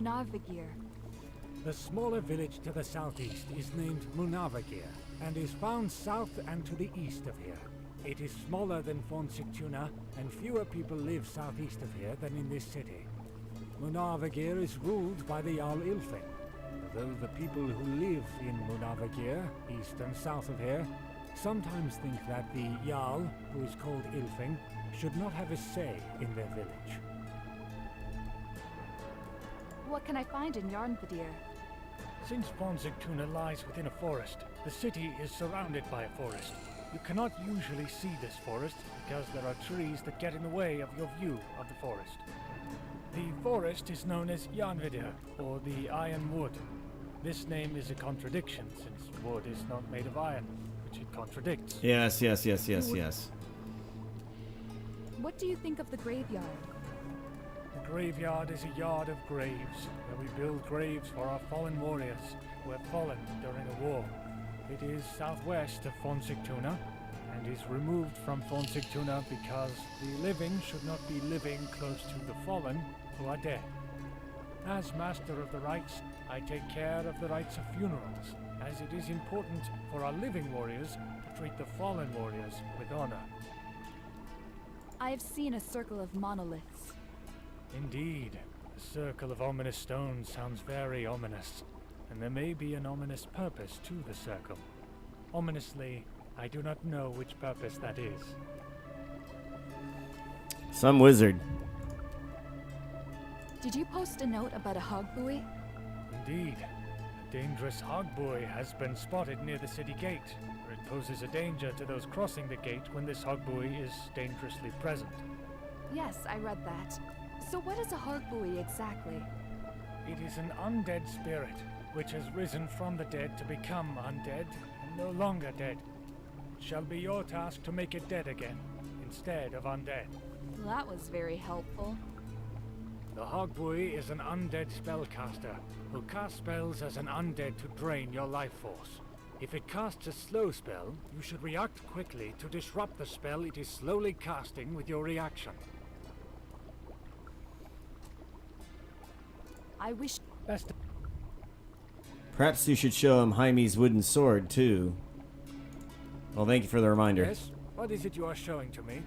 The smaller village to the southeast is named Munavagir, and is found south and to the east of here. It is smaller than Fonsigtuna, and fewer people live southeast of here than in this city. Munavagir is ruled by the Jarl Ilfing, though the people who live in Munavagir, east and south of here, sometimes think that the Jarl, who is called Ilfing, should not have a say in their village. What can I find in Yarnvadir? Since Fonsigtuna lies within a forest, the city is surrounded by a forest. You cannot usually see this forest because there are trees that get in the way of your view of the forest. The forest is known as Yarnvadir, or the Iron Wood. This name is a contradiction, since wood is not made of iron, which it contradicts. Yes. What do you think of the graveyard? The graveyard is a yard of graves, where we build graves for our fallen warriors who have fallen during a war. It is southwest of Fonsigtuna, and is removed from Fonsigtuna because the living should not be living close to the fallen who are dead. As Master of the Rites, I take care of the rites of funerals, as it is important for our living warriors to treat the fallen warriors with honor. I have seen a circle of monoliths. Indeed, the circle of ominous stones sounds very ominous, and there may be an ominous purpose to the circle. Ominously, I do not know which purpose that is. Some wizard. Did you post a note about a hog buoy? Indeed. A dangerous hog buoy has been spotted near the city gate, where it poses a danger to those crossing the gate when this hog buoy is dangerously present. Yes, I read that. So what is a hog buoy exactly? It is an undead spirit, which has risen from the dead to become undead, and no longer dead. It shall be your task to make it dead again, instead of undead. That was very helpful. The hog buoy is an undead spellcaster, who casts spells as an undead to drain your life force. If it casts a slow spell, you should react quickly to disrupt the spell it is slowly casting with your reaction. I wish... Best. Perhaps you should show him Jaime's wooden sword, too. Well, thank you for the reminder. Yes? What is it you are showing to me?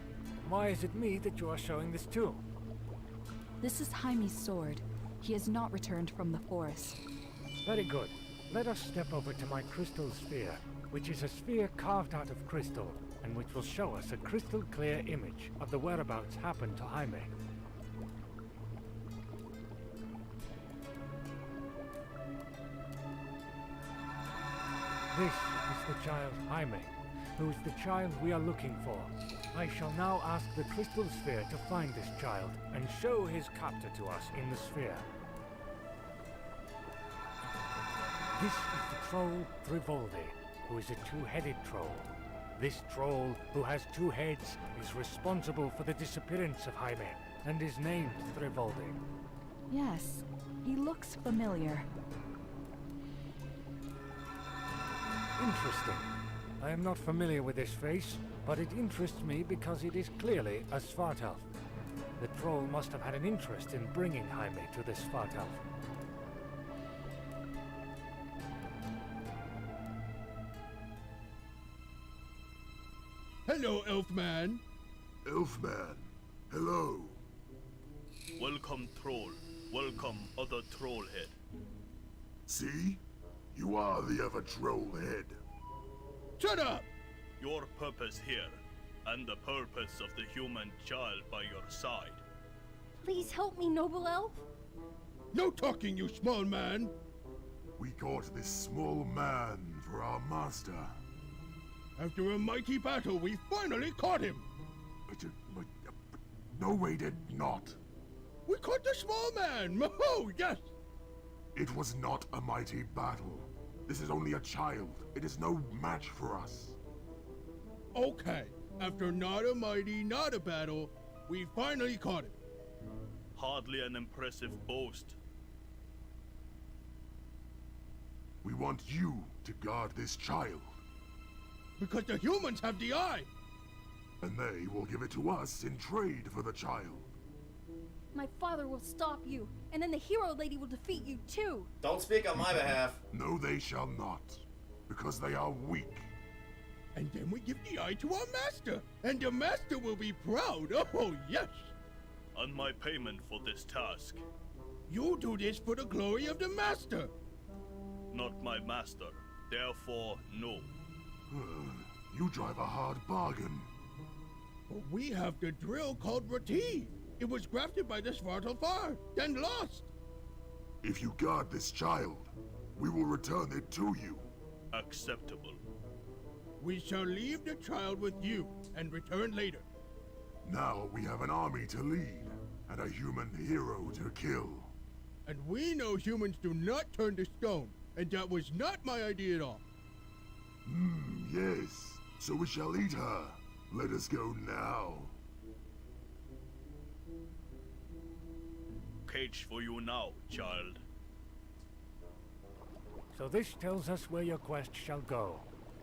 Why is it me that you are showing this to? This is Jaime's sword. He has not returned from the forest. Very good. Let us step over to my crystal sphere, which is a sphere carved out of crystal, and which will show us a crystal clear image of the whereabouts happened to Jaime. This is the child Jaime, who is the child we are looking for. I shall now ask the crystal sphere to find this child and show his captor to us in the sphere. This is the troll Thrivoldi, who is a two-headed troll. This troll, who has two heads, is responsible for the disappearance of Jaime, and is named Thrivoldi. Yes, he looks familiar. Interesting. I am not familiar with this face, but it interests me because it is clearly a Svartalf. The troll must have had an interest in bringing Jaime to this Svartalf. Hello, Elfman. Elfman, hello. Welcome, troll. Welcome, other trollhead. See? You are the other troll head. Shut up! Your purpose here, and the purpose of the human child by your side. Please help me, noble elf. No talking, you small man. We caught this small man for our master. After a mighty battle, we finally caught him. But no, we did not. We caught the small man. Oh, yes. It was not a mighty battle. This is only a child. It is no match for us. Okay, After not a mighty, not a battle, we finally caught him. Hardly an impressive boast. We want you to guard this child. Because the humans have the eye! And they will give it to us in trade for the child. My father will stop you, and then the hero lady will defeat you too. Don't speak on my behalf. No, they shall not. Because they are weak. And then we give the eye to our master, and the master will be proud. Oh, yes! On my payment for this task. You do this for the glory of the master. Not my master. Therefore, no. You drive a hard bargain. But we have the drill called Rati. It was grafted by the Svartalfar, then lost. If you guard this child, we will return it to you. Acceptable. We shall leave the child with you and return later. Now we have an army to lead and a human hero to kill. And we know humans do not turn to stone, and that was not my idea at all. Yes. So we shall eat her. Let us go now. Cage for you now, child. So this tells us where your quest shall go.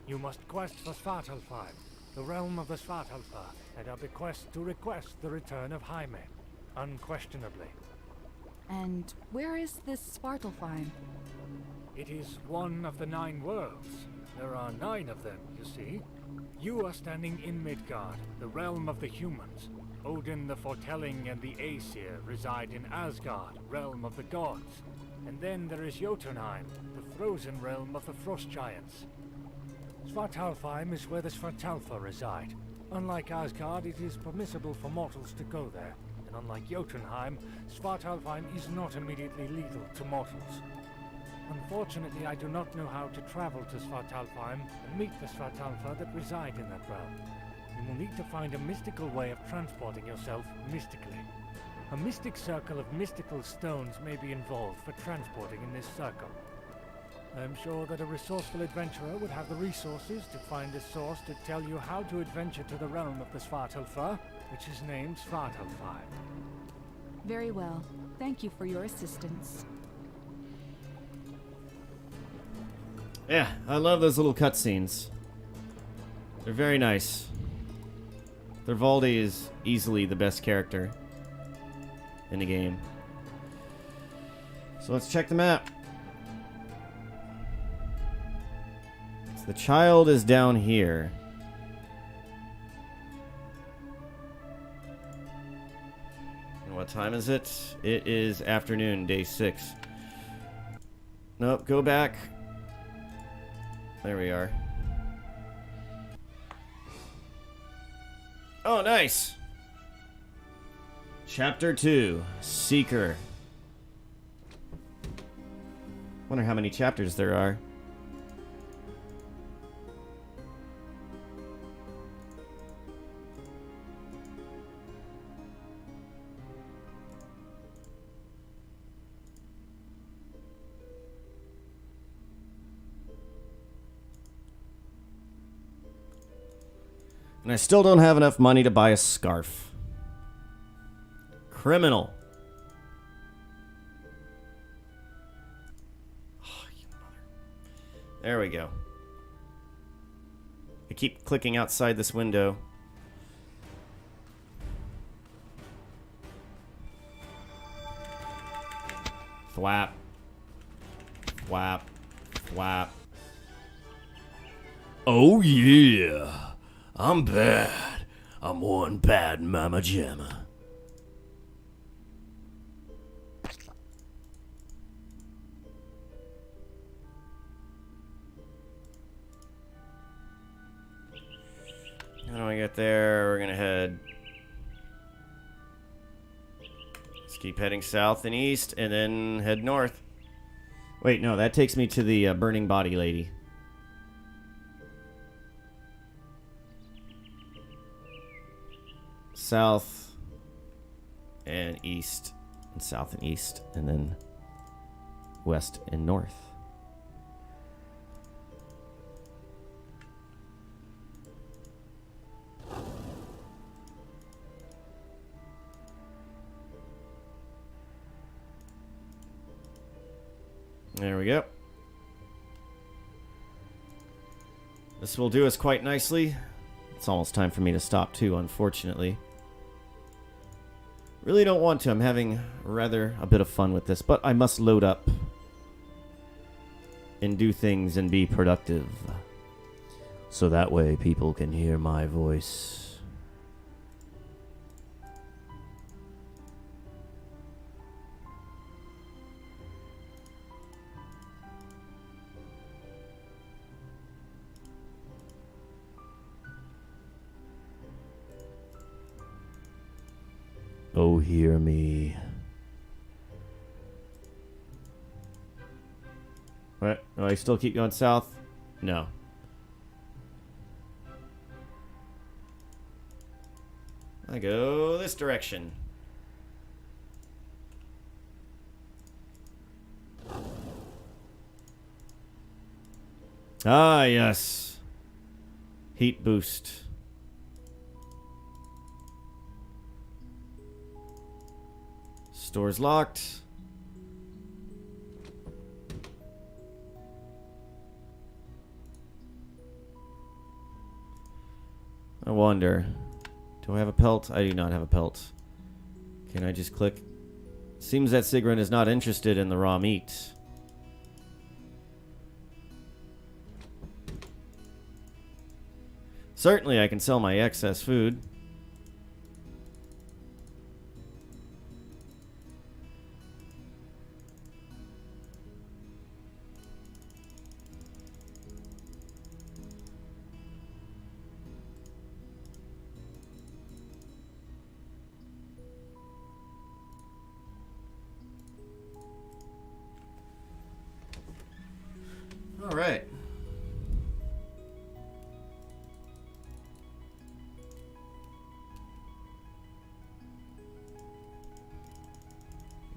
You must quest for Svartalfheim, the realm of the Svartalfar, and are bequest to request the return of Jaime, unquestionably. And where is this Svartalfheim? It is one of the 9 worlds. There are 9 of them, you see. You are standing in Midgard, the realm of the humans. Odin the Foretelling and the Aesir reside in Asgard, realm of the gods. And then there is Jotunheim, the frozen realm of the Frost Giants. Svartalfheim is where the Svartalfar reside. Unlike Asgard, it is permissible for mortals to go there. And unlike Jotunheim, Svartalfheim is not immediately lethal to mortals. Unfortunately, I do not know how to travel to Svartalfheim and meet the Svartalfar that reside in that realm. You will need to find a mystical way of transporting yourself mystically. A mystic circle of mystical stones may be involved for transporting in this circle. I am sure that a resourceful adventurer would have the resources to find a source to tell you how to adventure to the realm of the Svartalfar, which is named Svartalfheim. Very well. Thank you for your assistance. Yeah, I love those little cutscenes. They're very nice. Thorvaldi is easily the best character in the game. So let's check the map. So the child is down here. And what time is it? It is afternoon, day 6. Nope, go back. There we are. Oh, nice. Chapter 2, Seeker. Wonder how many chapters there are. And I still don't have enough money to buy a scarf. Criminal. Oh, you mother. There we go. I keep clicking outside this window. Thwap. Thwap. Thwap. Oh yeah. I'm bad. I'm one bad mama jamma. How do I get there? We're gonna head. Let's keep heading south and east and then head north. Wait, no, that takes me to the burning body lady. South and east and south and east and then west and north. There we go. This will do us quite nicely. It's almost time for me to stop too, unfortunately. Really don't want to. I'm having rather a bit of fun with this, but I must load up and do things and be productive. So that way people can hear my voice. Oh, hear me. What? Do I still keep going south? No. I go this direction. Ah, yes. Heat boost. Store's locked. I wonder. Do I have a pelt? I do not have a pelt. Can I just click? Seems that Sigrun is not interested in the raw meat. Certainly I can sell my excess food. All right.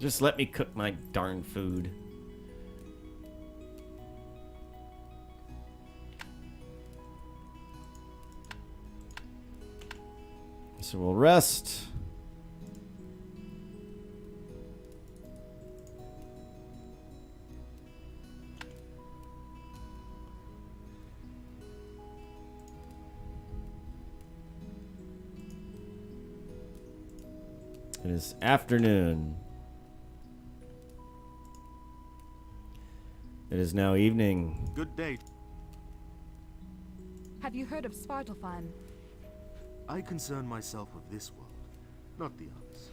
Just let me cook my darn food. So we'll rest. It is afternoon. It is now evening. Good day. Have you heard of Svartalfheim? I concern myself with this world, not the others.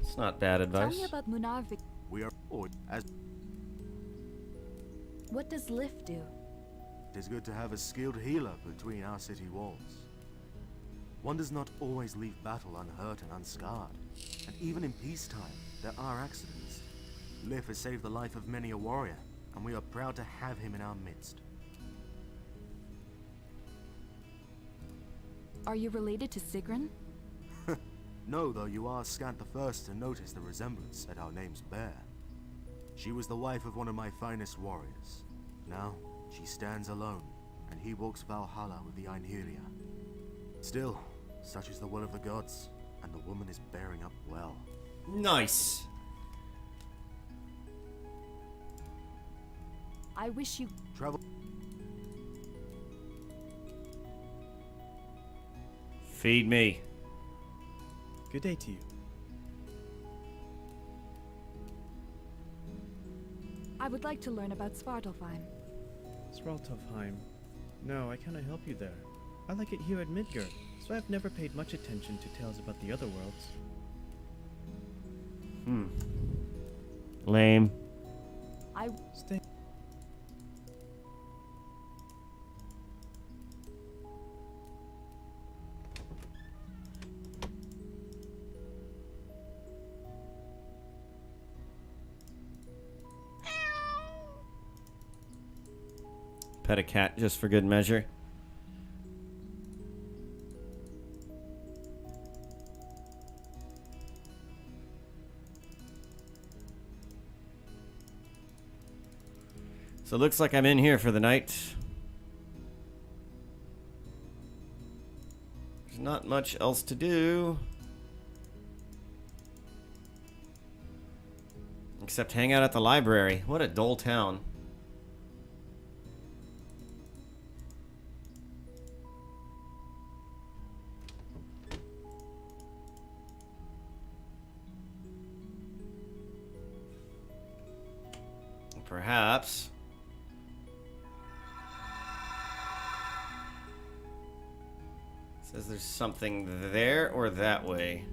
It's not bad advice. Tell me about Munarvik. We are as What does Lif do? it is good to have a skilled healer between our city walls. One does not always leave battle unhurt and unscarred, and even in peacetime, there are accidents. Lif has saved the life of many a warrior, and we are proud to have him in our midst. Are you related to Sigrun? No, though you are scant the first to notice the resemblance that our names bear. She was the wife of one of my finest warriors. Now, she stands alone, and he walks Valhalla with the Einherja. Still, such is the will of the gods, and the woman is bearing up well. Nice. I wish you Travel. Feed me. Good day to you. I would like to learn about Svartalfheim. Svartalfheim. No, I cannot help you there. I like it here at Midgard, so I've never paid much attention to tales about the other worlds. Lame. I Stay. Pet a cat just for good measure. So it looks like I'm in here for the night. There's not much else to do. Except hang out at the library. What a dull town. Perhaps. It says there's something there or that way.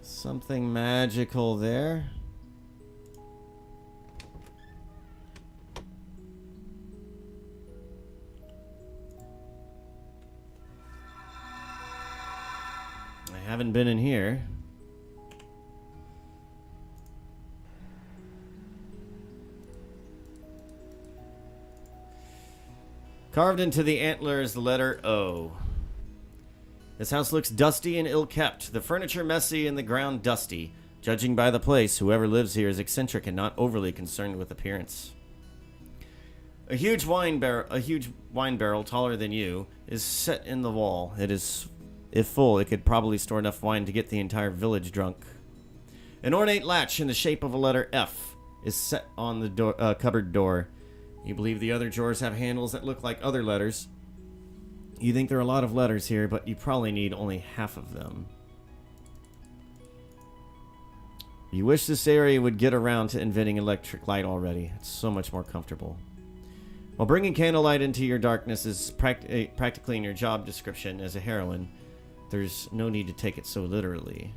Something magical there. I haven't been in here. Carved into the antlers, the letter O. This house looks dusty and ill-kept, the furniture messy and the ground dusty. Judging by the place, whoever lives here is eccentric and not overly concerned with appearance. A huge wine barrel taller than you is set in the wall. It is, if full, it could probably store enough wine to get the entire village drunk. An ornate latch in the shape of a letter F is set on the cupboard door. You believe the other drawers have handles that look like other letters. You think there are a lot of letters here, but you probably need only half of them. You wish this area would get around to inventing electric light already. It's so much more comfortable. While bringing candlelight into your darkness is practically in your job description as a heroine, there's no need to take it so literally.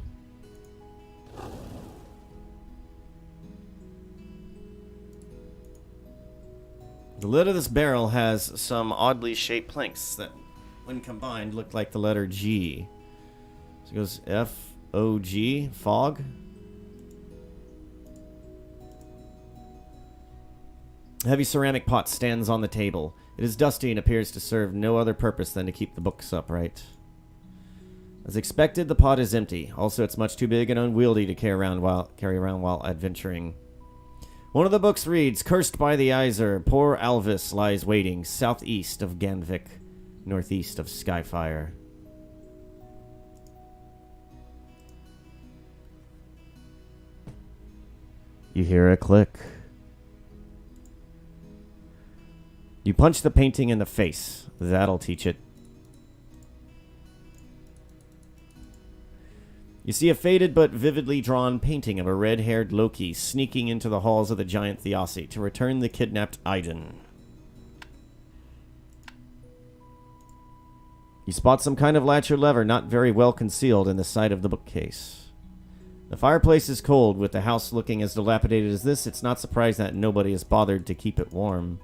The lid of this barrel has some oddly shaped planks that, when combined, look like the letter G. So it goes F-O-G, fog. A heavy ceramic pot stands on the table. It is dusty and appears to serve no other purpose than to keep the books upright. As expected, the pot is empty. Also, it's much too big and unwieldy to carry around while adventuring. One of the books reads, "Cursed by the Iser, poor Alvis lies waiting, southeast of Ganvik, northeast of Skyfire." You hear a click. You punch the painting in the face. That'll teach it. You see a faded but vividly drawn painting of a red-haired Loki sneaking into the halls of the giant Theosi to return the kidnapped Aiden. You spot some kind of latch or lever not very well concealed in the side of the bookcase. The fireplace is cold. With the house looking as dilapidated as this, it's not surprising that nobody has bothered to keep it warm.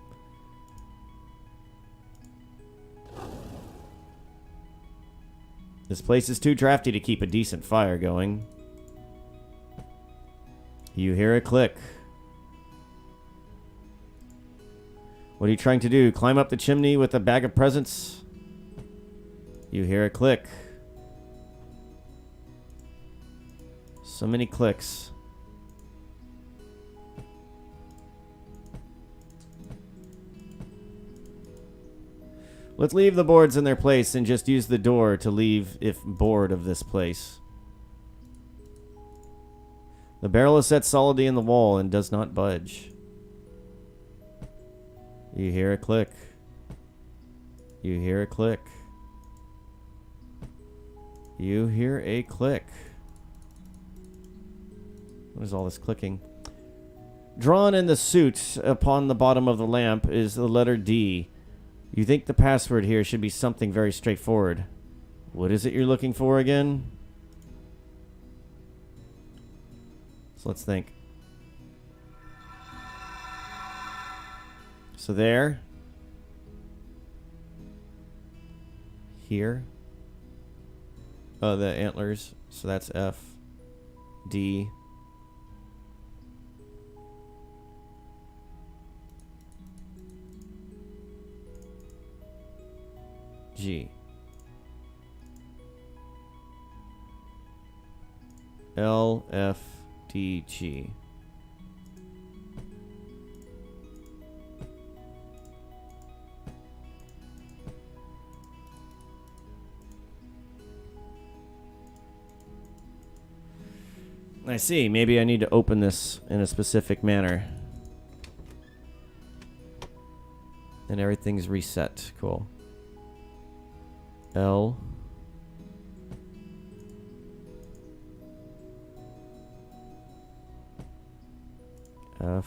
This place is too drafty to keep a decent fire going. You hear a click. What are you trying to do? Climb up the chimney with a bag of presents? You hear a click. So many clicks. Let's leave the boards in their place and just use the door to leave if bored of this place. The barrel is set solidly in the wall and does not budge. You hear a click. You hear a click. You hear a click. What is all this clicking? Drawn in the suit upon the bottom of the lamp is the letter D. You think the password here should be something very straightforward. What is it you're looking for again? So let's think. So there. Here. Oh, the antlers. So that's F. D. G. L, F, D, G. I see. Maybe I need to open this in a specific manner. And everything's reset. Cool. L. F.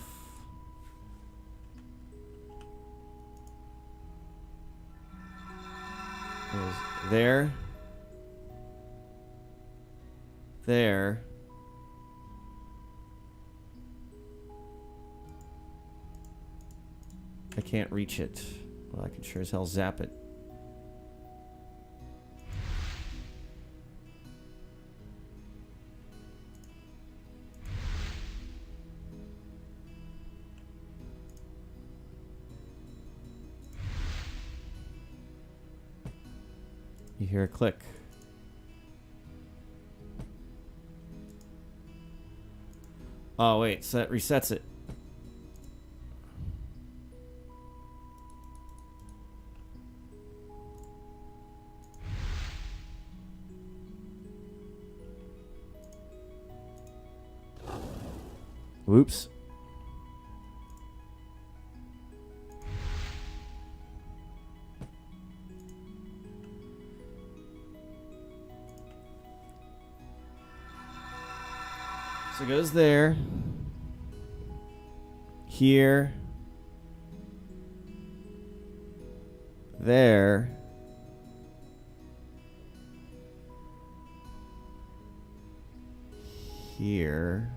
There. There. I can't reach it. Well, I can sure as hell zap it. You hear a click. Oh, wait, so that resets it. Whoops. So it goes there. Here. There. Here.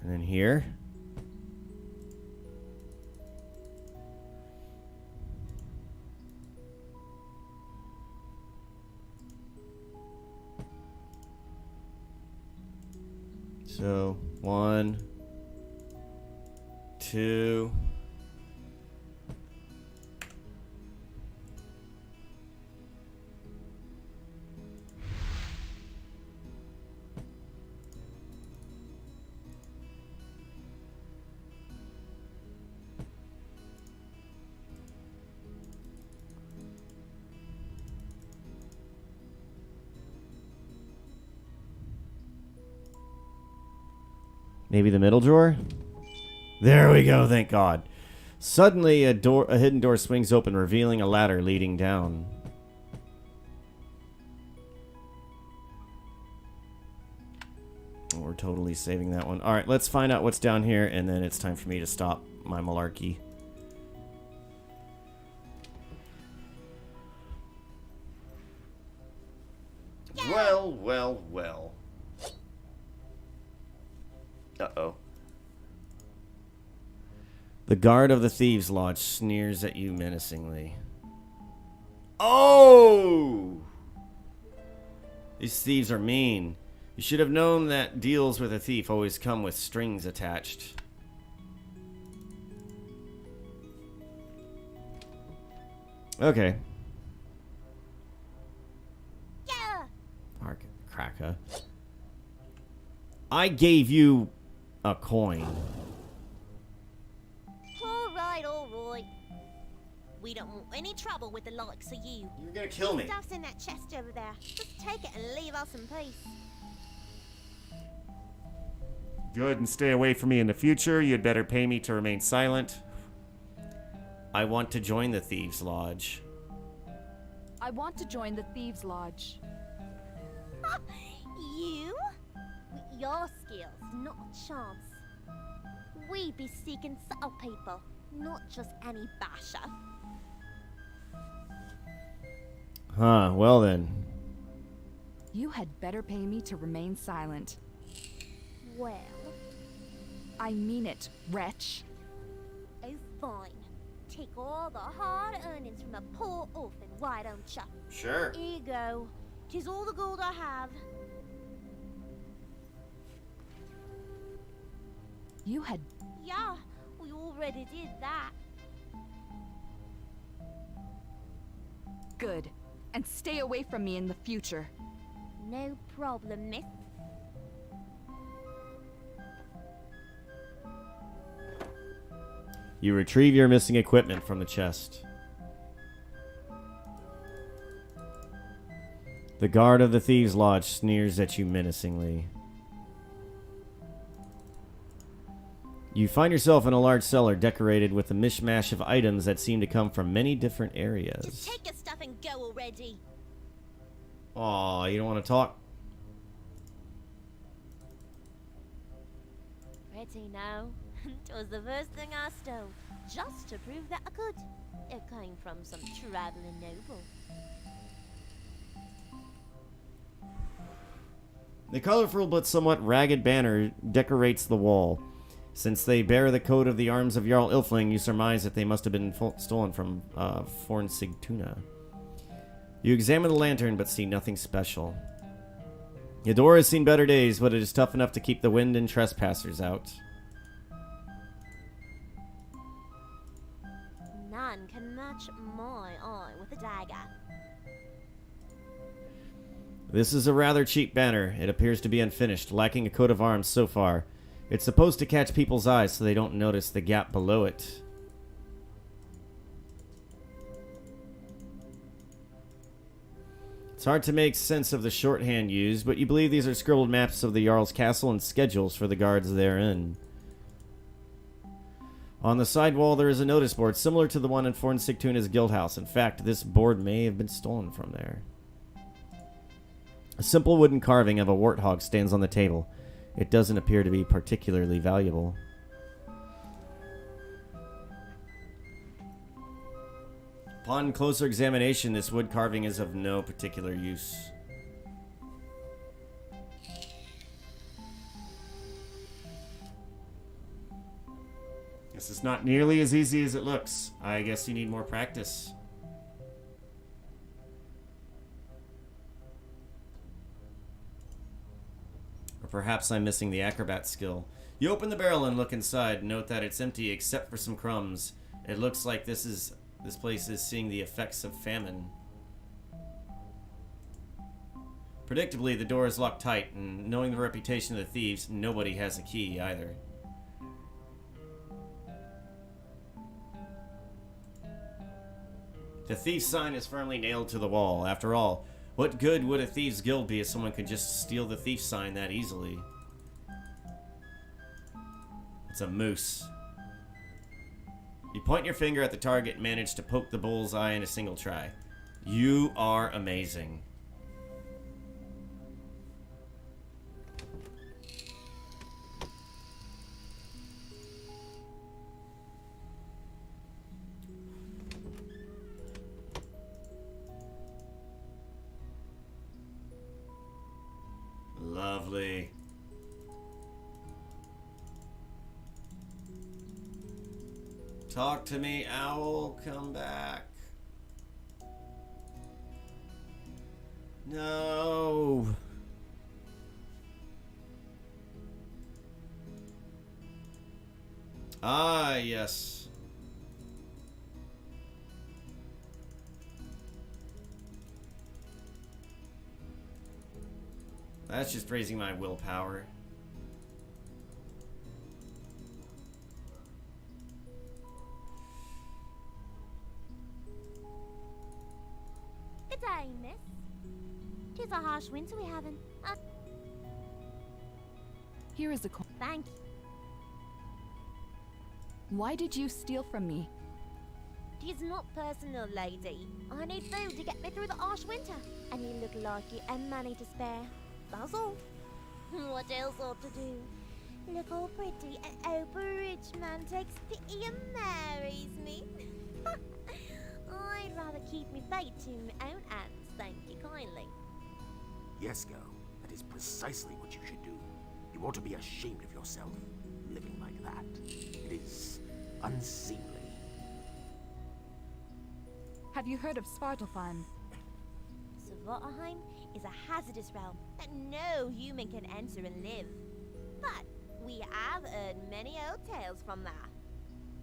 And then here. So 1, 2. Maybe the middle drawer? There we go, thank God. Suddenly, a hidden door swings open, revealing a ladder leading down. Oh, we're totally saving that one. Alright, let's find out what's down here, and then it's time for me to stop my malarkey. Well, well, well. Uh-oh. The guard of the Thieves' Lodge sneers at you menacingly. Oh! These thieves are mean. You should have known that deals with a thief always come with strings attached. Okay. Yeah. Market cracker. I gave you a coin. All right, all right. We don't want any trouble with the likes of you. You're gonna kill me. Stuff's in that chest over there. Just take it and leave us in peace. Good, and stay away from me in the future. You'd better pay me to remain silent. I want to join the Thieves' Lodge. I want to join the Thieves' Lodge. You? With your skills, not a chance. We be seeking subtle people, not just any basher. Huh, well then. You had better pay me to remain silent. Well, I mean it, wretch. oh fine. Take all the hard earnings from a poor orphan, why don't ya? Sure. Here you go. 'Tis all the gold I have. You had... Yeah, we already did that. Good. And stay away from me in the future. No problem, miss. You retrieve your missing equipment from the chest. The guard of the Thieves' Lodge sneers at you menacingly. You find yourself in a large cellar decorated with a mishmash of items that seem to come from many different areas. Just take your stuff and go already. Aw, you don't want to talk? Pretty now. It was the first thing I stole, just to prove that I could. It came from some traveling noble. The colorful but somewhat ragged banner decorates the wall. Since they bear the coat of the arms of Jarl Ilfling, you surmise that they must have been stolen from Fornsigtuna. You examine the lantern but see nothing special. The door has seen better days, but it is tough enough to keep the wind and trespassers out. None can match my eye with a dagger. This is a rather cheap banner. It appears to be unfinished, lacking a coat of arms so far. It's supposed to catch people's eyes so they don't notice the gap below it. It's hard to make sense of the shorthand used, but you believe these are scribbled maps of the Jarl's castle and schedules for the guards therein. On the side wall there is a notice board similar to the one in Fornsigtuna's guildhouse. In fact, this board may have been stolen from there. A simple wooden carving of a warthog stands on the table. It doesn't appear to be particularly valuable. Upon closer examination, this wood carving is of no particular use. This is not nearly as easy as it looks. I guess you need more practice. Or perhaps I'm missing the acrobat skill. You open the barrel and look inside. Note that it's empty except for some crumbs. It looks like this place is seeing the effects of famine. Predictably, the door is locked tight, and knowing the reputation of the thieves, nobody has a key either. The thief's sign is firmly nailed to the wall. After all, what good would a thieves' guild be if someone could just steal the thief's sign that easily? It's a moose. You point your finger at the target and manage to poke the bull's eye in a single try. You are amazing. Lovely. Talk to me, owl. Come back. No. Ah, yes. That's just raising my willpower. Good day, miss. 'Tis a harsh winter we haven't. Here is a coin. Thank you. Why did you steal from me? 'Tis not personal, lady. I need food to get me through the harsh winter, and you look like you have money to spare. That's all. What else ought to do? Look all pretty, and Oprah rich man takes pity and marries me. I'd rather keep me fate to my own hands, thank you kindly. Yes, girl, that is precisely what you should do. You ought to be ashamed of yourself, living like that. It is unseemly. Have you heard of Svartalfheim? Svartalfheim is a hazardous realm that no human can enter and live. But we have heard many old tales from there.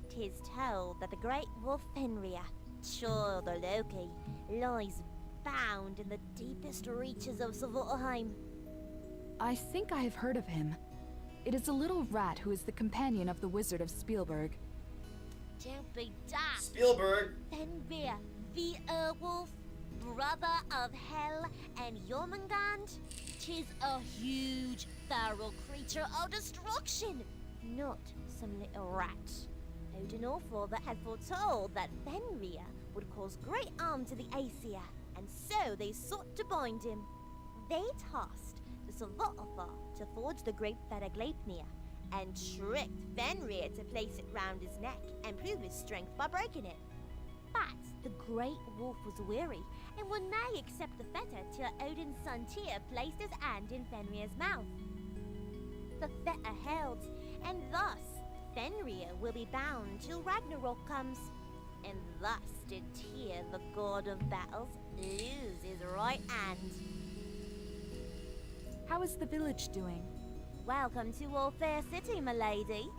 'Tis told that the great wolf Fenrir, child of Loki, lies bound in the deepest reaches of Svartalfheim. I think I have heard of him. It is a little rat who is the companion of the Wizard of Spielberg. Don't be daft. Spielberg. Fenrir, the wolf, brother of Hel and Jormungand. 'Tis a huge, feral creature of destruction, not some little rat. Odin or Father had foretold that Fenrir would cause great harm to the Aesir, and so they sought to bind him. They tasked the Svartalfar to forge the great feather Gleipnir, and tricked Fenrir to place it round his neck and prove his strength by breaking it. But the great wolf was weary and would not accept the fetter till Odin's son Tyr placed his hand in Fenrir's mouth. The fetter held, and thus Fenrir will be bound till Ragnarok comes. And thus did Tyr, the god of battles, lose his right hand. How is the village doing? Welcome to All Fair City, my lady.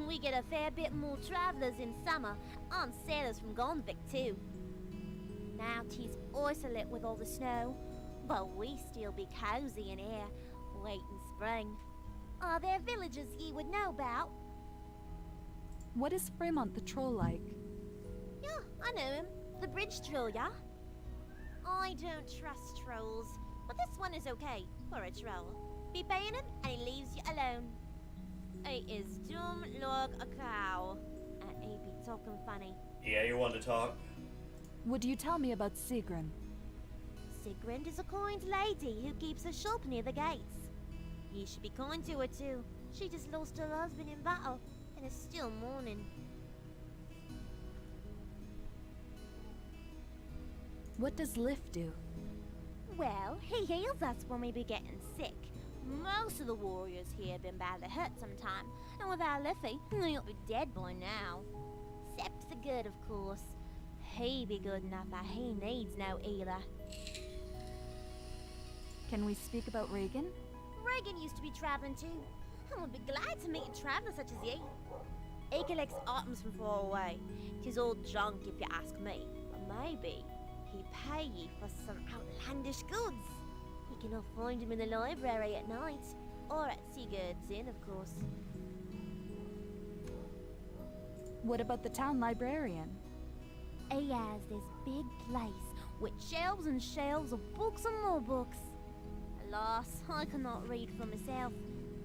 We get a fair bit more travelers in summer, and sailors from Gondvik too. Now 'tis isolate with all the snow, but we still be cozy in here, waiting spring. Are there villages ye would know about? What is Fremont the troll like? Yeah, I know him. The bridge troll, yeah? I don't trust trolls, but this one is okay for a troll. Be paying him and he leaves you alone. He is dumb like a cow, and he be talking funny. Yeah, you want to talk? Would you tell me about Sigrun? Sigrun is a kind lady who keeps a shop near the gates. You should be kind to her too. She just lost her husband in battle and is still mourning. What does Lif do? Well, he heals us when we be getting sick. Most of the warriors here have been badly hurt sometime, and without Liffy, they'll be dead by now. Except the good, of course. He be good enough that he needs no healer. Can we speak about Reagan? Reagan used to be traveling too, and would be glad to meet a traveler such as ye. He collects items from far away. 'Tis all junk if you ask me, but maybe he pay ye for some outlandish goods. You can all find him in the library at night, or at Sigurd's Inn, of course. What about the town librarian? He has this big place with shelves and shelves of books and more books. Alas, I cannot read for myself,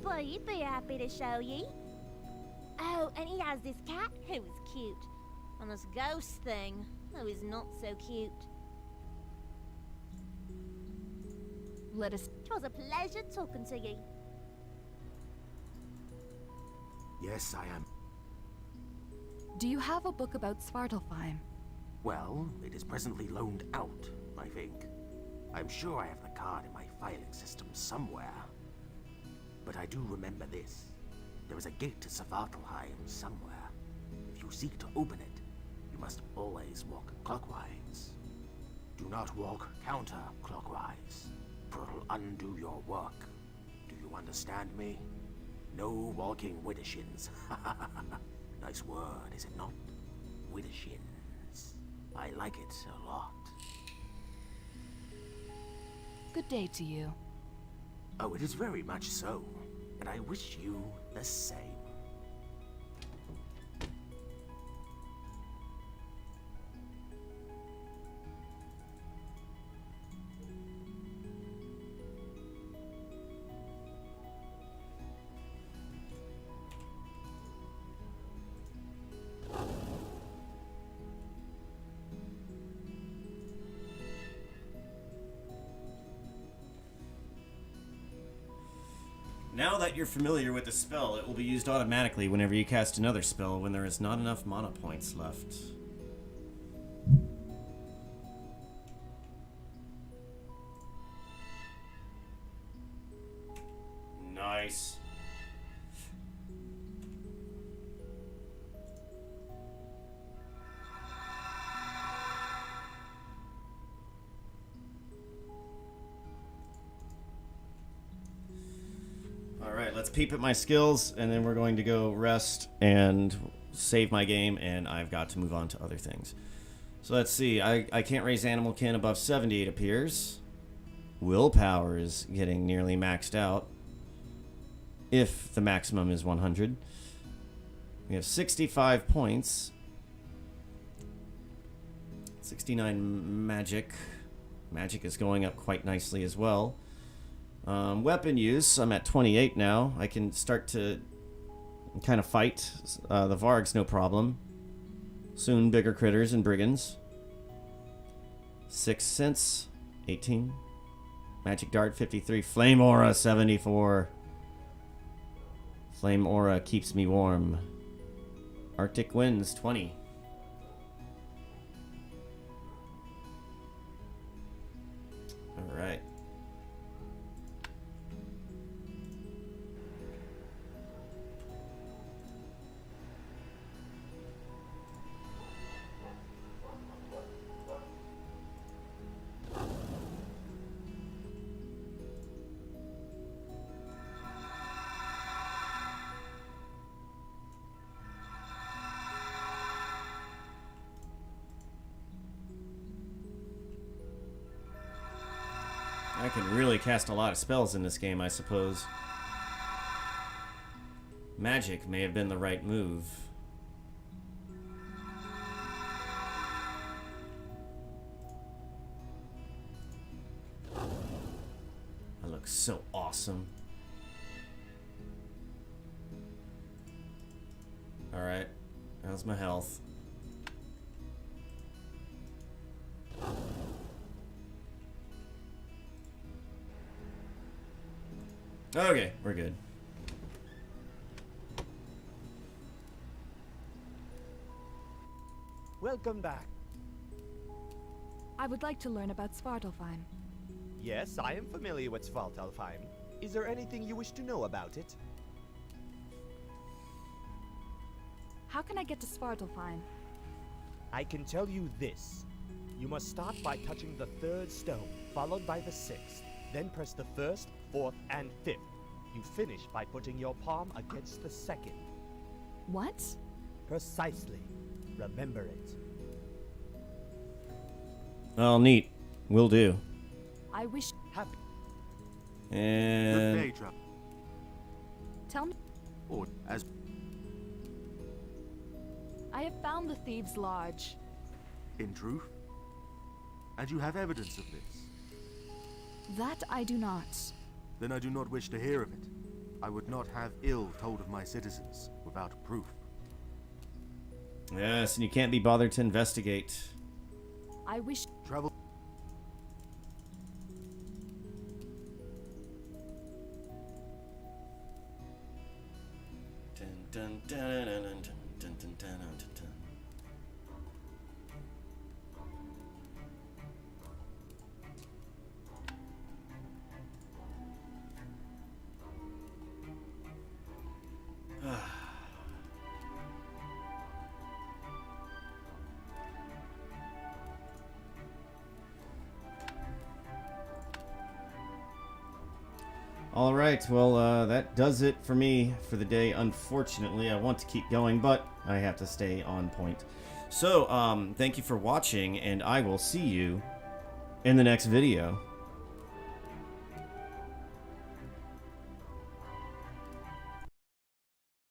but he'd be happy to show ye. Oh, and he has this cat who is cute, and this ghost thing who is not so cute. Let us... 'Twas a pleasure talking to ye. Yes, I am. Do you have a book about Svartalfheim? Well, it is presently loaned out, I think. I'm sure I have the card in my filing system somewhere. But I do remember this. There is a gate to Svartalfheim somewhere. If you seek to open it, you must always walk clockwise. Do not walk counterclockwise, for it'll undo your work. Do you understand me? No walking widdershins. Nice word, is it not? Widdershins. I like it a lot. Good day to you. Oh, it is very much so. And I wish you the same. Now that you're familiar with the spell, it will be used automatically whenever you cast another spell when there is not enough mana points left. Nice. let's peep at my skills, and then we're going to go rest and save my game, and I've got to move on to other things. So let's see. I can't raise animal kin above 70, it appears. Willpower is getting nearly maxed out, if the maximum is 100. We have 65 points. 69 magic. Magic is going up quite nicely as well. Weapon use, I'm at 28 now. I can start to kind of fight. The Vargs, no problem. Soon bigger critters and brigands. Sixth Sense, 18. Magic Dart, 53. Flame Aura, 74. Flame Aura keeps me warm. Arctic Winds, 20. Alright. I can really cast a lot of spells in this game, I suppose. Magic may have been the right move. I look so awesome. Alright, how's my health? Okay, we're good. Welcome back. I would like to learn about Svartalfheim. Yes, I am familiar with Svartalfheim. Is there anything you wish to know about it? How can I get to Svartalfheim? I can tell you this. You must start by touching the 3rd stone, followed by the 6th. Then press the 1st, 4th, and 5th. You finish by putting your palm against the 2nd. What? Precisely. Remember it. Oh, neat. Will do. I wish... Happy. And... Good day, Trap. Tell me... Or as... I have found the Thieves' Lodge. In truth? And you have evidence of this? That I do not. Then I do not wish to hear of it. I would not have ill told of my citizens without proof. Yes, and you can't be bothered to investigate. I wish... Travel... Dun, dun, dun, dun, dun, dun, dun, dun, dun, dun. All right, well, that does it for me for the day. Unfortunately, I want to keep going, but I have to stay on point. So, thank you for watching, and I will see you in the next video.